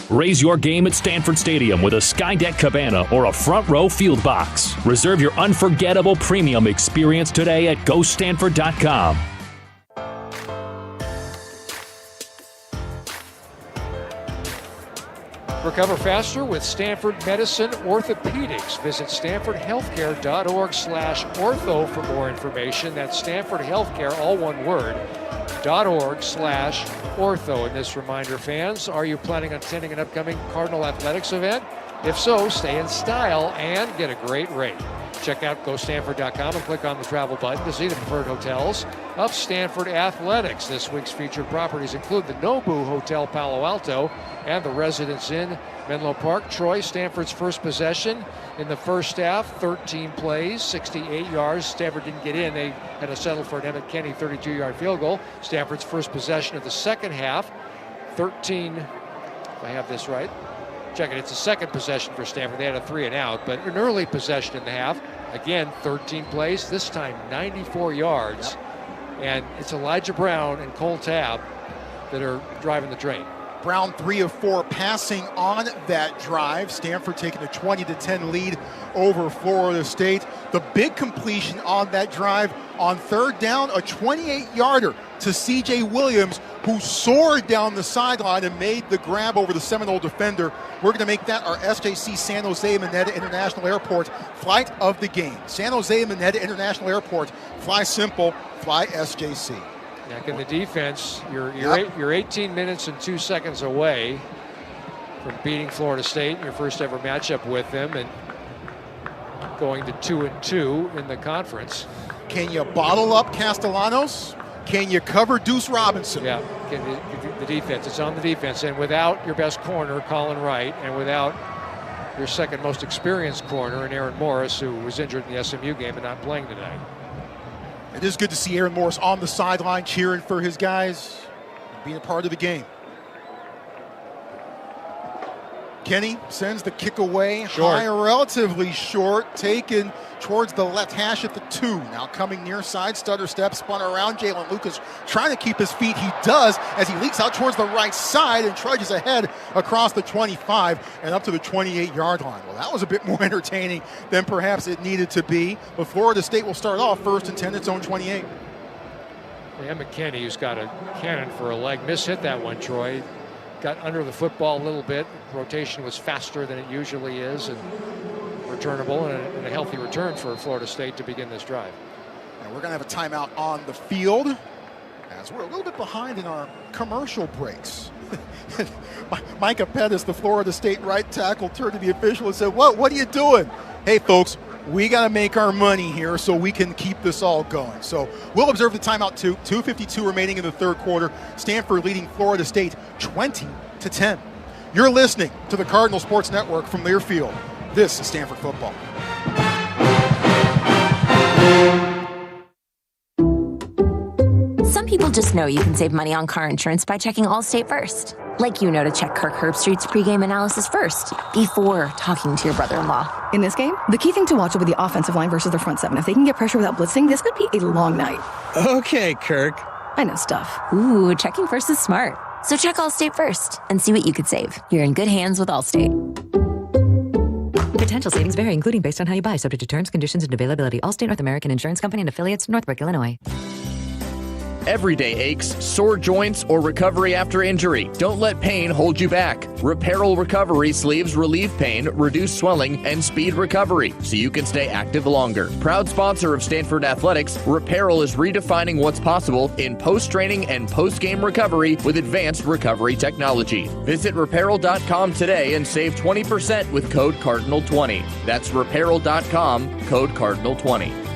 Raise your game at Stanford Stadium with a Skydeck Cabana or a front row field box. Reserve your unforgettable premium experience today at GoStanford.com. Recover faster with Stanford Medicine Orthopedics. Visit stanfordhealthcare.org/ortho for more information. That's Stanford Healthcare, all one word, .org/ortho. And this reminder, fans, are you planning on attending an upcoming Cardinal Athletics event? If so, stay in style and get a great rate. Check out GoStanford.com and click on the travel button to see the preferred hotels of Stanford Athletics. This week's featured properties include the Nobu Hotel Palo Alto and the Residence Inn Menlo Park. Troy, Stanford's first possession in the first half, 13 plays, 68 yards. Stanford didn't get in. They had to settle for an Emmett Kenny 32-yard field goal. Stanford's first possession of the second half, 13, if I have this right. Check it, it's the second possession for Stanford. They had a 3 and out, but an early possession in the half. Again, 13 plays, this time 94 yards. And it's Elijah Brown and Cole Tabb that are driving the train. Brown 3 of 4 passing on that drive. Stanford taking a 20-10 lead over Florida State. The big completion on that drive on third down, a 28-yarder to C.J. Williams, who soared down the sideline and made the grab over the Seminole defender. We're going to make that our SJC San Jose Mineta International Airport flight of the game. San Jose Mineta International Airport. Fly simple, fly SJC. Back in the defense, you're 18 minutes and 2 seconds away from beating Florida State in your first ever matchup with them and going to 2-2 in the conference. Can you bottle up Castellanos? Can you cover Deuce Robinson? Yeah, the defense. It's on the defense. And without your best corner, Colin Wright, and without your second most experienced corner, and Aaron Morris, who was injured in the SMU game and not playing tonight. It is good to see Aaron Morris on the sideline cheering for his guys, being a part of the game. Kenny sends the kick away, high, relatively short, taken towards the left hash at the 2. Now coming near side, stutter step, spun around. Jalen Lucas trying to keep his feet. He does as he leaks out towards the right side and trudges ahead across the 25 and up to the 28-yard line. Well, that was a bit more entertaining than perhaps it needed to be. But Florida State will start off first and 10 its own 28. Emmett Kenny, who's got a cannon for a leg, mishit that one, Troy. Got under the football a little bit. Rotation was faster than it usually is and returnable, and a healthy return for Florida State to begin this drive. And we're going to have a timeout on the field as we're a little bit behind in our commercial breaks. Micah Pettis, the Florida State right tackle, turned to the official and said, What are you doing? Hey, folks, we got to make our money here so we can keep this all going. So we'll observe the timeout too. 2:52 remaining in the third quarter. Stanford leading Florida State 20-10. You're listening to the Cardinal Sports Network from Learfield. This is Stanford football. Some people people just know you can save money on car insurance by checking Allstate first. Like you know to check Kirk Herbstreit's pregame analysis first, before talking to your brother-in-law. In this game, the key thing to watch will be the offensive line versus their front seven. If they can get pressure without blitzing, this could be a long night. Okay, Kirk. I know stuff. Ooh, checking first is smart. So check Allstate first and see what you could save. You're in good hands with Allstate. Potential savings vary, including based on how you buy, subject to terms, conditions, and availability. Allstate North American Insurance Company and affiliates, Northbrook, Illinois. Everyday aches, sore joints, or recovery after injury. Don't let pain hold you back. Repairl Recovery sleeves relieve pain, reduce swelling, and speed recovery so you can stay active longer. Proud sponsor of Stanford Athletics, Repairl is redefining what's possible in post-training and post-game recovery with advanced recovery technology. Visit Repairl.com today and save 20% with code Cardinal20. That's Repairl.com, code Cardinal20.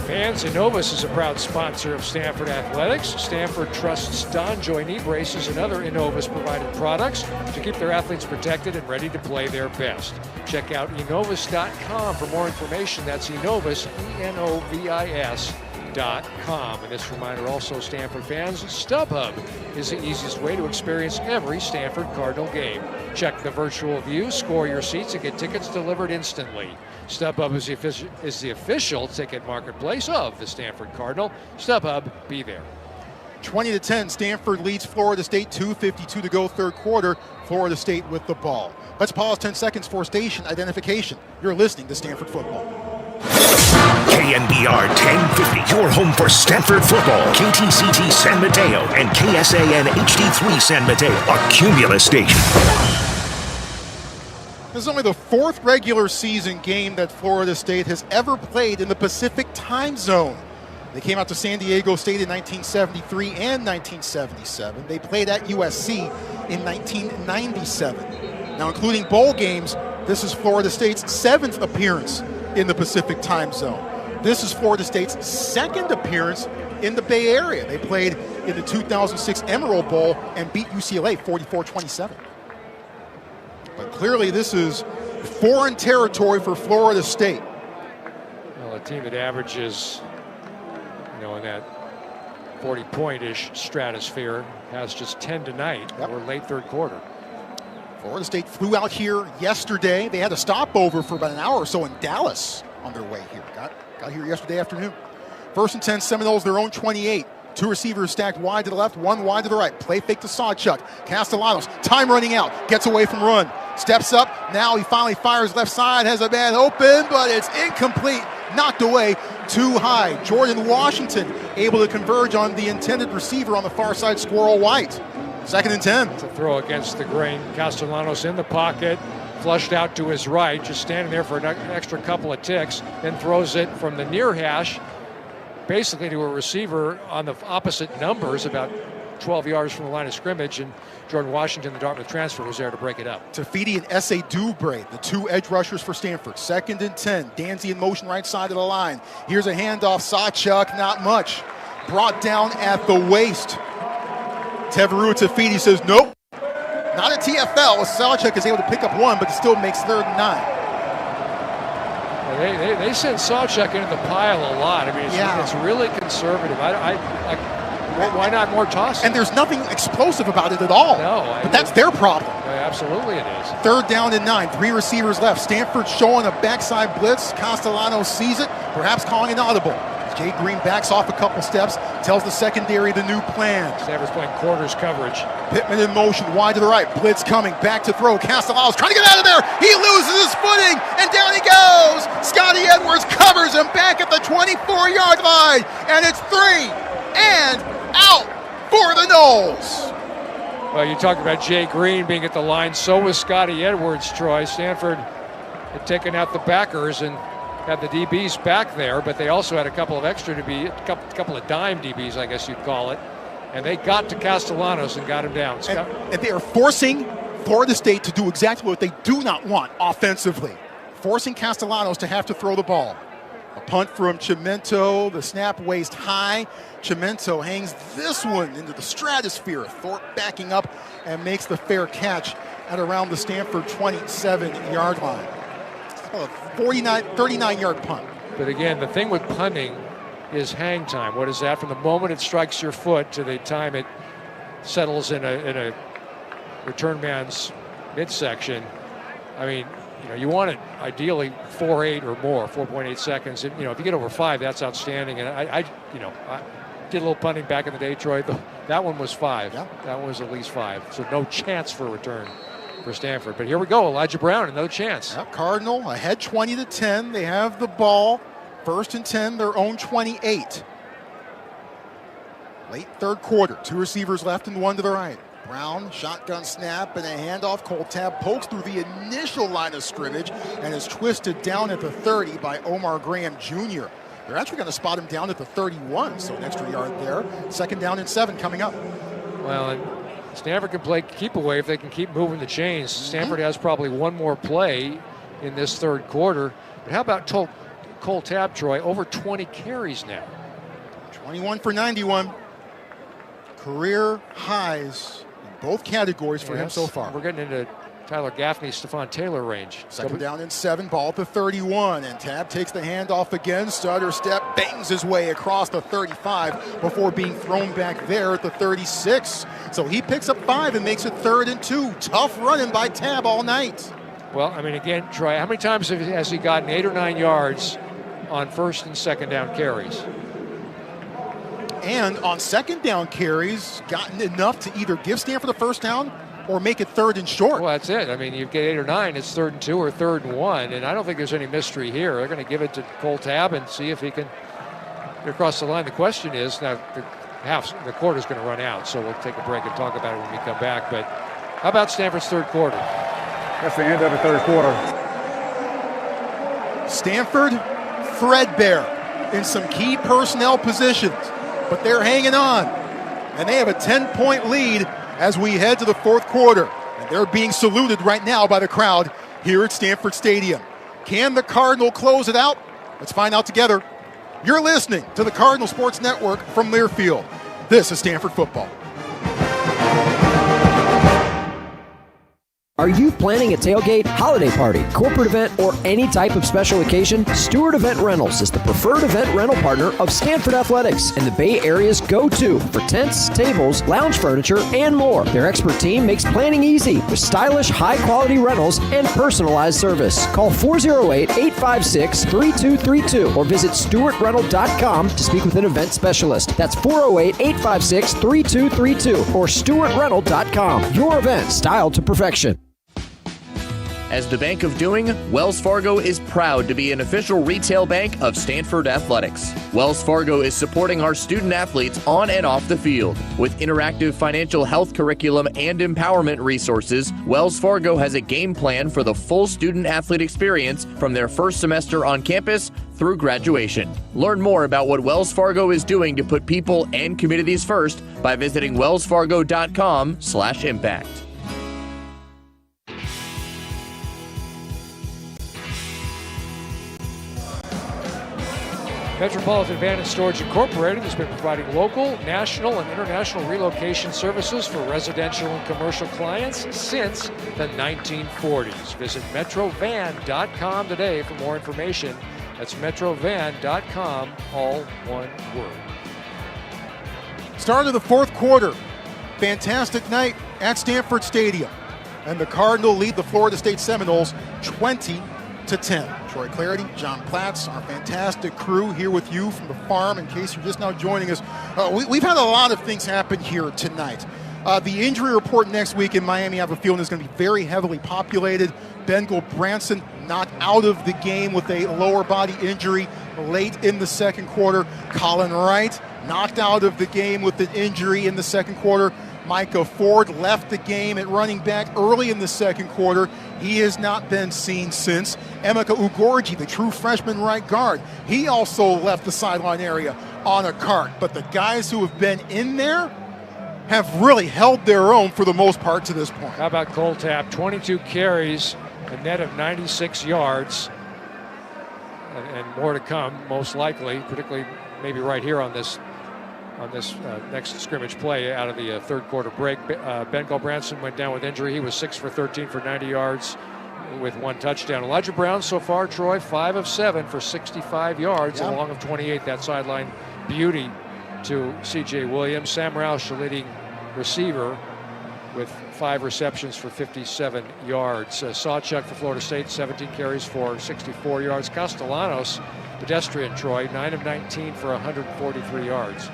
And Seminoles is a proud sponsor of Stanford Athletics. Stanford trusts DonJoy knee braces and other Enovis-provided products to keep their athletes protected and ready to play their best. Check out Enovis.com for more information. That's Enovis, ENOVIS.com. And this reminder also, Stanford fans, StubHub is the easiest way to experience every Stanford Cardinal game. Check the virtual view, score your seats, and get tickets delivered instantly. StubHub is the official ticket marketplace of the Stanford Cardinal. StubHub, be there. 20-10, Stanford leads Florida State, 2:52 to go third quarter. Florida State with the ball. Let's pause 10 seconds for station identification. You're listening to Stanford Football. KNBR 1050, your home for Stanford football. KTCT San Mateo and KSAN HD3 San Mateo, a Cumulus station. This is only the fourth regular season game that Florida State has ever played in the Pacific time zone. They came out to San Diego State in 1973 and 1977. They played at USC in 1997. Now, including bowl games, this is Florida State's seventh appearance in the Pacific time zone. This is Florida State's second appearance in the Bay Area. They played in the 2006 Emerald Bowl and beat UCLA 44-27. But clearly this is foreign territory for Florida State. Well, a team that averages, in that 40-point-ish stratosphere has just 10 tonight. Yep. We're late third quarter. Florida State flew out here yesterday. They had a stopover for about an hour or so in Dallas on their way here. Got here yesterday afternoon. First and 10, Seminoles, their own 28. Two receivers stacked wide to the left, one wide to the right. Play fake to Sawchuk. Castellanos, time running out, gets away from run. Steps up, now he finally fires left side, has a man open, but it's incomplete. Knocked away too high. Jordan Washington able to converge on the intended receiver on the far side, Squirrel White. Second and 10. It's a throw against the grain. Castellanos in the pocket, flushed out to his right, just standing there for an extra couple of ticks, then throws it from the near hash, basically to a receiver on the opposite numbers, about 12 yards from the line of scrimmage, and Jordan Washington, the Dartmouth transfer, was there to break it up. Tafiti and S.A. Dubre, the two edge rushers for Stanford. Second and 10. Danzy in motion right side of the line. Here's a handoff. Sawchuk, not much. Brought down at the waist. Teverua Tafiti says, nope. Not a TFL. Sawchuk is able to pick up one, but still makes third and 9. They send Sawchuk into the pile a lot. I mean, it's really conservative. Why not more tossing? And there's nothing explosive about it at all. No. But that's their problem. Absolutely it is. Third down and 9. Three receivers left. Stanford showing a backside blitz. Castellanos sees it, perhaps calling an audible. Jay Green backs off a couple steps, tells the secondary the new plan. Stanford's playing quarters coverage. Pittman in motion, wide to the right. Blitz coming, back to throw. Castellanos trying to get out of there. He loses his footing, and down he goes. Scotty Edwards covers him back at the 24-yard line, and it's 3 and out for the Noles. Well, you talked about Jay Green being at the line. So was Scotty Edwards, Troy. Stanford had taken out the backers and had the DBs back there, but they also had a couple of extra DBs, a couple of dime DBs, I guess you'd call it. And they got to Castellanos and got him down. And they are forcing Florida State to do exactly what they do not want offensively. Forcing Castellanos to have to throw the ball. A punt from Chimento, the snap waist high. Chimento hangs this one into the stratosphere. Thorpe backing up and makes the fair catch at around the Stanford 27-yard line. a 39-yard punt. But again, the thing with punting is hang time. What is that? From the moment it strikes your foot to the time it settles in a return man's midsection. I mean, you want it ideally 4.8 or more, 4.8 seconds. And, if you get over 5, that's outstanding. And I did a little punting back in the day, Troy. That one was 5. Yeah. That one was at least 5. So no chance for a return for Stanford. But here we go. Elijah Brown, another chance. Yeah, Cardinal ahead 20-10. They have the ball. 1st and 10, their own 28. Late third quarter. 2 receivers left and 1 to the right. Brown, shotgun snap, and a handoff. Cole Tab pokes through the initial line of scrimmage and is twisted down at the 30 by Omar Graham Jr. They're actually going to spot him down at the 31, so an extra yard there. 2nd down and 7 coming up. Well, and Stanford can play keep away if they can keep moving the chains. Stanford has probably one more play in this third quarter. But how about Cole Tab, Troy? Over 20 carries now. 21 for 91. Career highs in both categories for him so far. We're getting into Tyler Gaffney, Stephon Taylor range. 2nd down and 7, ball at the 31, and Tab takes the handoff again. Stutter step, bangs his way across the 35 before being thrown back there at the 36. So he picks up 5 and makes it 3rd and 2. Tough running by Tab all night. Well, I mean, again, Troy, how many times has he gotten 8 or 9 yards on 1st and 2nd down carries? And on 2nd down carries, gotten enough to either give Stanford a 1st down or make it 3rd and short. Well, that's it. I mean, you get 8 or 9, it's 3rd and 2 or 3rd and 1, and I don't think there's any mystery here. They're going to give it to Cole Tab and see if he can get across the line. The question is, now the quarter's going to run out, so we'll take a break and talk about it when we come back. But how about Stanford's third quarter? That's the end of the third quarter. Stanford threadbare in some key personnel positions, but they're hanging on. And they have a 10-point lead as we head to the fourth quarter. And they're being saluted right now by the crowd here at Stanford Stadium. Can the Cardinal close it out? Let's find out together. You're listening to the Cardinal Sports Network from Learfield. This is Stanford Football. Are you planning a tailgate, holiday party, corporate event, or any type of special occasion? Stewart Event Rentals is the preferred event rental partner of Stanford Athletics and the Bay Area's go-to for tents, tables, lounge furniture, and more. Their expert team makes planning easy with stylish, high-quality rentals and personalized service. Call 408-856-3232 or visit stewartrental.com to speak with an event specialist. That's 408-856-3232 or stewartrental.com. Your event styled to perfection. As the Bank of Doing, Wells Fargo is proud to be an official retail bank of Stanford Athletics. Wells Fargo is supporting our student athletes on and off the field. With interactive financial health curriculum and empowerment resources, Wells Fargo has a game plan for the full student athlete experience from their first semester on campus through graduation. Learn more about what Wells Fargo is doing to put people and communities first by visiting wellsfargo.com/impact. Metropolitan Van and Storage Incorporated has been providing local, national, and international relocation services for residential and commercial clients since the 1940s. Visit metrovancom today for more information. That's metrovancom, all one word. Start of the fourth quarter. Fantastic night at Stanford Stadium. And the Cardinal lead the Florida State Seminoles 20-10. Troy Clarity, John Platts, our fantastic crew here with you from the farm. In case you're just now joining us, we've had a lot of things happen here tonight. The injury report next week in Miami, I have a feeling, is going to be very heavily populated. Bengal Branson not out of the game with a lower body injury late in the second quarter. Colin Wright knocked out of the game with an injury in the second quarter. Micah Ford left the game at running back early in the second quarter. He has not been seen since. Emeka Ugorji, the true freshman right guard, he also left the sideline area on a cart. But the guys who have been in there have really held their own for the most part to this point. How about Cole Tab? 22 carries, a net of 96 yards, and more to come, most likely, particularly maybe right here on this next scrimmage play out of the third quarter break. Bengal Branson went down with injury. He was 6 for 13 for 90 yards. with 1 touchdown. Elijah Brown so far, Troy, 5 of 7 for 65 yards, Yeah. along of 28. That sideline beauty to C.J. Williams. Sam Roush, the leading receiver, with 5 receptions for 57 yards. Sawchuk for Florida State, 17 carries for 64 yards. Castellanos, pedestrian, Troy, 9 of 19 for 143 yards.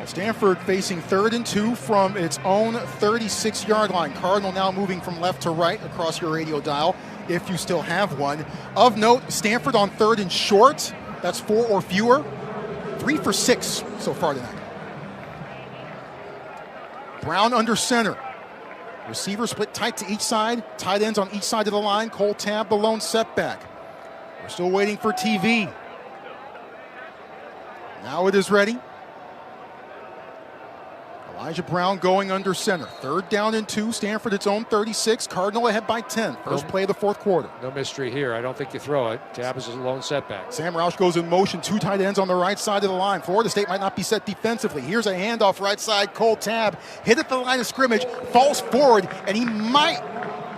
Stanford facing 3rd and 2 from its own 36-yard line. Cardinal now moving from left to right across your radio dial, if you still have one. Of note, Stanford on 3rd and short. That's 4 or fewer. 3 for 6 so far tonight. Brown under center. Receivers split tight to each side. Tight ends on each side of the line. Cole Tabb, the lone setback. We're still waiting for TV. Now it is ready. Elijah Brown going under center. 3rd down and 2. Stanford its own 36. Cardinal ahead by 10. First play of the 4th quarter. No mystery here. I don't think you throw it. Tabb is a lone setback. Sam Roush goes in motion. 2 tight ends on the right side of the line. Florida State might not be set defensively. Here's a handoff right side. Cole Tabb hit at the line of scrimmage. Falls forward, and he might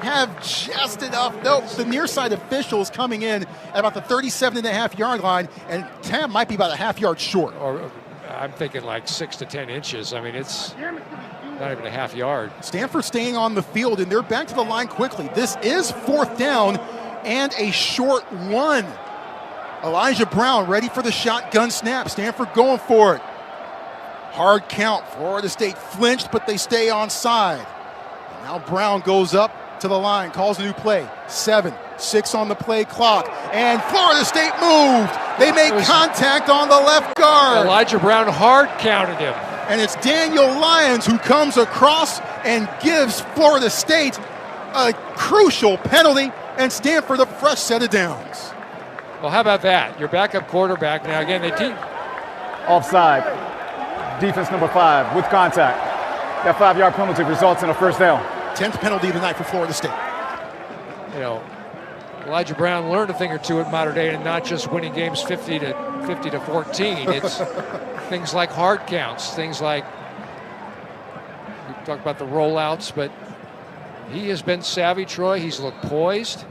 have just enough. Nope, the near side official is coming in at about the 37.5-yard line, and Tabb might be about a half-yard short. Or I'm thinking like 6 to 10 inches. I mean, it's not even a half yard. Stanford staying on the field, and they're back to the line quickly. This is 4th down and a short 1. Elijah Brown ready for the shotgun snap. Stanford going for it. Hard count. Florida State flinched, but they stay onside. And now Brown goes up to the line, calls a new play. 7, 6 on the play clock, and Florida State moved. They made contact on the left guard. Elijah Brown hard counted him. And it's Daniel Lyons who comes across and gives Florida State a crucial penalty, and Stanford a fresh set of downs. Well, how about that? Your backup quarterback now again. They team Offside. Defense number 5 with contact. That 5-yard penalty results in a first down. 10th penalty of the night for Florida State. You know, Elijah Brown learned a thing or two at Mater Dei, and not just winning games 50 to 14. It's things like hard counts, things like we talked about the rollouts, but he has been savvy, Troy. He's looked poised,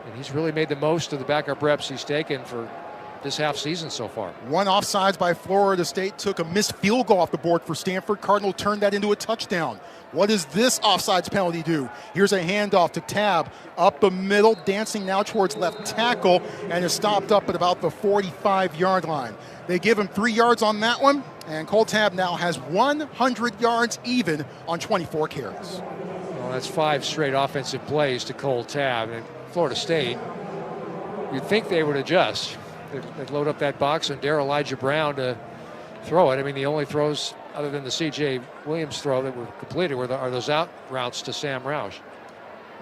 and he's really made the most of the backup reps he's taken for this half season so far. 1 offsides by Florida State took a missed field goal off the board for Stanford. Cardinal turned that into a touchdown. What does this offsides penalty do? Here's a handoff to Tabb up the middle, dancing now towards left tackle, and is stopped up at about the 45-yard line. They give him 3 yards on that one, and Cole Tabb now has 100 yards even on 24 carries. Well, that's 5 straight offensive plays to Cole Tabb. And Florida State, you'd think they would adjust. They'd load up that box and dare Elijah Brown to throw it. I mean, the only throws other than the C.J. Williams throw that were completed are those out routes to Sam Roush.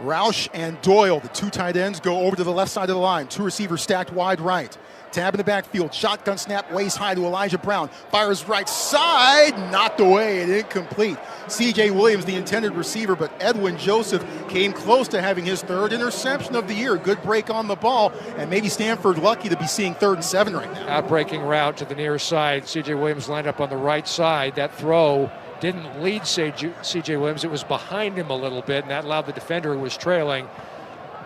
Roush and Doyle, the 2 tight ends, go over to the left side of the line. 2 receivers stacked wide right. Tabb in the backfield, shotgun snap, waist high to Elijah Brown. Fires right side, knocked away and incomplete. C.J. Williams, the intended receiver, but Edwin Joseph came close to having his 3rd interception of the year. Good break on the ball, and maybe Stanford lucky to be seeing 3rd and 7 right now. Outbreaking route to the near side. C.J. Williams lined up on the right side. That throw didn't lead C.J. Williams. It was behind him a little bit, and that allowed the defender who was trailing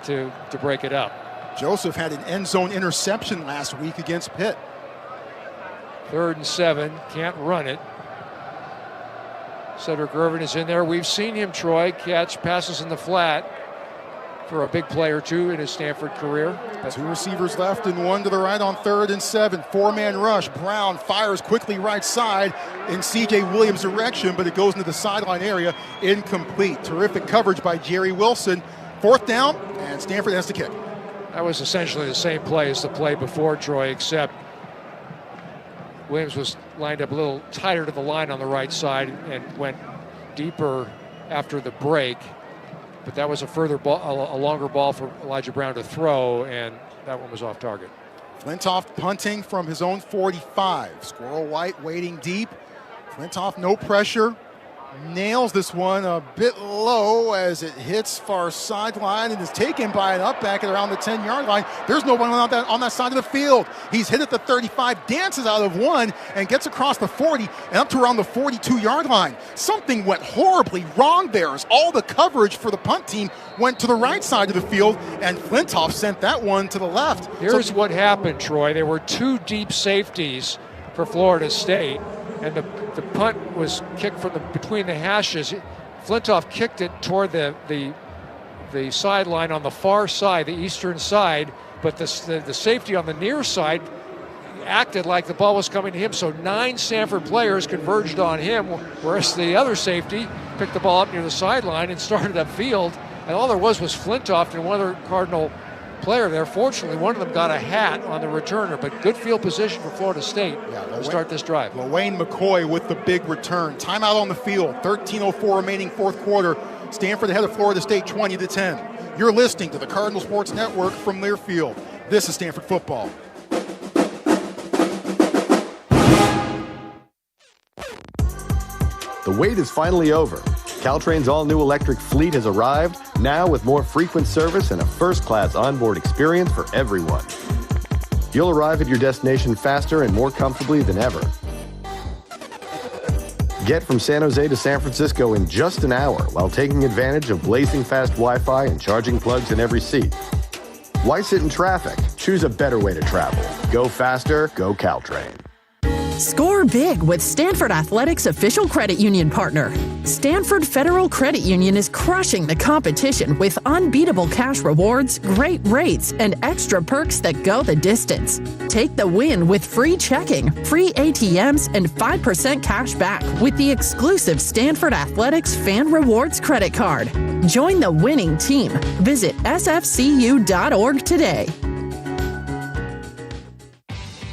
to break it up. Joseph had an end zone interception last week against Pitt. 3rd and 7, can't run it. Cedric Irvin is in there. We've seen him, Troy, catch passes in the flat for a big play or two in his Stanford career. 2 receivers left and 1 to the right on 3rd and 7. 4-man rush. Brown fires quickly right side in C.J. Williams' direction, but it goes into the sideline area. Incomplete. Terrific coverage by Jerry Wilson. 4th down, and Stanford has to kick. That was essentially the same play as the play before, Troy, except Williams was lined up a little tighter to the line on the right side and went deeper after the break. But that was a further ball, a longer ball for Elijah Brown to throw, and that one was off target. Flintoff punting from his own 45. Squirrel White waiting deep. Flintoff no pressure. nails this one a bit low as it hits far sideline and is taken by an up back at around the 10-yard line. There's no one on that side of the field. He's hit at the 35, dances out of one, and gets across the 40 and up to around the 42-yard line. Something went horribly wrong there as all the coverage for the punt team went to the right side of the field, and Flintoff sent that one to the left. Here's what happened, Troy. There were two deep safeties for Florida State, and the punt was kicked from between the hashes. Flintoff kicked it toward the sideline on the far side, the eastern side, but the safety on the near side acted like the ball was coming to him, so 9 Stanford players converged on him, whereas the other safety picked the ball up near the sideline and started upfield, and all there was Flintoff and one other Cardinal player there. Fortunately, one of them got a hat on the returner, but good field position for Florida State to start this drive. LaWayne McCoy with the big return. Timeout on the field, 13:04 remaining fourth quarter. Stanford ahead of Florida State 20-10. You're listening to the Cardinal Sports Network from Learfield. This is Stanford football. The wait is finally over. Caltrain's all-new electric fleet has arrived, now with more frequent service and a first-class onboard experience for everyone. You'll arrive at your destination faster and more comfortably than ever. Get from San Jose to San Francisco in just an hour while taking advantage of blazing fast Wi-Fi and charging plugs in every seat. Why sit in traffic? Choose a better way to travel. Go faster, go Caltrain. Score big with Stanford Athletics' official credit union partner. Stanford Federal Credit Union is crushing the competition with unbeatable cash rewards, great rates, and extra perks that go the distance. Take the win with free checking, free ATMs, and 5% cash back with the exclusive Stanford Athletics Fan Rewards credit card. Join the winning team. Visit sfcu.org today.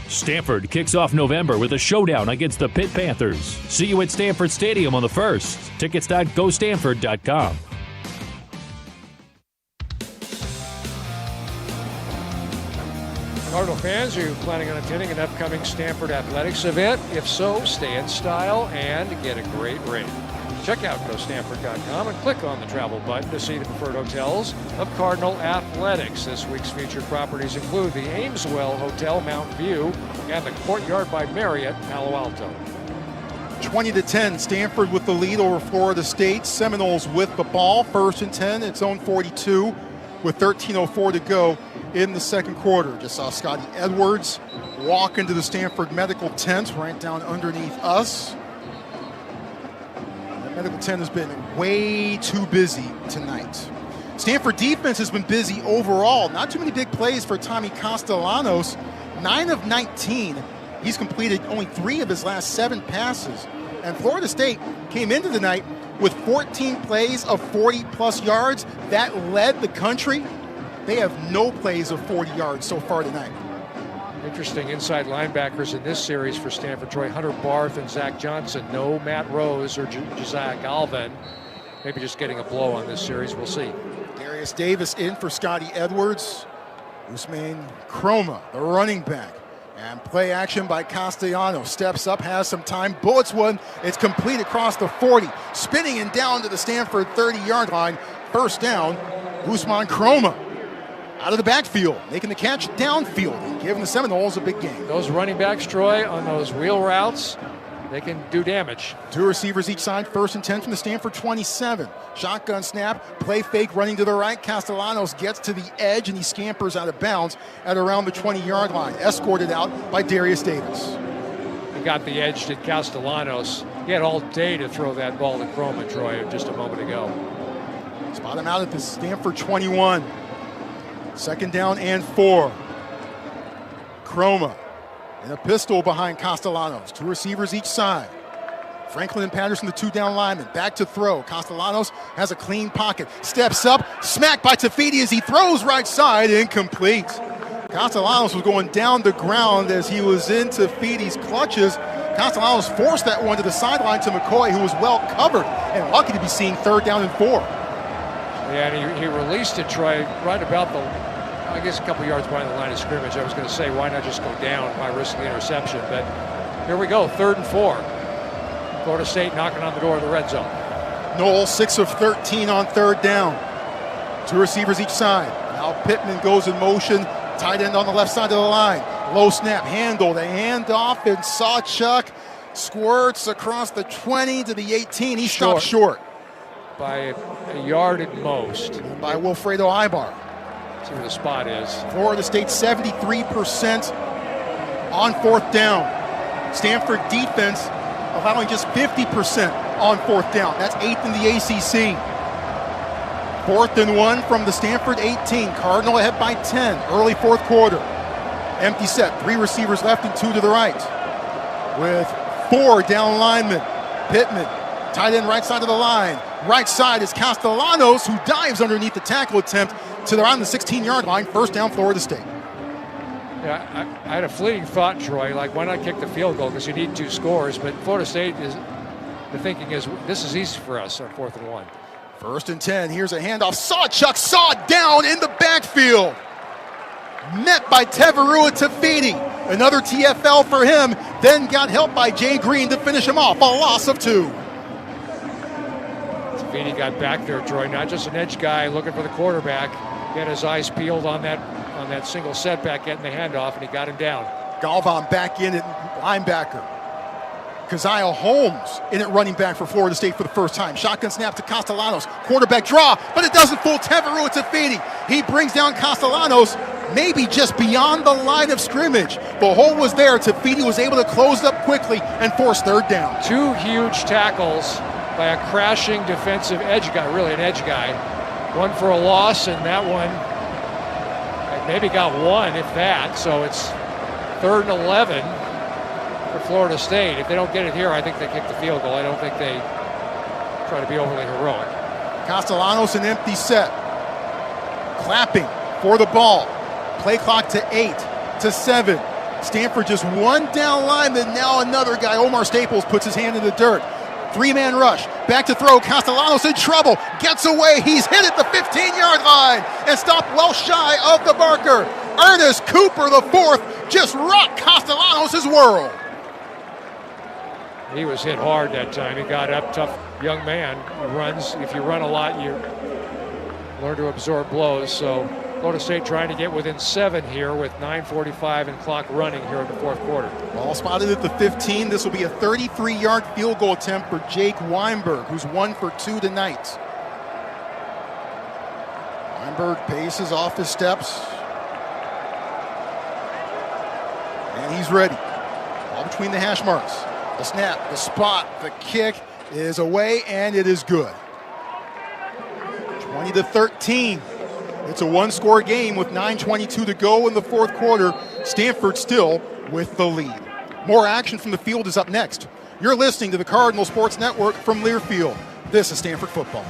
Stanford kicks off November with a showdown against the Pitt Panthers. See you at Stanford Stadium on the 1st. Tickets.gostanford.com. Cardinal fans, are you planning on attending an upcoming Stanford Athletics event? If so, stay in style and get a great rate. Check out GoStanford.com and click on the travel button to see the preferred hotels of Cardinal Athletics. This week's featured properties include the Ameswell Hotel, Mount View, and the Courtyard by Marriott, Palo Alto. 20-10, Stanford with the lead over Florida State. Seminoles with the ball, 1st and 10, its own 42, with 13:04 to go in the second quarter. Just saw Scotty Edwards walk into the Stanford medical tent right down underneath us. Medical tent has been way too busy tonight. Stanford defense has been busy overall. Not too many big plays for Tommy Castellanos. 9 of 19. He's completed only 3 of his last 7 passes. And Florida State came into the night with 14 plays of 40-plus yards. That led the country. They have no plays of 40 yards so far tonight. Interesting inside linebackers in this series for Stanford, Troy. Hunter Barth and Zach Johnson. No Matt Rose or Josiah Galvin. Maybe just getting a blow on this series. We'll see. Darius Davis in for Scotty Edwards. Usman Croma, the running back. And play action by Castellanos. Steps up, has some time. Bullets one. It's complete across the 40. Spinning and down to the Stanford 30-yard line. First down, Usman Croma. Out of the backfield, making the catch downfield and giving the Seminoles a big game. Those running backs, Troy, on those wheel routes, they can do damage. 2 receivers each side, 1st and 10 from the Stanford 27. Shotgun snap, play fake, running to the right. Castellanos gets to the edge and he scampers out of bounds at around the 20-yard line, escorted out by Darius Davis. He got the edge to Castellanos. He had all day to throw that ball to Croma, Troy, just a moment ago. Spot him out at the Stanford 21. 2nd down and 4. Croma and a pistol behind Castellanos. 2 receivers each side. Franklin and Patterson, the 2 down linemen. Back to throw. Castellanos has a clean pocket. Steps up, smacked by Tafiti as he throws right side, incomplete. Castellanos was going down the ground as he was in Tafiti's clutches. Castellanos forced that one to the sideline to McCoy, who was well covered and lucky to be seeing 3rd down and 4. Yeah, and he released it, Troy, right about I guess a couple yards behind the line of scrimmage. I was going to say, why not just go down by risking the interception? But here we go, 3rd and 4. Florida State knocking on the door of the red zone. Noel 6 of 13 on third down. 2 receivers each side. Now Pittman goes in motion. Tight end on the left side of the line. Low snap, handle, the handoff, and Sawchuk squirts across the 20 to the 18. He stopped short. By a yard at most. By Wilfredo Ibar. See where the spot is. Florida State 73% on fourth down. Stanford defense allowing just 50% on fourth down. That's 8th in the ACC. 4th and 1 from the Stanford 18. Cardinal ahead by 10. Early fourth quarter. Empty set. 3 receivers left and 2 to the right. With 4 down linemen. Pittman, tight end right side of the line. Right side is Castellanos, who dives underneath the tackle attempt to around the 16-yard line. First down, Florida State. Yeah, I had a fleeting thought, Troy, like why not kick the field goal because you need 2 scores, but Florida State the thinking is this is easy for us on 4th and 1. 1st and 10, here's a handoff. Sawchuk sawed down in the backfield. Met by Teveru Tafiti. Another TFL for him, then got help by Jay Green to finish him off. A loss of 2. Tafiti got back there, Troy, not just an edge guy looking for the quarterback. He had his eyes peeled on that single setback, getting the handoff, and he got him down. Galvan back in at linebacker. Keziah Holmes in at running back for Florida State for the first time. Shotgun snap to Castellanos. Quarterback draw, but it doesn't fool Teveru Tafiti. He brings down Castellanos, maybe just beyond the line of scrimmage. The hole was there. Tafiti was able to close it up quickly and force 3rd down. 2 huge tackles by a crashing defensive edge guy, really an edge guy. One for a loss, and that one maybe got 1, if that. So it's 3rd and 11 for Florida State. If they don't get it here, I think they kick the field goal. I don't think they try to be overly heroic. Castellanos an empty set. Clapping for the ball. Play clock to 8 to 7. Stanford just 1 down lineman. Now another guy, Omar Staples, puts his hand in the dirt. 3-man rush. Back to throw. Castellanos in trouble. Gets away. He's hit at the 15-yard line and stopped well shy of the marker. Ernest Cooper, the 4th, just rocked Castellanos' world. He was hit hard that time. He got up, tough young man. He runs. If you run a lot, you learn to absorb blows. So Florida State trying to get within 7 here with 9:45 and clock running here in the fourth quarter. Ball spotted at the 15. This will be a 33-yard field goal attempt for Jake Weinberg, who's 1 for 2 tonight. Weinberg paces off his steps. And he's ready. All between the hash marks. The snap, the spot, the kick is away, and it is good. 20-13. It's a 1-score game with 9:22 to go in the fourth quarter. Stanford still with the lead. More action from the field is up next. You're listening to the Cardinal Sports Network from Learfield. This is Stanford football.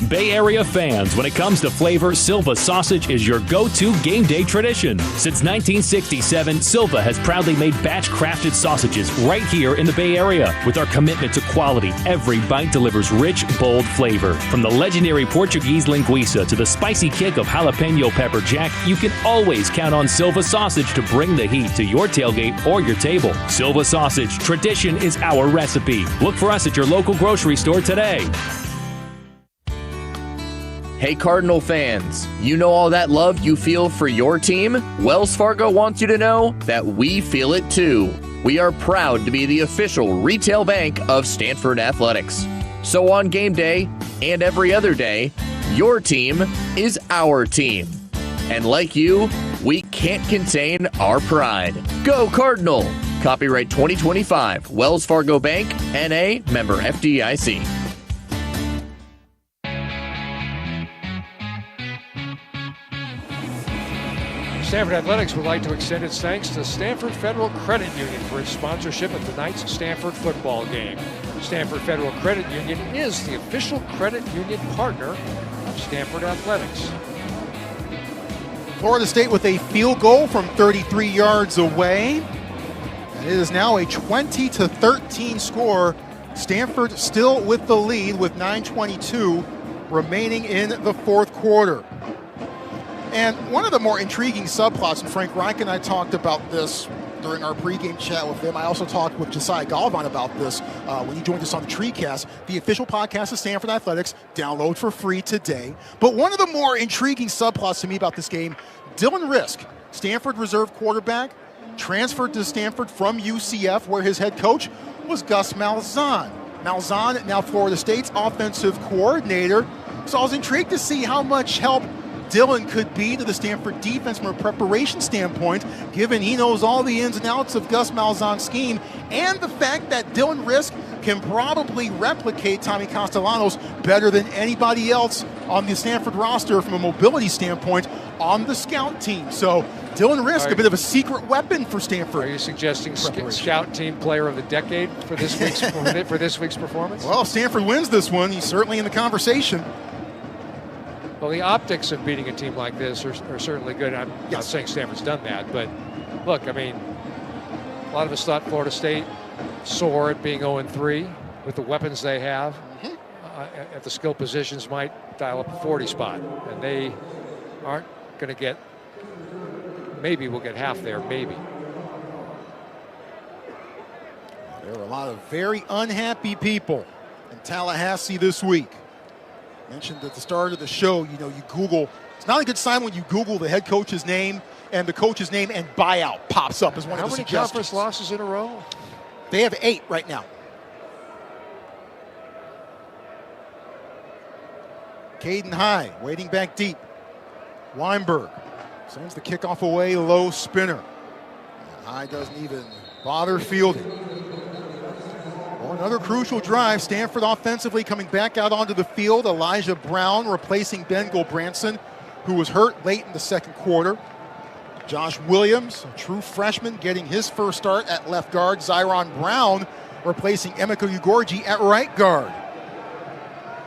Bay Area fans, when it comes to flavor, Silva sausage is your go-to game day tradition. Since 1967, Silva has proudly made batch-crafted sausages right here in the Bay Area. With our commitment to quality, every bite delivers rich, bold flavor. From the legendary Portuguese linguiça to the spicy kick of jalapeno pepper jack, you can always count on Silva sausage to bring the heat to your tailgate or your table. Silva sausage, tradition is our recipe. Look for us at your local grocery store today. Hey Cardinal fans, you know all that love you feel for your team? Wells Fargo wants you to know that we feel it too. We are proud to be the official retail bank of Stanford Athletics. So on game day and every other day, your team is our team. And like you, we can't contain our pride. Go Cardinal! Copyright 2025, Wells Fargo Bank, N.A., member FDIC. Stanford Athletics would like to extend its thanks to Stanford Federal Credit Union for its sponsorship of tonight's Stanford football game. Stanford Federal Credit Union is the official credit union partner of Stanford Athletics. Florida State with a field goal from 33 yards away. And it is now a 20-13 score. Stanford still with the lead with 9:22 remaining in the fourth quarter. And one of the more intriguing subplots, and Frank Reich and I talked about this during our pregame chat with him. I also talked with Josiah Galvan about this when he joined us on the TreeCast, the official podcast of Stanford Athletics. Download for free today. But one of the more intriguing subplots to me about this game, Dylan Risk, Stanford reserve quarterback, transferred to Stanford from UCF, where his head coach was Gus Malzahn. Malzahn, now Florida State's offensive coordinator. So I was intrigued to see how much help Dylan could be to the Stanford defense from a preparation standpoint, given he knows all the ins and outs of Gus Malzahn's scheme, and the fact that Dylan Risk can probably replicate Tommy Castellanos better than anybody else on the Stanford roster from a mobility standpoint on the scout team. So Dylan Risk, a bit of a secret weapon for Stanford. Are you suggesting scout team player of the decade for this week's performance? Well, if Stanford wins this one, he's certainly in the conversation. Well, the optics of beating a team like this are certainly good. I'm not saying Stanford's done that, but look, I mean, a lot of us thought Florida State soar at being 0-3 with the weapons they have at the skill positions might dial up a 40 spot, and they aren't going to get. Maybe we'll get half there, maybe. There are a lot of very unhappy people in Tallahassee this week. Mentioned at the start of the show, you Google. It's not a good sign when you Google the head coach's name and the coach's name and buyout pops up as one of the suggestions. How many conference losses in a row? They have 8 right now. Caden High waiting back deep. Weinberg sends the kickoff away, low spinner. And High doesn't even bother fielding. Well, another crucial drive. Stanford offensively coming back out onto the field. Elijah Brown replacing Ben Gulbranson, who was hurt late in the second quarter. Josh Williams, a true freshman, getting his first start at left guard. Zyron Brown replacing Emeka Ugorji at right guard.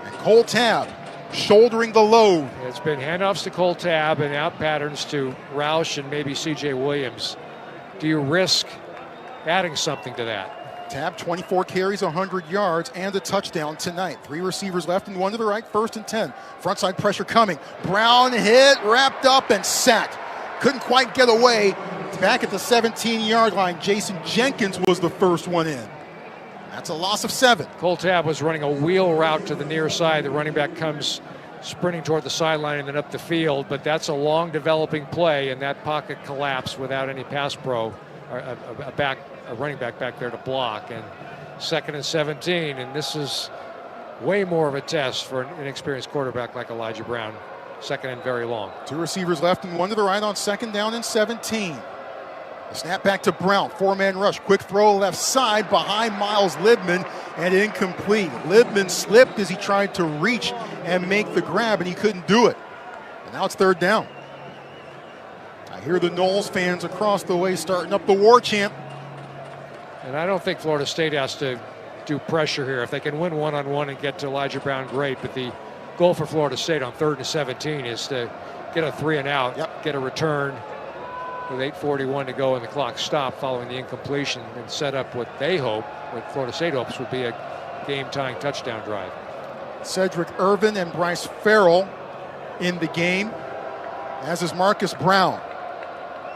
And Cole Tabb shouldering the load. It's been handoffs to Cole Tabb and out patterns to Roush and maybe C.J. Williams. Do you risk adding something to that? Tabb, 24 carries, 100 yards, and a touchdown tonight. 3 receivers left and 1 to the right, 1st and 10. Frontside pressure coming. Brown hit, wrapped up, and sacked. Couldn't quite get away. Back at the 17-yard line, Jason Jenkins was the first one in. That's a loss of 7. Cole Tabb was running a wheel route to the near side. The running back comes sprinting toward the sideline and then up the field, but that's a long developing play, and that pocket collapsed without any pass pro, or a running back there to block. And 2nd and 17, and this is way more of a test for an inexperienced quarterback like Elijah Brown. 2nd and very long. 2 receivers left and 1 to the right on 2nd down and 17. The snap back to Brown, 4-man rush, quick throw left side behind Miles Libman, and incomplete. Libman slipped as he tried to reach and make the grab, and he couldn't do it. And now it's 3rd down. I hear the Noles fans across the way starting up the war chant. And I don't think Florida State has to do pressure here. If they can win one-on-one and get to Elijah Brown, great. But the goal for Florida State on 3rd and 17 is to get a 3 and out, get a return with 8:41 to go and the clock stopped following the incompletion, and set up what they hope, what Florida State hopes would be a game-tying touchdown drive. Cedric Irvin and Bryce Farrell in the game, as is Marcus Brown.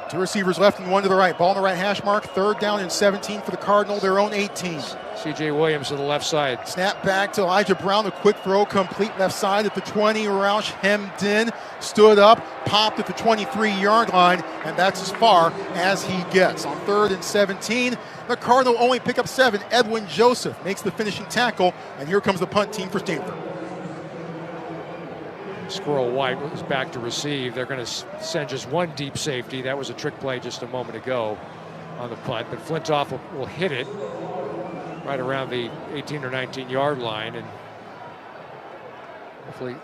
2 receivers left and 1 to the right. Ball on the right hash mark. 3rd down and 17 for the Cardinal, their own 18. C.J. Williams to the left side. Snap back to Elijah Brown. A quick throw, complete left side at the 20. Roush hemmed in, stood up, popped at the 23-yard line, and that's as far as he gets. On 3rd and 17, the Cardinal only pick up 7. Edwin Joseph makes the finishing tackle, and here comes the punt team for Stanford. Squirrel White was back to receive. They're going to send just 1 deep safety. That was a trick play just a moment ago on the punt, but Flintoff will hit it right around the 18 or 19-yard line, and hopefully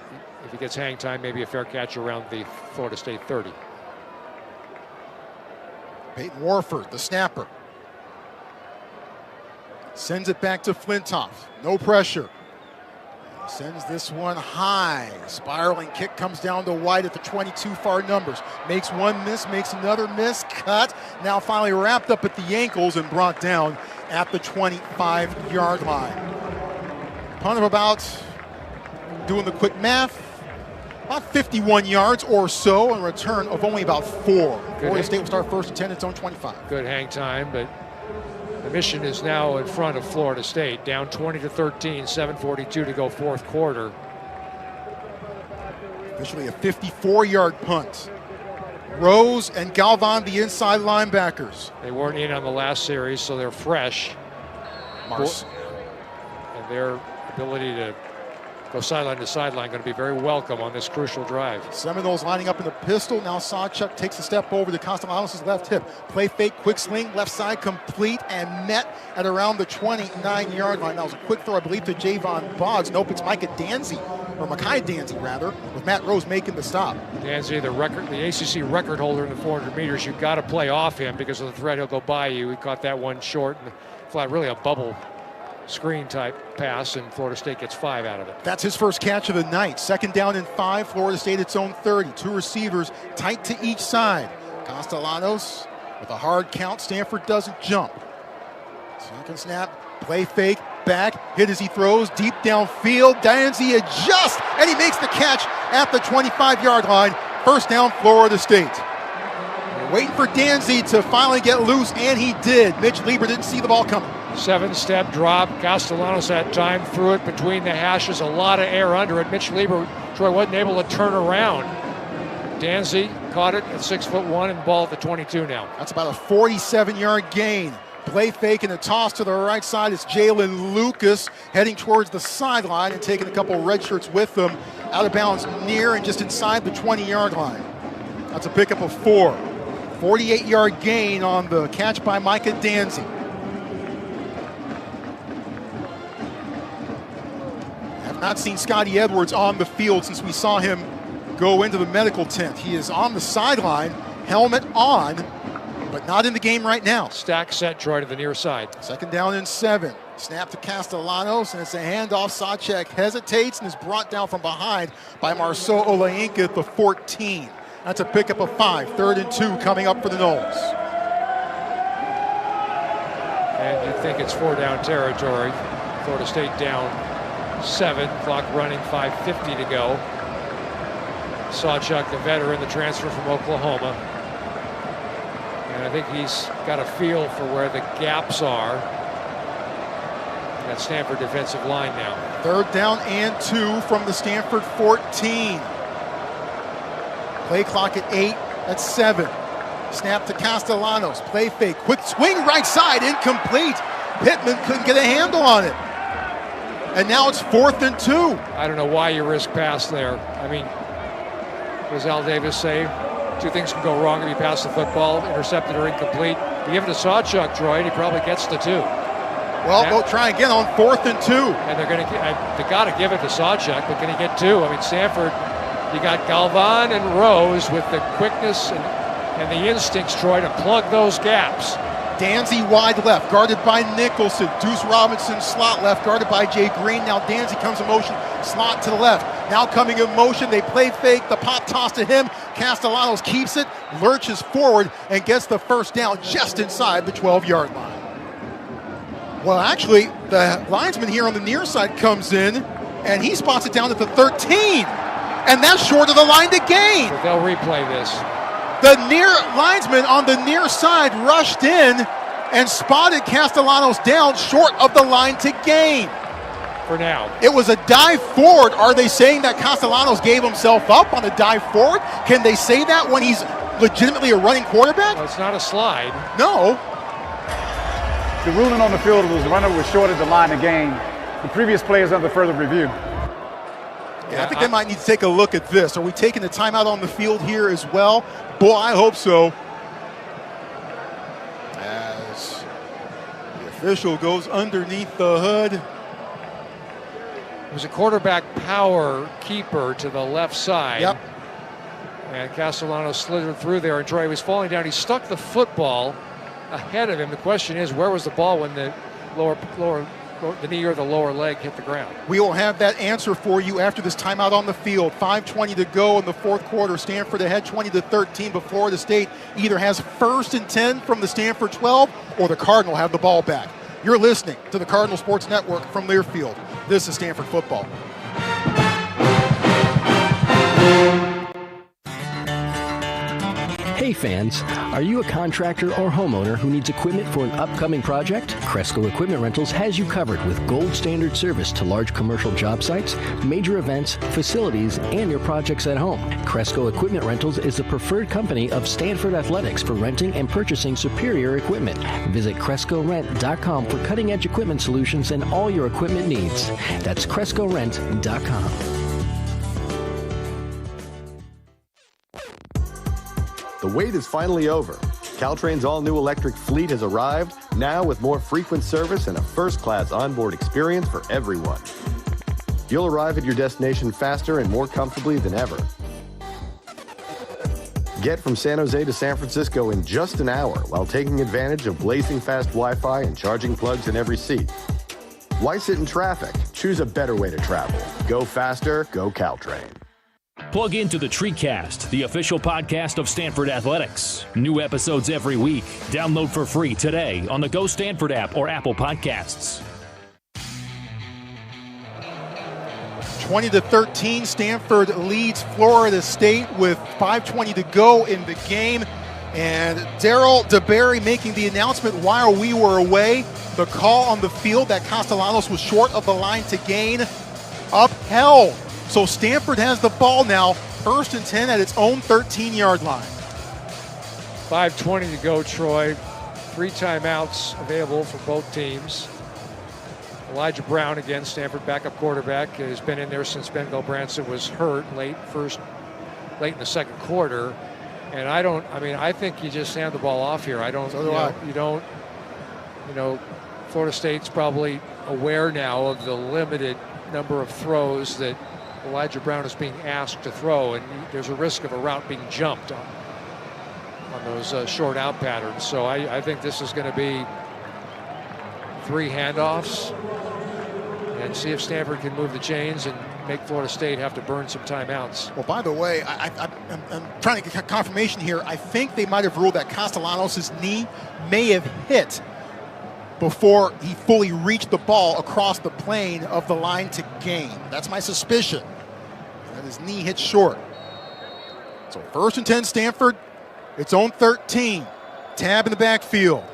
if he gets hang time, maybe a fair catch around the Florida State 30. Peyton Warford, the snapper, sends it back to Flintoff. No pressure. Sends this one high. Spiraling kick comes down to White at the 22, far numbers. Makes one miss, makes another miss, cut. Now finally wrapped up at the ankles and brought down at the 25-yard line. Punt of about, doing the quick math, about 51 yards or so, and a return of only about 4. Florida State will start first and 10 at its own 25. Good hang time, but the Mission is now in front of Florida State, down 20-13, 7:42 to go fourth quarter. Officially a 54-yard punt. Rose and Galvan, the inside linebackers. They weren't in on the last series, so they're fresh. And their ability to go sideline to sideline going to be very welcome on this crucial drive. Seminoles lining up in the pistol. Now Sawchuk takes a step over to Castellanos' left hip. Play fake, quick swing, left side complete and met at around the 29-yard line. That was a quick throw, I believe, to Javon Boggs. Nope, it's Micah Danzy, or Makai Danzy rather, with Matt Rose making the stop. Danzy, the ACC record holder in the 400 meters. You've got to play off him because of the threat he'll go by you. He caught that one short and flat, really a bubble screen type pass, and Florida State gets 5 out of it. That's his first catch of the night. 2nd down and 5, Florida State its own 30. 2 receivers tight to each side. Castellanos with a hard count. Stanford doesn't jump. Second snap, play fake, back, hit as he throws, deep downfield. Danzy adjusts, and he makes the catch at the 25-yard line. First down, Florida State. We're waiting for Danzy to finally get loose, and he did. Mitch Lieber didn't see the ball coming. 7-step drop. Castellanos had time through it between the hashes. A lot of air under it. Mitch Lieber, Troy, wasn't able to turn around. Danzy caught it at 6'1" and the ball at the 22 now. That's about a 47-yard gain. Play fake and a toss to the right side. It's Jalen Lucas heading towards the sideline and taking a couple of red shirts with them. Out of bounds near and just inside the 20-yard line. That's a pickup of 4. 48-yard gain on the catch by Micah Danzy. Not seen Scotty Edwards on the field since we saw him go into the medical tent. He is on the sideline, helmet on, but not in the game right now. Stack set, Troy, to the near side. 2nd down and 7. Snap to Castellanos, and it's a handoff. Sawchuk hesitates and is brought down from behind by Marceau Olainka at the 14. That's a pickup of 5. 3rd and 2 coming up for the Noles. And you think it's 4-down territory. Florida State down 7, clock running, 5:50 to go. Sawchuk, the veteran, the transfer from Oklahoma. And I think he's got a feel for where the gaps are. That Stanford defensive line now. 3rd down and 2 from the Stanford 14. Play clock at 8, that's 7. Snap to Castellanos, play fake, quick swing right side, incomplete. Pittman couldn't get a handle on it. And now it's 4th and 2. I don't know why you risk pass there. I mean, what does Al Davis say? 2 things can go wrong if you pass the football, intercepted or incomplete. You give it to Sawchuk, Troy, and he probably gets the 2. Well, they'll try again on 4th and 2. And they got to give it to Sawchuk, but can he get 2? I mean, Stanford, you got Galvan and Rose with the quickness and the instincts, Troy, to plug those gaps. Danzy wide left, guarded by Nicholson. Deuce Robinson slot left, guarded by Jay Green. Now Danzy comes in motion, slot to the left. Now coming in motion, they play fake, the pop toss to him. Castellanos keeps it, lurches forward, and gets the first down just inside the 12-yard line. Well, actually, the linesman here on the near side comes in, and he spots it down at the 13. And that's short of the line to gain. But they'll replay this. The near linesman on the near side rushed in and spotted Castellanos down short of the line to gain. For now. It was a dive forward. Are they saying that Castellanos gave himself up on a dive forward? Can they say that when he's legitimately a running quarterback? Well, it's not a slide. No. The ruling on the field was runner was short of the line to gain. The previous play is under further review. Yeah, I think they might need to take a look at this. Are we taking the timeout on the field here as well? Boy, I hope so. As the official goes underneath the hood. It was a quarterback power keeper to the left side. Yep. And Castellanos slithered through there, and Troy was falling down. He stuck the football ahead of him. The question is, where was the ball when the the knee or the lower leg hit the ground? We will have that answer for you after this timeout on the field. 5:20 to go in the fourth quarter. Stanford ahead 20-13, but Florida State either has 1st and 10 from the Stanford 12 or the Cardinal have the ball back. You're listening to the Cardinal Sports Network from Learfield. This is Stanford football. Hey fans, are you a contractor or homeowner who needs equipment for an upcoming project? Cresco Equipment Rentals has you covered with gold standard service to large commercial job sites, major events, facilities, and your projects at home. Cresco Equipment Rentals is the preferred company of Stanford Athletics for renting and purchasing superior equipment. Visit CrescoRent.com for cutting-edge equipment solutions and all your equipment needs. That's CrescoRent.com. The wait is finally over. Caltrain's all-new electric fleet has arrived, now with more frequent service and a first-class onboard experience for everyone. You'll arrive at your destination faster and more comfortably than ever. Get from San Jose to San Francisco in just an hour while taking advantage of blazing fast Wi-Fi and charging plugs in every seat. Why sit in traffic? Choose a better way to travel. Go faster, go Caltrain. Plug into the TreeCast, the official podcast of Stanford Athletics. New episodes every week. Download for free today on the Go Stanford app or Apple Podcasts. 20-13, Stanford leads Florida State with 5:20 to go in the game. And Darryl DeBerry making the announcement while we were away. The call on the field that Castellanos was short of the line to gain upheld. So Stanford has the ball now, 1st and 10 at its own 13-yard line. 5:20 to go, Troy. 3 timeouts available for both teams. Elijah Brown, again, Stanford backup quarterback, has been in there since Ben Gulbranson was hurt late in the second quarter. And I think you just hand the ball off here. Florida State's probably aware now of the limited number of throws that Elijah Brown is being asked to throw, and there's a risk of a route being jumped on those short out patterns. So I think this is going to be 3 handoffs and see if Stanford can move the chains and make Florida State have to burn some timeouts. Well, by the way, I'm trying to get confirmation here. I think they might have ruled that Castellanos' knee may have hit before he fully reached the ball across the plane of the line to gain. That's my suspicion, that his knee hit short. So 1st and 10, Stanford, its own 13. Tab in the backfield.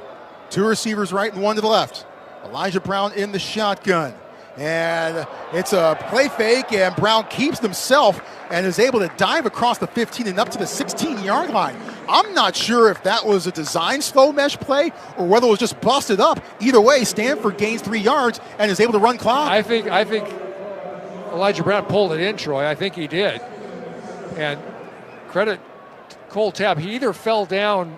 2 receivers right and 1 to the left. Elijah Brown in the shotgun. And it's a play fake, and Brown keeps himself and is able to dive across the 15 and up to the 16-yard line. I'm not sure if that was a design slow mesh play or whether it was just busted up. Either way, Stanford gains 3 yards and is able to run clock. I think Elijah Brown pulled it in, Troy. I think he did. And credit Cole Tabb. He either fell down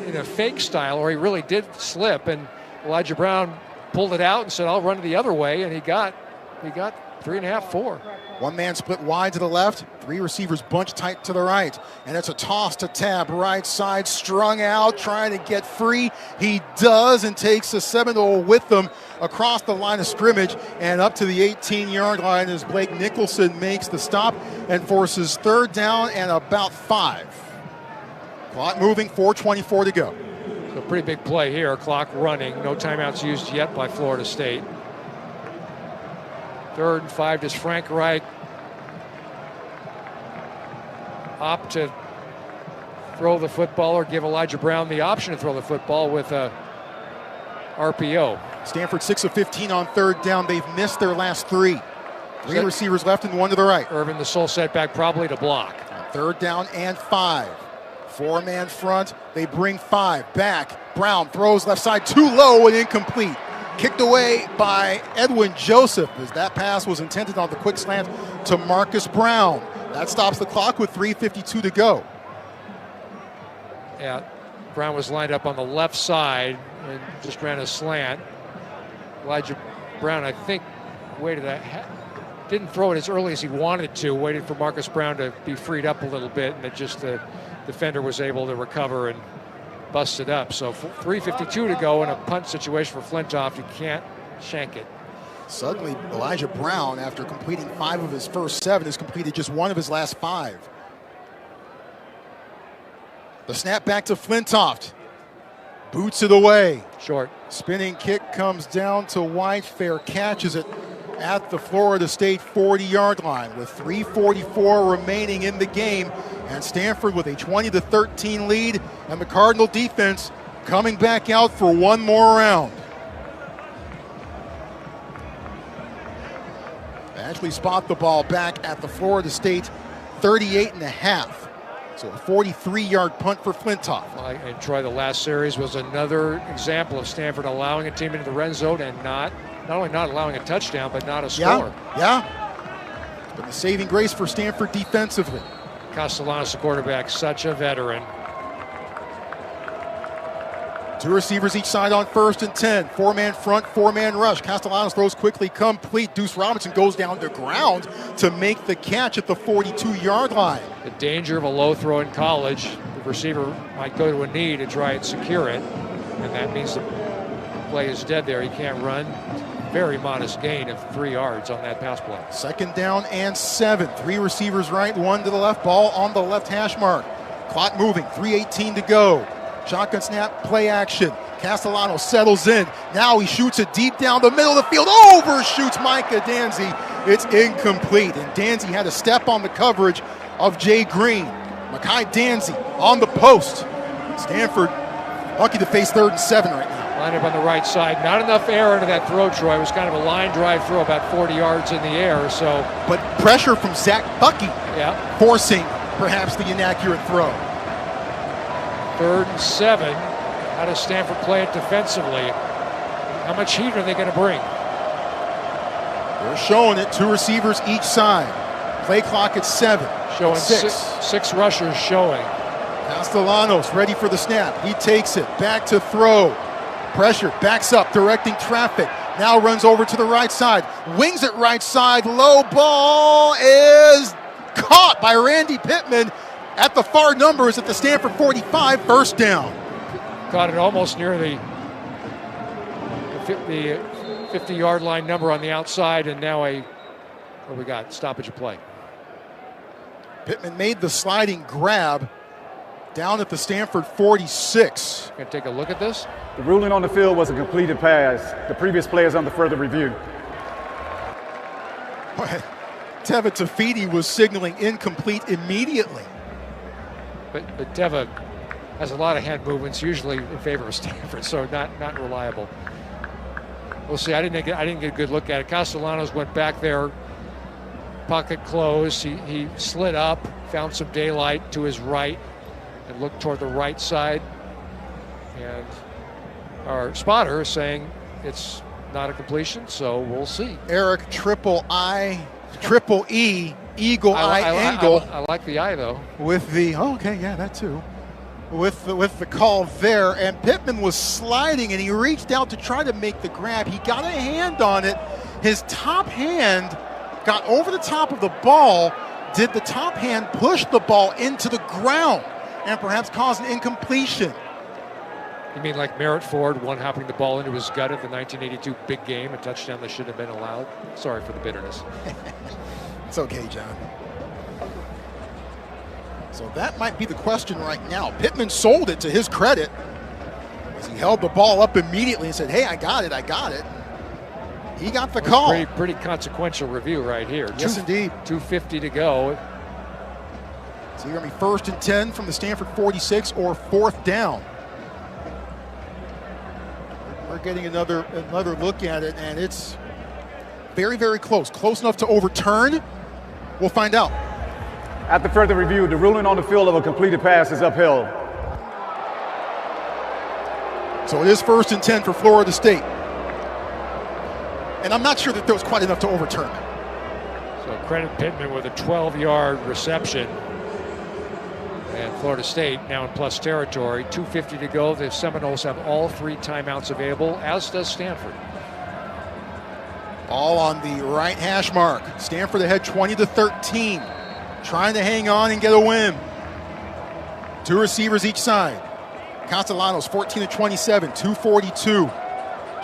in a fake style or he really did slip, and Elijah Brown pulled it out and said, I'll run it the other way, and he got 3.5, 4. 1 man split wide to the left, 3 receivers bunched tight to the right. And it's a toss to Tabb, right side, strung out, trying to get free. He does, and takes the Seminole with them across the line of scrimmage and up to the 18-yard line as Blake Nicholson makes the stop and forces 3rd down and about 5. Clock moving, 4:24 to go. So pretty big play here, clock running. No timeouts used yet by Florida State. 3rd and 5. Does Frank Reich opt to throw the football or give Elijah Brown the option to throw the football with a RPO? Stanford 6 of 15 on 3rd down. They've missed their last 3. 3 receivers left and 1 to the right. Irvin, the sole setback, probably to block. 3rd down and 5. 4-man front. They bring 5 back. Brown throws left side too low and incomplete. Kicked away by Edwin Joseph as that pass was intended on the quick slant to Marcus Brown. That stops the clock with 3:52 to go. Yeah, Brown was lined up on the left side and just ran a slant. Elijah Brown, I think, didn't throw it as early as he wanted to, waited for Marcus Brown to be freed up a little bit, and it just the defender was able to recover and bust it up. So 3:52 to go in a punt situation for Flintoff. You can't shank it. Suddenly, Elijah Brown, after completing 5 of his first 7, has completed just 1 of his last 5. The snap back to Flintoff. Boots it away. Short. Spinning kick comes down to White. Fair catch as it at the Florida State 40-yard line with 3:44 remaining in the game, and Stanford with a 20-13 lead, and the Cardinal defense coming back out for one more round. They actually spot the ball back at the Florida State 38.5. So a 43-yard punt for Flintoff. And Troy, the last series was another example of Stanford allowing a team into the red zone and not only not allowing a touchdown, but not a score. Yeah. It's been the saving grace for Stanford defensively. Castellanos, the quarterback, such a veteran. 2 receivers each side on 1st and 10. 4-man front, 4-man rush. Castellanos throws quickly, complete. Deuce Robinson goes down to ground to make the catch at the 42-yard line. The danger of a low throw in college, the receiver might go to a knee to try and secure it, and that means the play is dead there. He can't run. Very modest gain of 3 yards on that pass play. 2nd down and 7. 3 receivers right, 1 to the left. Ball on the left hash mark. Clock moving, 3:18 to go. Shotgun snap, play action. Castellanos settles in. Now he shoots it deep down the middle of the field. Overshoots Micah Danzy. It's incomplete. And Danzy had a step on the coverage of Jay Green. Mekhi Danzy on the post. Stanford lucky to face 3rd and 7 right now. Line up on the right side. Not enough air into that throw, Troy. It was kind of a line drive throw about 40 yards in the air. So, but pressure from Zach Bucky, forcing perhaps the inaccurate throw. 3rd and 7. How does Stanford play it defensively? How much heat are they going to bring? They're showing it. 2 receivers each side. Play clock at 7. Showing 6 rushers showing. Castellanos ready for the snap. He takes it. Back to throw. Pressure. Backs up. Directing traffic. Now runs over to the right side. Wings it right side. Low ball is caught by Randy Pittman at the far numbers at the Stanford 45. First down. Caught it almost near the 50-yard line number on the outside, and now what we got? Stoppage of play. Pittman made the sliding grab down at the Stanford 46. Gonna take a look at this. The ruling on the field was a completed pass. The previous play is under further review. Teva Tafiti was signaling incomplete immediately. But Teva has a lot of hand movements, usually in favor of Stanford, so not reliable. We'll see. I didn't get a good look at it. Castellanos went back there, pocket closed. He slid up, found some daylight to his right, and looked toward the right side. And our spotter is saying it's not a completion, so we'll see. Eric, triple E, eagle eye angle. I like the eye though. With the that too. With the call there, and Pittman was sliding and he reached out to try to make the grab. He got a hand on it. His top hand got over the top of the ball. Did the top hand push the ball into the ground and perhaps cause an incompletion? You mean like Merritt Ford one-hopping the ball into his gut at the 1982 big game, a touchdown that shouldn't have been allowed? Sorry for the bitterness. It's okay, John. So that might be the question right now. Pittman sold it to his credit as he held the ball up immediately and said, hey, I got it. He got the call. Pretty consequential review right here. Yes, indeed. 2:50 to go. So you're going to be 1st and 10 from the Stanford 46 or 4th down. We're getting another look at it, and it's very, very close. Close enough to overturn. We'll find out. After further review, the ruling on the field of a completed pass is upheld. So it is 1st and 10 for Florida State. And I'm not sure that there was quite enough to overturn. So credit Pittman with a 12-yard reception. And Florida State now in plus territory. 2:50 to go. The Seminoles have all 3 timeouts available, as does Stanford. All on the right hash mark. Stanford ahead 20-13. Trying to hang on and get a win. 2 receivers each side. Castellanos 14-27, 2:42.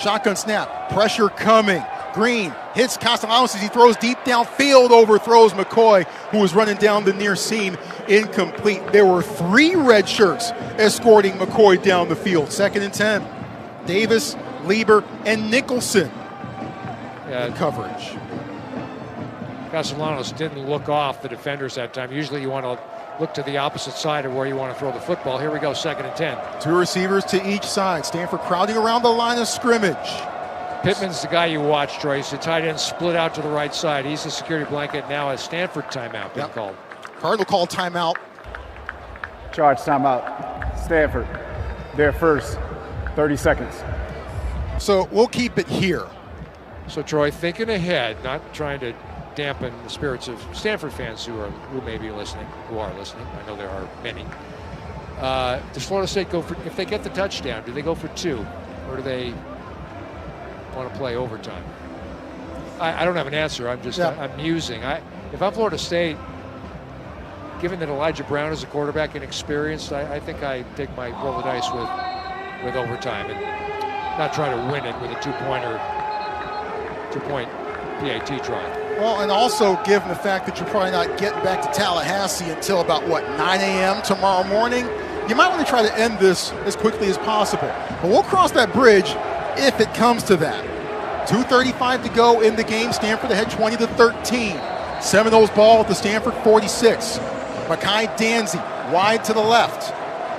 Shotgun snap, pressure coming. Green hits Castellanos as he throws deep downfield, overthrows McCoy, who was running down the near seam. Incomplete. There were 3 red shirts escorting McCoy down the field. 2nd and 10. Davis, Lieber, and Nicholson in coverage. Castellanos didn't look off the defenders that time. Usually you want to look to the opposite side of where you want to throw the football. Here we go, 2nd and 10. 2 receivers to each side. Stanford crowding around the line of scrimmage. Pittman's the guy you watch, Troy. The tight end split out to the right side. He's the security blanket. Now a Stanford timeout being called. Cardinal called timeout. Charge timeout. Stanford, their first 30 seconds. So we'll keep it here. So Troy, thinking ahead, not trying to dampen the spirits of Stanford fans who may be listening, who are listening. I know there are many. Does Florida State go for, if they get the touchdown, do they go for 2, or do they want to play overtime? I don't have an answer. I'm just I'm musing. If I'm Florida State, given that Elijah Brown is a quarterback and experienced, I think I take my roll of dice with overtime and not try to win it with a 2-point PAT try. Well, and also given the fact that you're probably not getting back to Tallahassee until about, 9 a.m. tomorrow morning, you might want to try to end this as quickly as possible. But we'll cross that bridge if it comes to that. 2:35 to go in the game. Stanford ahead 20-13. Seminoles ball at the Stanford 46. Makai Danzy wide to the left.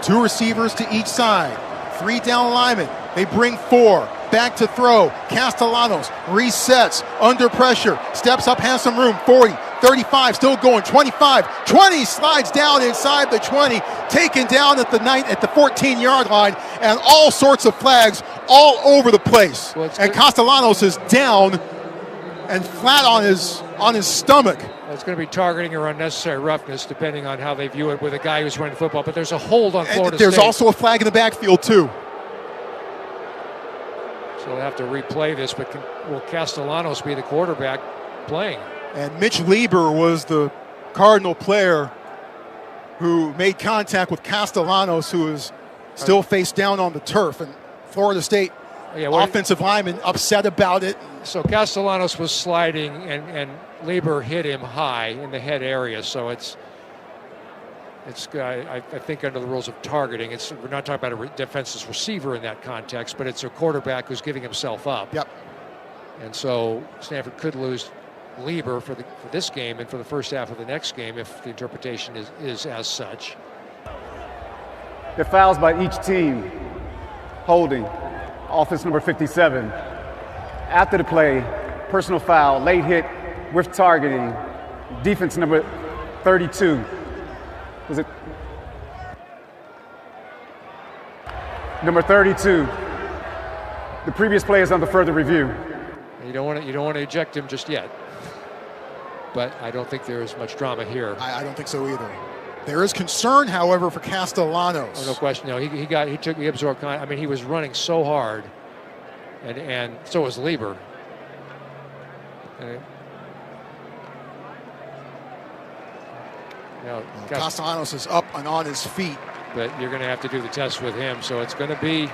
2 receivers to each side. 3 down linemen. They bring 4. Back to throw. Castellanos resets under pressure. Steps up, has some room. 40, 35, still going. 25, 20, slides down inside the 20. Taken down at the 14-yard line, and all sorts of flags all over the place. And Castellanos is down and flat on his stomach. It's going to be targeting or unnecessary roughness, depending on how they view it with a guy who's running football. But there's a hold on Florida State. There's also a flag in the backfield, too. So we'll have to replay this, but will Castellanos be the quarterback playing? And Mitch Lieber was the Cardinal player who made contact with Castellanos, who is still face down on the turf. And Florida State offensive lineman upset about it. So Castellanos was sliding, and Lieber hit him high in the head area. So it's I think under the rules of targeting, we're not talking about a defenseless receiver in that context, but it's a quarterback who's giving himself up. Yep. And so Stanford could lose Lieber for this game and for the first half of the next game if the interpretation is as such. The fouls by each team. Holding, offense number 57. After the play, personal foul, late hit with targeting, defense number 32. Was it number 32? The previous play is under further review. You don't want to eject him just yet, but I don't think there is much drama here. I don't think so either. There is concern, however, for Castellanos. Oh, no question. No, he absorbed. I mean, he was running so hard, and so was Lieber. Castellanos is up and on his feet. But you're going to have to do the test with him. So it's going to be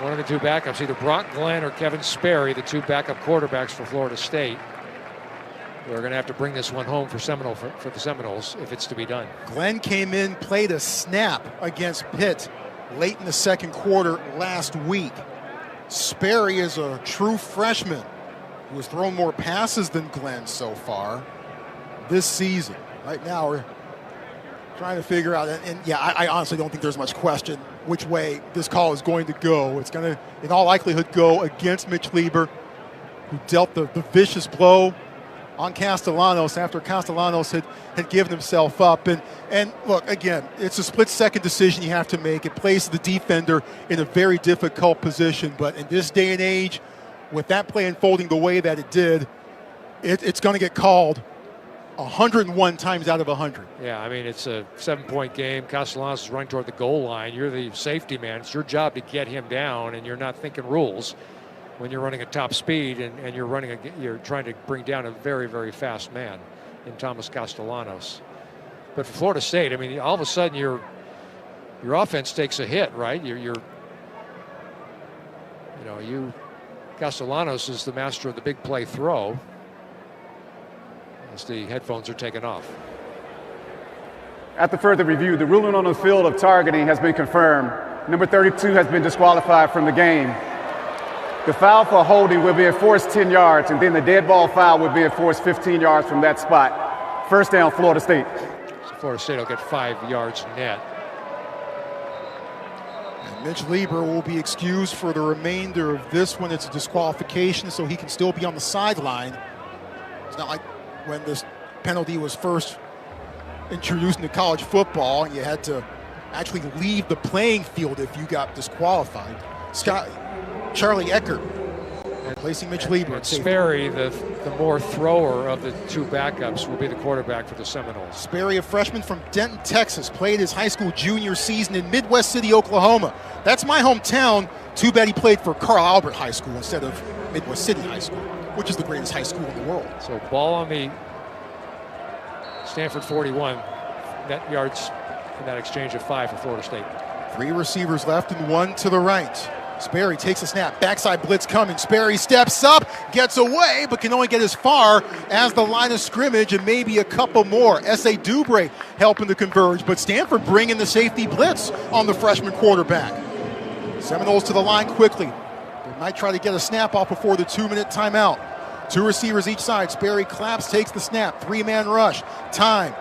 one of the 2 backups, either Brock Glenn or Kevin Sperry, the 2 backup quarterbacks for Florida State. We're going to have to bring this one home for the Seminoles if it's to be done. Glenn came in, played a snap against Pitt late in the second quarter last week. Sperry is a true freshman who has thrown more passes than Glenn so far this season. Right now, we're trying to figure out, and I honestly don't think there's much question which way this call is going to go. It's going to, in all likelihood, go against Mitch Lieber, who dealt the vicious blow on Castellanos after Castellanos had given himself up. And look, again, it's a split-second decision you have to make. It places the defender in a very difficult position. But in this day and age, with that play unfolding the way that it did, it's going to get called 101 times out of 100. Yeah, I mean, it's a 7-point game. Castellanos is running toward the goal line. You're the safety man. It's your job to get him down, and you're not thinking rules when you're running at top speed and you're trying to bring down a very, very fast man in Thomas Castellanos. But for Florida State, I mean, all of a sudden your offense takes a hit, right? Castellanos is the master of the big play throw as the headphones are taken off. After further review, the ruling on the field of targeting has been confirmed. Number 32 has been disqualified from the game. The foul for holding will be enforced 10 yards, and then the dead ball foul will be enforced 15 yards from that spot. First down, Florida State. So Florida State will get 5 yards net. And Mitch Lieber will be excused for the remainder of this one. It's a disqualification, so he can still be on the sideline. It's not like when this penalty was first introduced into college football and you had to actually leave the playing field if you got disqualified. Charlie Eckert replacing Mitch Lieber. Sperry, the more thrower of the two backups, will be the quarterback for the Seminoles. Sperry, a freshman from Denton, Texas, played his high school junior season in Midwest City, Oklahoma. That's my hometown. Too bad he played for Carl Albert High School instead of Midwest City High School, which is the greatest high school in the world. So ball on the Stanford 41, net yards in that exchange of 5 for Florida State. 3 receivers left and 1 to the right. Sperry takes a snap, backside blitz coming. Sperry steps up, gets away, but can only get as far as the line of scrimmage and maybe a couple more. S.A. Dubre helping to converge, but Stanford bringing the safety blitz on the freshman quarterback. Seminoles to the line quickly. They might try to get a snap off before the 2-minute timeout. 2 receivers each side. Sperry claps, takes the snap. 3-man rush. Time.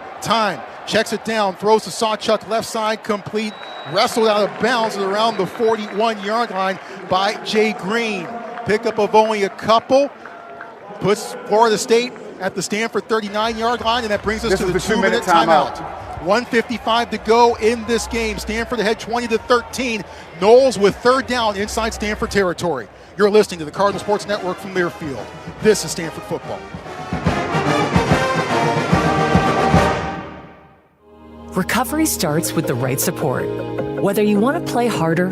Checks it down, throws to Sawchuk left side, complete. Wrestled out of bounds at around the 41-yard line by Jay Green. Pickup of only a couple. Puts Florida State at the Stanford 39-yard line, and that brings us to the 2-minute timeout. 1:55 to go in this game. Stanford ahead 20-13. Noles with 3rd down inside Stanford territory. You're listening to the Cardinal Sports Network from Learfield. This is Stanford football. Recovery starts with the right support. Whether you want to play harder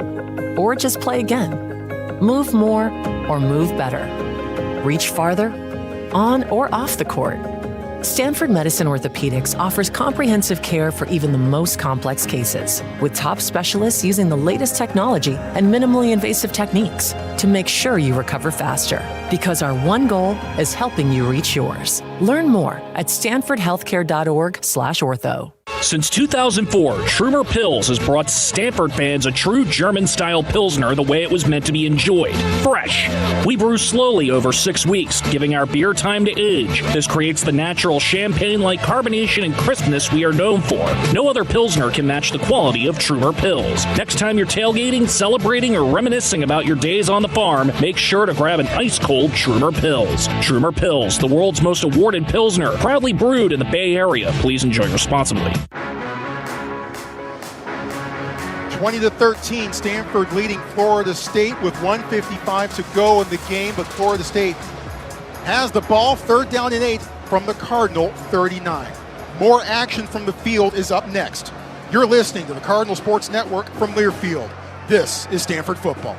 or just play again, move more or move better, reach farther, on or off the court, Stanford Medicine Orthopedics offers comprehensive care for even the most complex cases, with top specialists using the latest technology and minimally invasive techniques to make sure you recover faster. Because our one goal is helping you reach yours. Learn more at stanfordhealthcare.org/ortho. Since 2004, Trumer Pils has brought Stanford fans a true German-style Pilsner the way it was meant to be enjoyed. Fresh. We brew slowly over 6 weeks, giving our beer time to age. This creates the natural champagne-like carbonation and crispness we are known for. No other Pilsner can match the quality of Trumer Pils. Next time you're tailgating, celebrating, or reminiscing about your days on the farm, make sure to grab an ice-cold Trumer Pils. Trumer Pils, the world's most awarded Pilsner, proudly brewed in the Bay Area. Please enjoy responsibly. 20-13, Stanford leading Florida State with 1:55 to go in the game, but Florida State has the ball, 3rd down and 8 from the Cardinal 39. More action from the field is up next. You're listening to the Cardinal Sports Network from Learfield. This is Stanford football.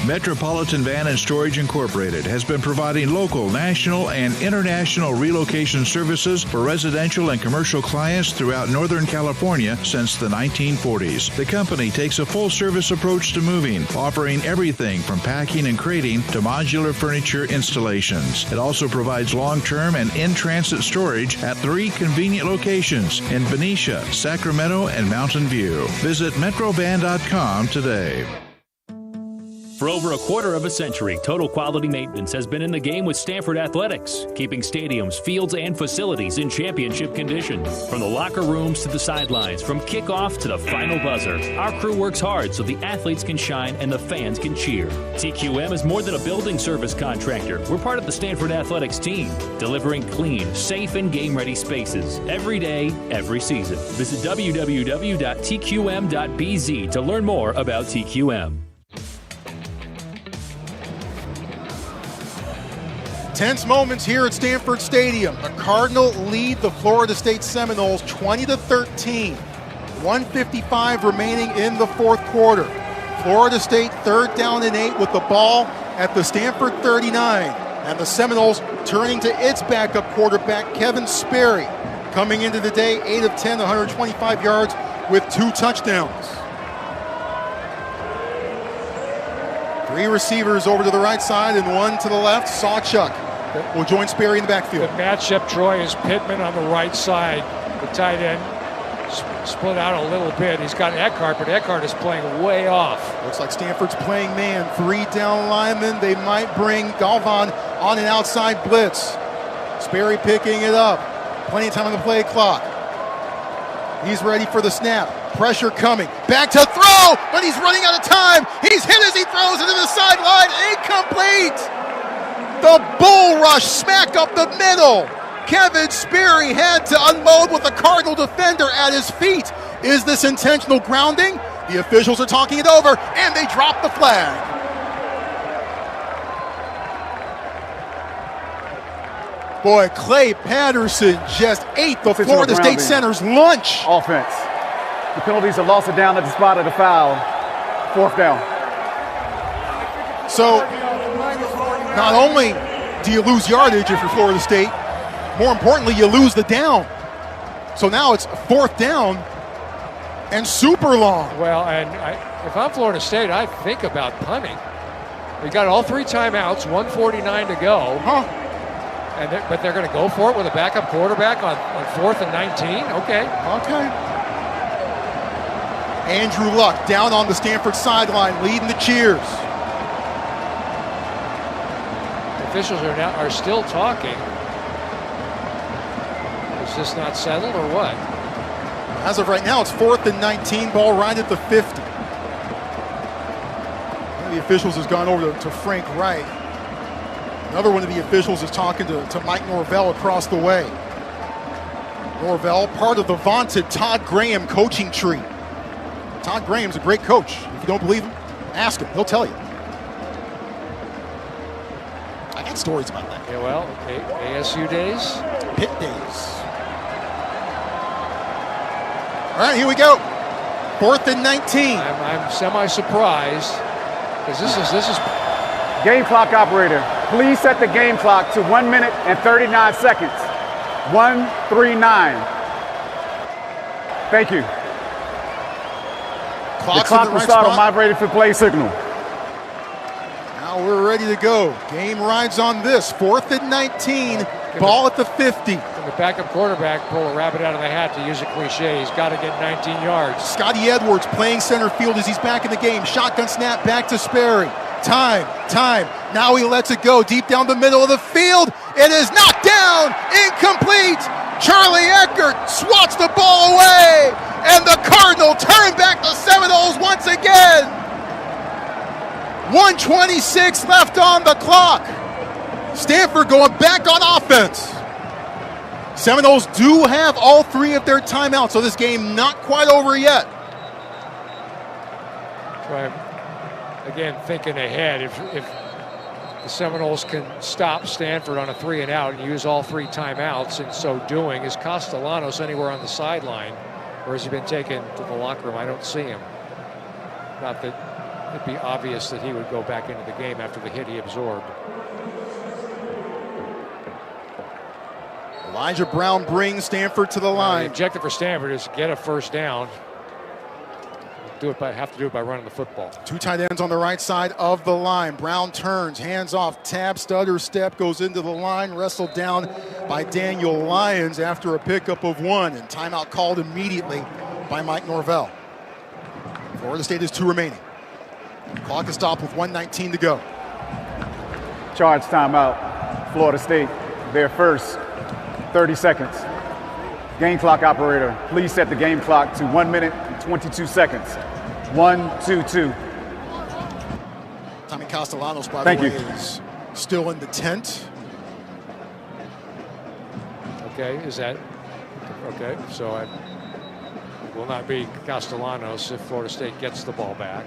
Metropolitan Van and Storage Incorporated has been providing local, national, and international relocation services for residential and commercial clients throughout Northern California since the 1940s. The company takes a full-service approach to moving, offering everything from packing and crating to modular furniture installations. It also provides long-term and in-transit storage at 3 convenient locations in Benicia, Sacramento, and Mountain View. Visit metrovan.com today. For over a quarter of a century, Total Quality Maintenance has been in the game with Stanford Athletics, keeping stadiums, fields, and facilities in championship condition. From the locker rooms to the sidelines, from kickoff to the final buzzer, our crew works hard so the athletes can shine and the fans can cheer. TQM is more than a building service contractor. We're part of the Stanford Athletics team, delivering clean, safe, and game-ready spaces every day, every season. Visit www.tqm.bz to learn more about TQM. Tense moments here at Stanford Stadium. The Cardinal lead the Florida State Seminoles 20-13. 1:55 remaining in the 4th quarter. Florida State 3rd down and 8 with the ball at the Stanford 39. And the Seminoles turning to its backup quarterback, Kevin Sperry. Coming into the day, 8 of 10, 125 yards with 2 touchdowns. 3 receivers over to the right side and 1 to the left. Sawchuk will join Sperry in the backfield. The matchup, Troy, is Pittman on the right side, the tight end. split out a little bit. He's got Eckhart, but Eckhart is playing way off. Looks like Stanford's playing man. 3 down linemen. They might bring Galvan on an outside blitz. Sperry picking it up. Plenty of time on the play clock. He's ready for the snap. Pressure coming. Back to throw, but he's running out of time. He's hit as he throws into the sideline. Incomplete. The bull rush smack up the middle. Kevin Sperry had to unload with the Cardinal defender at his feet. Is this intentional grounding? The officials are talking it over, and they drop the flag. Boy, Clay Patterson just ate the Florida State center's lunch. Offense. The penalties are lost it down at the spot of the foul. 4th down. So, not only do you lose yardage if you're Florida State, more importantly, you lose the down. So now it's 4th down and super long. Well, and if I'm Florida State, I think about punting. We got all 3 timeouts, 1:49 to go. But they're going to go for it with a backup quarterback on 4th and 19? Okay. Andrew Luck down on the Stanford sideline, leading the cheers. Officials are still talking. Is this not settled or what? As of right now, it's 4th and 19, ball right at the 50. One of the officials has gone over to Frank Wright. Another one of the officials is talking to Mike Norvell across the way. Norvell, part of the vaunted Todd Graham coaching tree. Todd Graham's a great coach. If you don't believe him, ask him. He'll tell you. I got stories about that. Yeah, well, ASU days. Pitt days. All right, here we go. 4th and 19. I'm semi-surprised because this is. Game clock operator, please set the game clock to 1 minute and 39 seconds. 1:39. Thank you. The clock will start on my rated for play signal. Now we're ready to go. Game rides on this. 4th and 19. Ball at the 50. Can the backup quarterback pull a rabbit out of the hat, to use a cliche? He's got to get 19 yards. Scotty Edwards playing center field as he's back in the game. Shotgun snap back to Sperry. Time. Now he lets it go deep down the middle of the field. It is knocked down. Incomplete. Charlie Eckert swats the ball away. And the Cardinal turn back the Seminoles once again. 1:26 left on the clock. Stanford going back on offense. Seminoles do have all 3 of their timeouts, so this game not quite over yet. Right. Again, thinking ahead, if the Seminoles can stop Stanford on a 3 and out and use all 3 timeouts, in so doing, is Castellanos anywhere on the sideline, or has he been taken to the locker room? I don't see him. Not that it'd be obvious that he would go back into the game after the hit he absorbed. Elijah Brown brings Stanford to the line. The objective for Stanford is get a 1st down. Have to do it by running the football. 2 tight ends on the right side of the line. Brown turns, hands off, tab, stutter, step, goes into the line, wrestled down by Daniel Lyons after a pickup of 1, and timeout called immediately by Mike Norvell. Florida State has 2 remaining. Clock is stopped with 1:19 to go. Charge timeout. Florida State, their first. 30 seconds. Game clock operator, please set the game clock to 1 minute and 22 seconds. 1:22. Tommy Castellanos, by the way, is still in the tent. Okay, is that okay? So it will not be Castellanos if Florida State gets the ball back.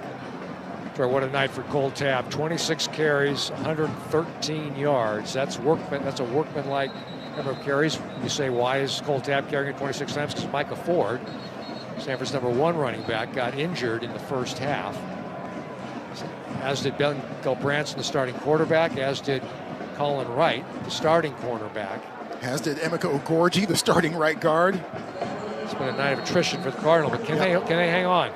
What a night for Cole Tabb. 26 carries, 113 yards. That's workman. That's a workman-like number of carries. You say, why is Cole Tabb carrying it 26 times? Because Micah Ford, Stanford's number 1 running back, got injured in the first half. As did Ben Gilbranson, the starting quarterback, as did Colin Wright, the starting cornerback. As did Emeka Ogorji, the starting right guard. It's been a night of attrition for the Cardinal, but can they hang on?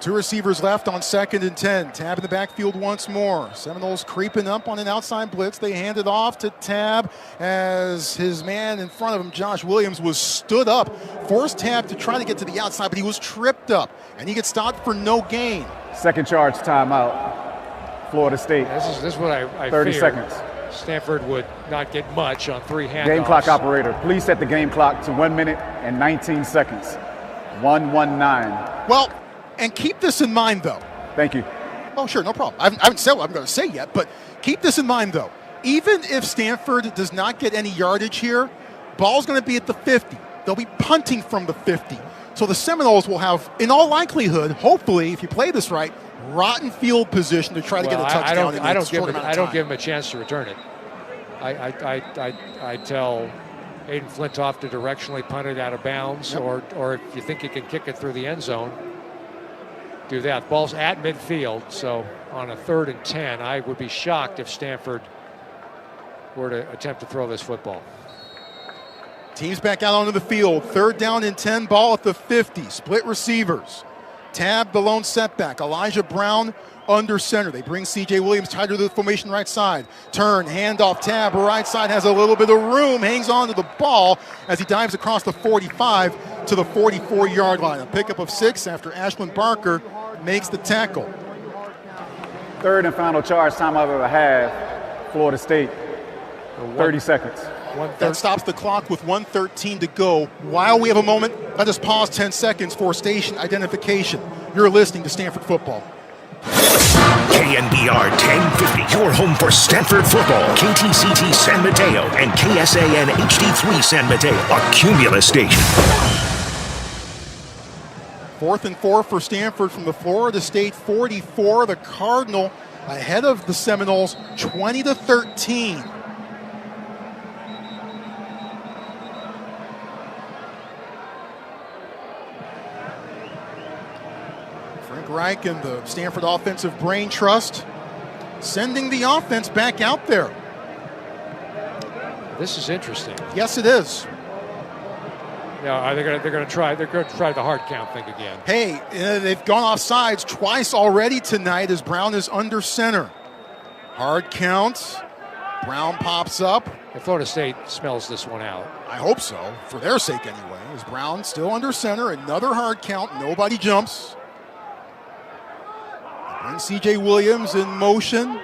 Two receivers left on 2nd and 10. Tab in the backfield once more. Seminoles creeping up on an outside blitz. They hand it off to Tab as his man in front of him, Josh Williams, was stood up. Forced Tab to try to get to the outside, but he was tripped up, and he gets stopped for no gain. Second charge timeout. Florida State. This is what I 30 feared. seconds. Stanford would not get much on 3 handoffs. Game clock operator, please set the game clock to 1 minute and 19 seconds. 1:19. Well, and keep this in mind, though. Thank you. Oh, sure, no problem. I haven't said what I'm going to say yet, but keep this in mind, though. Even if Stanford does not get any yardage here, ball's going to be at the 50. They'll be punting from the 50. So the Seminoles will have, in all likelihood, hopefully, if you play this right, rotten field position to try to get a touchdown. I don't give him a chance to return it. I tell Aiden Flintoff to directionally punt it out of bounds, or if you think you can kick it through the end zone, do that. Ball's at midfield, so on a 3rd and 10, I would be shocked if Stanford were to attempt to throw this football. Teams back out onto the field. 3rd down and 10, ball at the 50. Split receivers. Tab, the lone setback. Elijah Brown under center. They bring C.J. Williams tighter to the formation right side. Turn, handoff, Tab, right side has a little bit of room, hangs on to the ball as he dives across the 45 to the 44-yard line. A pickup of 6 after Ashlyn Barker makes the tackle. 3rd and final charge timeout of the half. Florida State. 30 seconds. That stops the clock with 1:13 to go. While we have a moment, let us pause 10 seconds for station identification. You're listening to Stanford Football. KNBR 1050, your home for Stanford football. KTCT San Mateo and KSAN HD3 San Mateo, a Cumulus station. 4th and 4 for Stanford from the Florida State 44. The Cardinal ahead of the Seminoles 20-13. Reich and the Stanford Offensive Brain Trust sending the offense back out there. This is interesting. Yes, it is. Yeah, they're going to try the hard count thing again. Hey, they've gone off sides twice already tonight as Brown is under center. Hard count. Brown pops up. And Florida State smells this one out. I hope so, for their sake anyway. As Brown still under center, another hard count. Nobody jumps. And C.J. Williams in motion.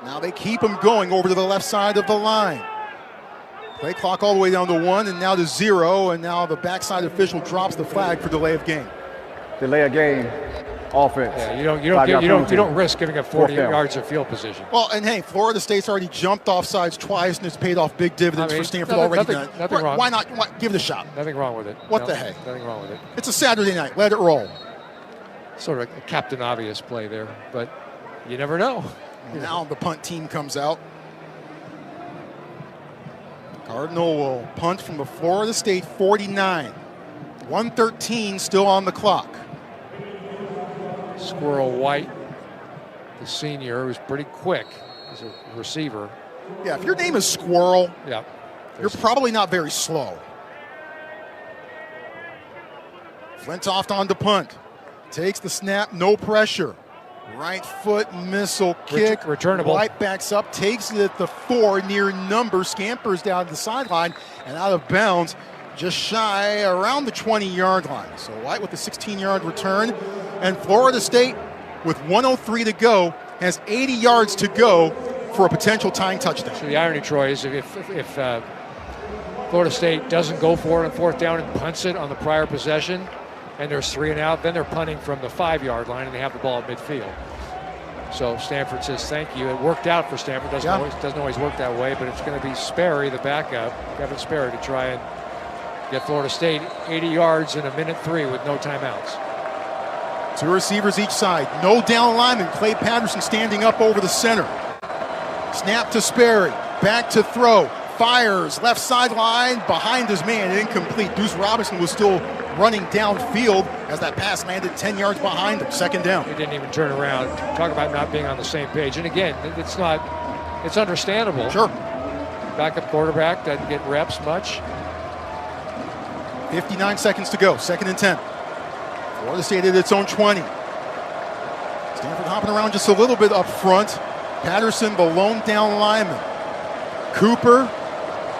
Now they keep him going over to the left side of the line. Play clock all the way down to 1 and now to 0. And now the backside official drops the flag for delay of game. Delay of game, offense. Yeah, you don't risk giving up 40 yards of field position. Well, and hey, Florida State's already jumped off sides twice and it's paid off big dividends for Stanford already. Nothing wrong. Why not give it a shot? Nothing wrong with it. What the heck? Nothing wrong with it. It's a Saturday night. Let it roll. Sort of a Captain Obvious play there, but you never know. Now the punt team comes out. Cardinal will punt from the Florida State 49. 1:13 still on the clock. Squirrel White, the senior, who's pretty quick as a receiver. Yeah, if your name is Squirrel, yeah, you're probably not very slow. Flintoff on to punt. Takes the snap, no pressure. Right foot missile kick. Returnable. White backs up, takes it at the 4, near number, scampers down to the sideline and out of bounds, just shy around the 20-yard line. So White with a 16-yard return. And Florida State, with 1:03 to go, has 80 yards to go for a potential tying touchdown. So the irony, Troy, is if Florida State doesn't go for it on 4th down and punts it on the prior possession, and there's 3 and out, then they're punting from the 5-yard line and they have the ball at midfield. So Stanford says thank you. It worked out for Stanford. Doesn't always work that way, but it's going to be Sperry, the backup, Kevin Sperry, to try and get Florida State 80 yards in a minute 3 with no timeouts. 2 receivers each side. No down lineman. Clay Patterson standing up over the center. Snap to Sperry. Back to throw. Fires. Left sideline. Behind his man. Incomplete. Deuce Robinson was still running downfield as that pass landed 10 yards behind him. 2nd down. He didn't even turn around. Talk about not being on the same page. And again, it's understandable. Sure. Backup quarterback doesn't get reps much. 59 seconds to go. 2nd and 10. Florida State at its own 20. Shopping around just a little bit up front. Patterson, the lone down lineman. Cooper,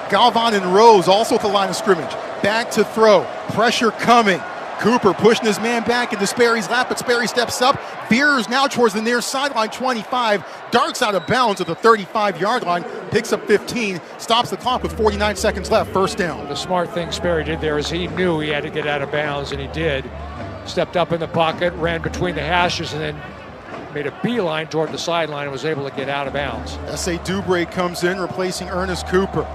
Galvan, and Rose also at the line of scrimmage. Back to throw. Pressure coming. Cooper pushing his man back into Sperry's lap, but Sperry steps up, veers now towards the near sideline 25, darts out of bounds at the 35-yard line, picks up 15, stops the clock with 49 seconds left, first down. The smart thing Sperry did there is he knew he had to get out of bounds, and he did. Stepped up in the pocket, ran between the hashes, and then made a beeline toward the sideline and was able to get out of bounds. S.A. Dubre comes in, replacing Ernest Cooper.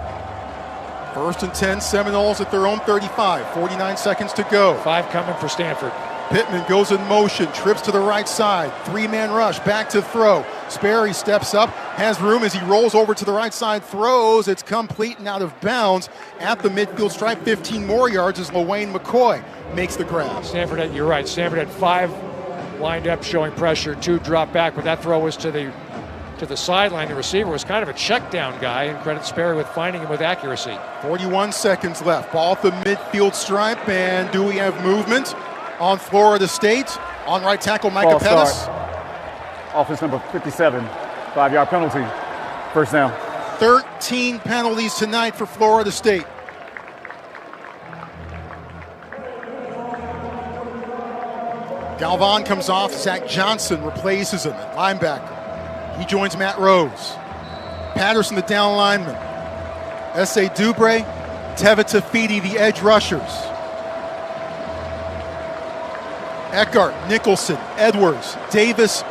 First and 10, Seminoles at their own 35. 49 seconds to go. 5 coming for Stanford. Pittman goes in motion, trips to the right side. 3-man rush, back to throw. Sperry steps up, has room as he rolls over to the right side, throws. It's complete and out of bounds at the midfield stripe. 15 more yards as LaWayne McCoy makes the grab. You're right. Stanford had 5 lined up showing pressure, 2 dropped back, but that throw was to the sideline. The receiver was kind of a check down guy, and credit Sperry with finding him with accuracy. 41 seconds left. Ball at the midfield stripe, and do we have movement on Florida State? On right tackle, Micah Pettis. Offense number 57, 5-yard penalty. First down. 13 penalties tonight for Florida State. Galvan comes off. Zach Johnson replaces him at linebacker. He joins Matt Rose. Patterson, the down lineman. S.A. Dubre, Teva Tafiti, the edge rushers. Eckhart, Nicholson, Edwards, Davis,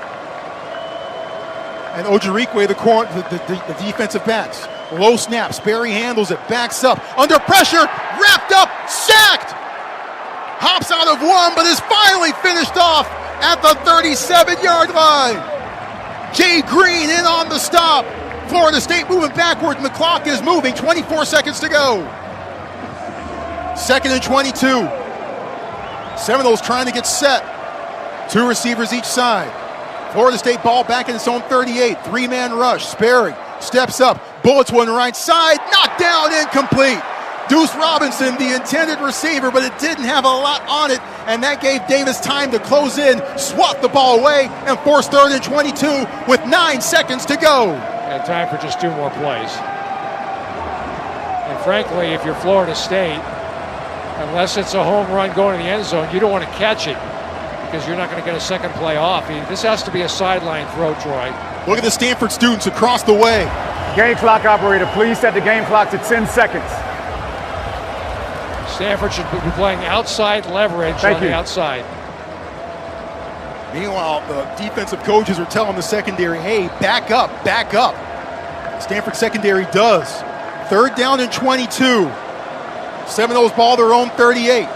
and Ojerikwe, the defensive backs. Low snap, Sperry handles it, backs up, under pressure, wrapped up, sacked! Hops out of one, but is finally finished off at the 37-yard line. Jay Green in on the stop. Florida State moving backward, and the clock is moving. 24 seconds to go. 2nd and 22. Seminoles trying to get set. 2 receivers each side. Florida State ball back in its own 38. 3-man rush. Sperry steps up. Bullets one right side. Knocked down, incomplete. Deuce Robinson, the intended receiver, but it didn't have a lot on it, and that gave Davis time to close in, swat the ball away, and force 3rd and 22 with 9 seconds to go. And time for just 2 more plays. And frankly, if you're Florida State, unless it's a home run going to the end zone, you don't want to catch it because you're not going to get a second play off. This has to be a sideline throw, Troy. Look at the Stanford students across the way. Game clock operator, please set the game clock to 10 seconds. Stanford should be playing outside leverage on the outside. Meanwhile, the defensive coaches are telling the secondary, hey, back up, back up. Stanford secondary does. 3rd down and 22. Seminoles ball their own 38.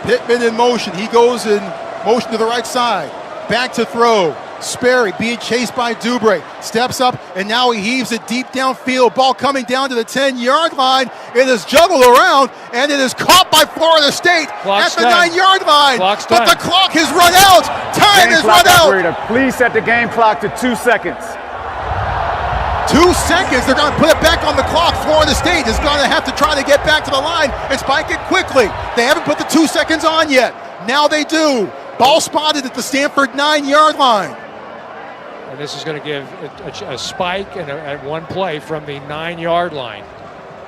Pittman in motion. He goes in motion to the right side. Back to throw. Sperry being chased by Dubre. Steps up, and now he heaves it deep downfield. Ball coming down to the 10-yard line. It is juggled around, and it is caught by Florida State at the 9-yard line. But the clock has run out. Time has run out. Operator, please set the game clock to 2 seconds. 2 seconds. They're going to put it back on the clock. Florida State is going to have to try to get back to the line and spike it quickly. They haven't put the 2 seconds on yet. Now they do. Ball spotted at the Stanford 9-yard line. And this is going to give a spike and one play from the 9-yard line.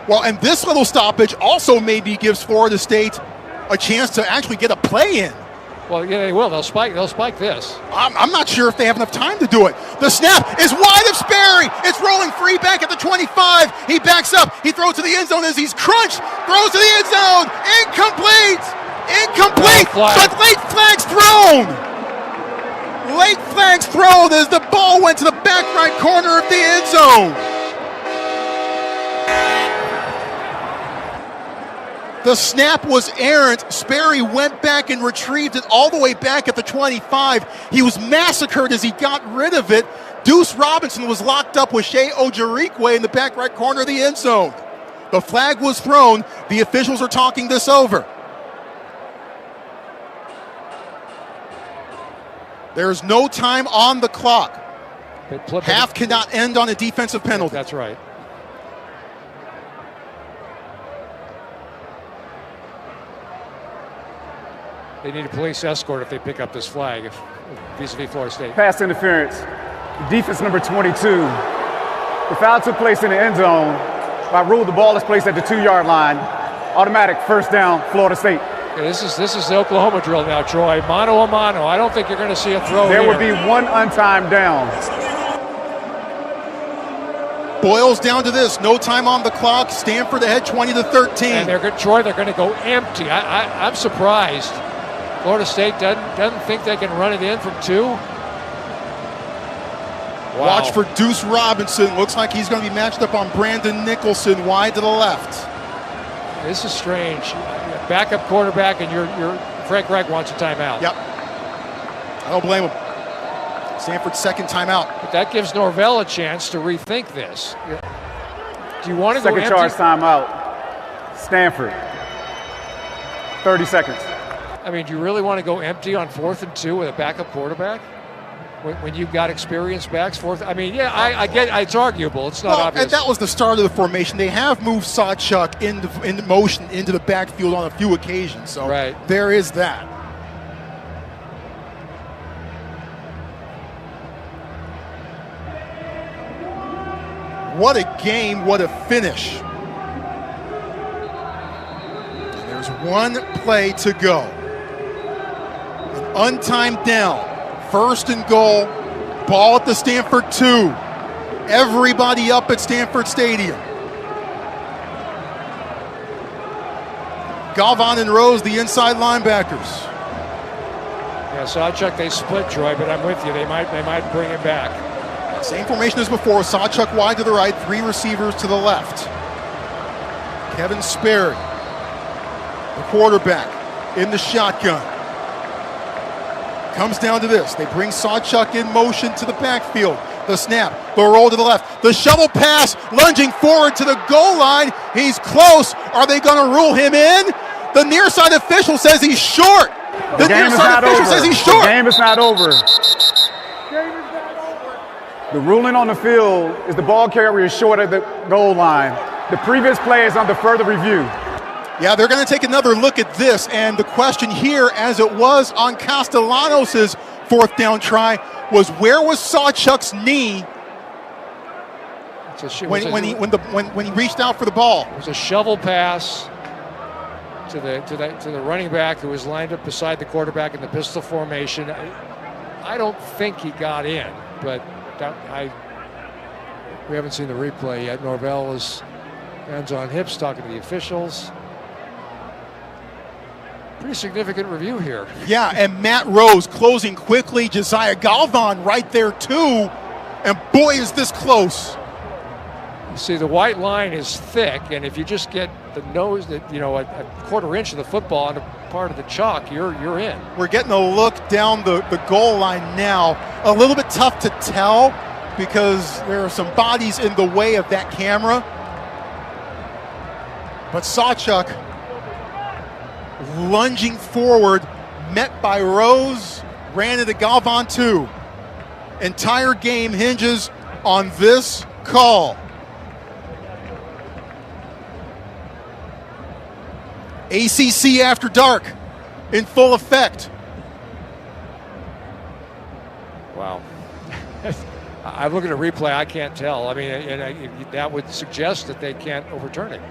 Well, and this little stoppage also maybe gives Florida State a chance to actually get a play in. Well, yeah, they will. They'll spike this. I'm not sure if they have enough time to do it. The snap is wide of Sperry. It's rolling free back at the 25. He backs up. He throws to the end zone as he's crunched. Throws to the end zone. Incomplete. But late flag's thrown. Late flag's thrown as the ball went to the back right corner of the end zone. The snap was errant. Sperry went back and retrieved it all the way back at the 25. He was massacred as he got rid of it. Deuce Robinson was locked up with Shea Ojerikwe in the back right corner of the end zone. The flag was thrown. The officials are talking this over. There's no time on the clock. Half cannot end on a defensive penalty. That's right. They need a police escort if they pick up this flag vis-a-vis Florida State. Pass interference. Defense number 22. The foul took place in the end zone. By rule, the ball is placed at the 2-yard line. Automatic first down, Florida State. Okay, this is the Oklahoma drill now, Troy. Mano a mano. I don't think you're going to see a throw There here. would be one untimed down. Boils down to this. No time on the clock. Stanford ahead 20-13. And they're going to go empty. I'm surprised. Florida State doesn't think they can run it in from 2. Wow. Watch for Deuce Robinson. Looks like he's going to be matched up on Brandon Nicholson wide to the left. This is strange. Backup quarterback, and your Frank Reich wants a timeout. Yep. I don't blame him. Stanford's second timeout. But that gives Norvell a chance to rethink this. Do you want to go empty? Second charge timeout. Stanford. 30 seconds. I mean, do you really want to go empty on 4th and 2 with a backup quarterback? When you've got experienced backs, I mean, yeah, I get it's arguable. It's not obvious. And that was the start of the formation. They have moved Sawchuk into motion into the backfield on a few occasions. So there is that. What a game, what a finish. And there's one play to go. An untimed down. 1st and goal, ball at the Stanford 2. Everybody up at Stanford Stadium. Galvan and Rose, the inside linebackers. Yeah, Sawchuk, they split, Troy, but I'm with you. They might bring him back. Same formation as before. Sawchuk wide to the right, 3 receivers to the left. Kevin Sperry, the quarterback, in the shotgun. Comes down to this. They bring Sawchuk in motion to the backfield. The snap, the roll to the left, the shovel pass, lunging forward to the goal line. He's close. Are they going to rule him in? The near side official says he's short. The near side official says he's short. The game is not over. The ruling on the field is the ball carrier is short at the goal line. The previous play is under further review. Yeah, they're going to take another look at this, and the question here, as it was on Castellanos' 4th down try, was where was Sawchuk's knee when he reached out for the ball? It was a shovel pass to the running back who was lined up beside the quarterback in the pistol formation. I don't think he got in, but we haven't seen the replay yet. Norvell is hands on hips talking to the officials. Pretty significant review here. Yeah, and Matt Rose closing quickly. Josiah Galvan right there too. And boy, is this close. You see, the white line is thick, and if you just get the nose, a 1/4 inch of the football on a part of the chalk, you're in. We're getting a look down the goal line now. A little bit tough to tell because there are some bodies in the way of that camera. But Sawchuk lunging forward, met by Rose, ran into Galvan 2. Entire game hinges on this call. ACC After Dark in full effect. Wow. I look at a replay, I can't tell. I mean, that would suggest that they can't overturn it.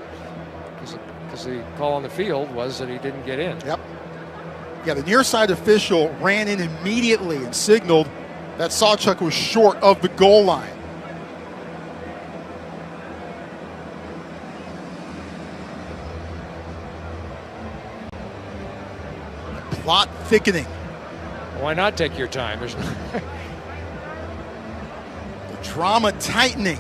Because the call on the field was that he didn't get in. Yep. Yeah, the near side official ran in immediately and signaled that Sawchuk was short of the goal line. Plot thickening. Why not take your time? There's no the drama tightening.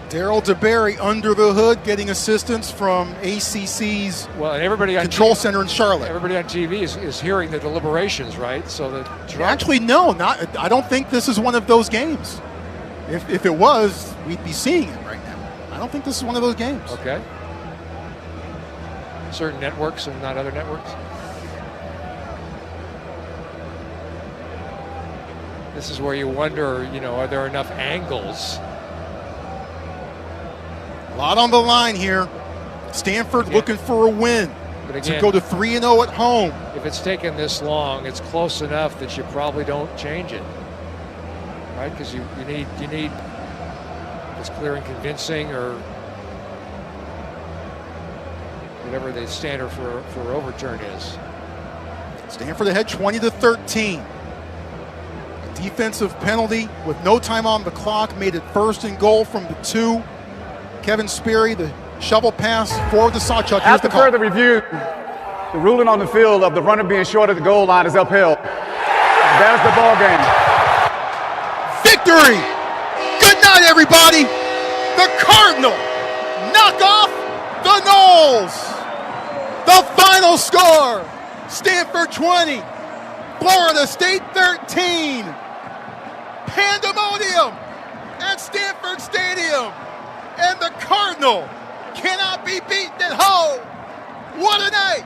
Daryl DeBerry under the hood getting assistance from ACC's control center in Charlotte. Everybody on TV is hearing the deliberations, right? So that actually, no, I don't think this is one of those games. If it was, we'd be seeing it right now. I don't think this is one of those games. Okay. Certain networks and not other networks. This is where you wonder, are there enough angles? A lot on the line here. Stanford looking for a win. But again, to go to 3-0 at home. If it's taken this long, it's close enough that you probably don't change it, right? Because you need if it's clear and convincing, or whatever the standard for overturn is. Stanford ahead 20-13. A defensive penalty with no time on the clock made it 1st and goal from the 2. Kevin Sperry, the shovel pass for the Sawchuck. After further review, the ruling on the field of the runner being short of the goal line is upheld. That's the ball game. Victory! Good night, everybody! The Cardinal knock off the Noles! The final score, Stanford 20, Florida State 13. Pandemonium at Stanford Stadium, and the Cardinal cannot be beaten at home. What a night!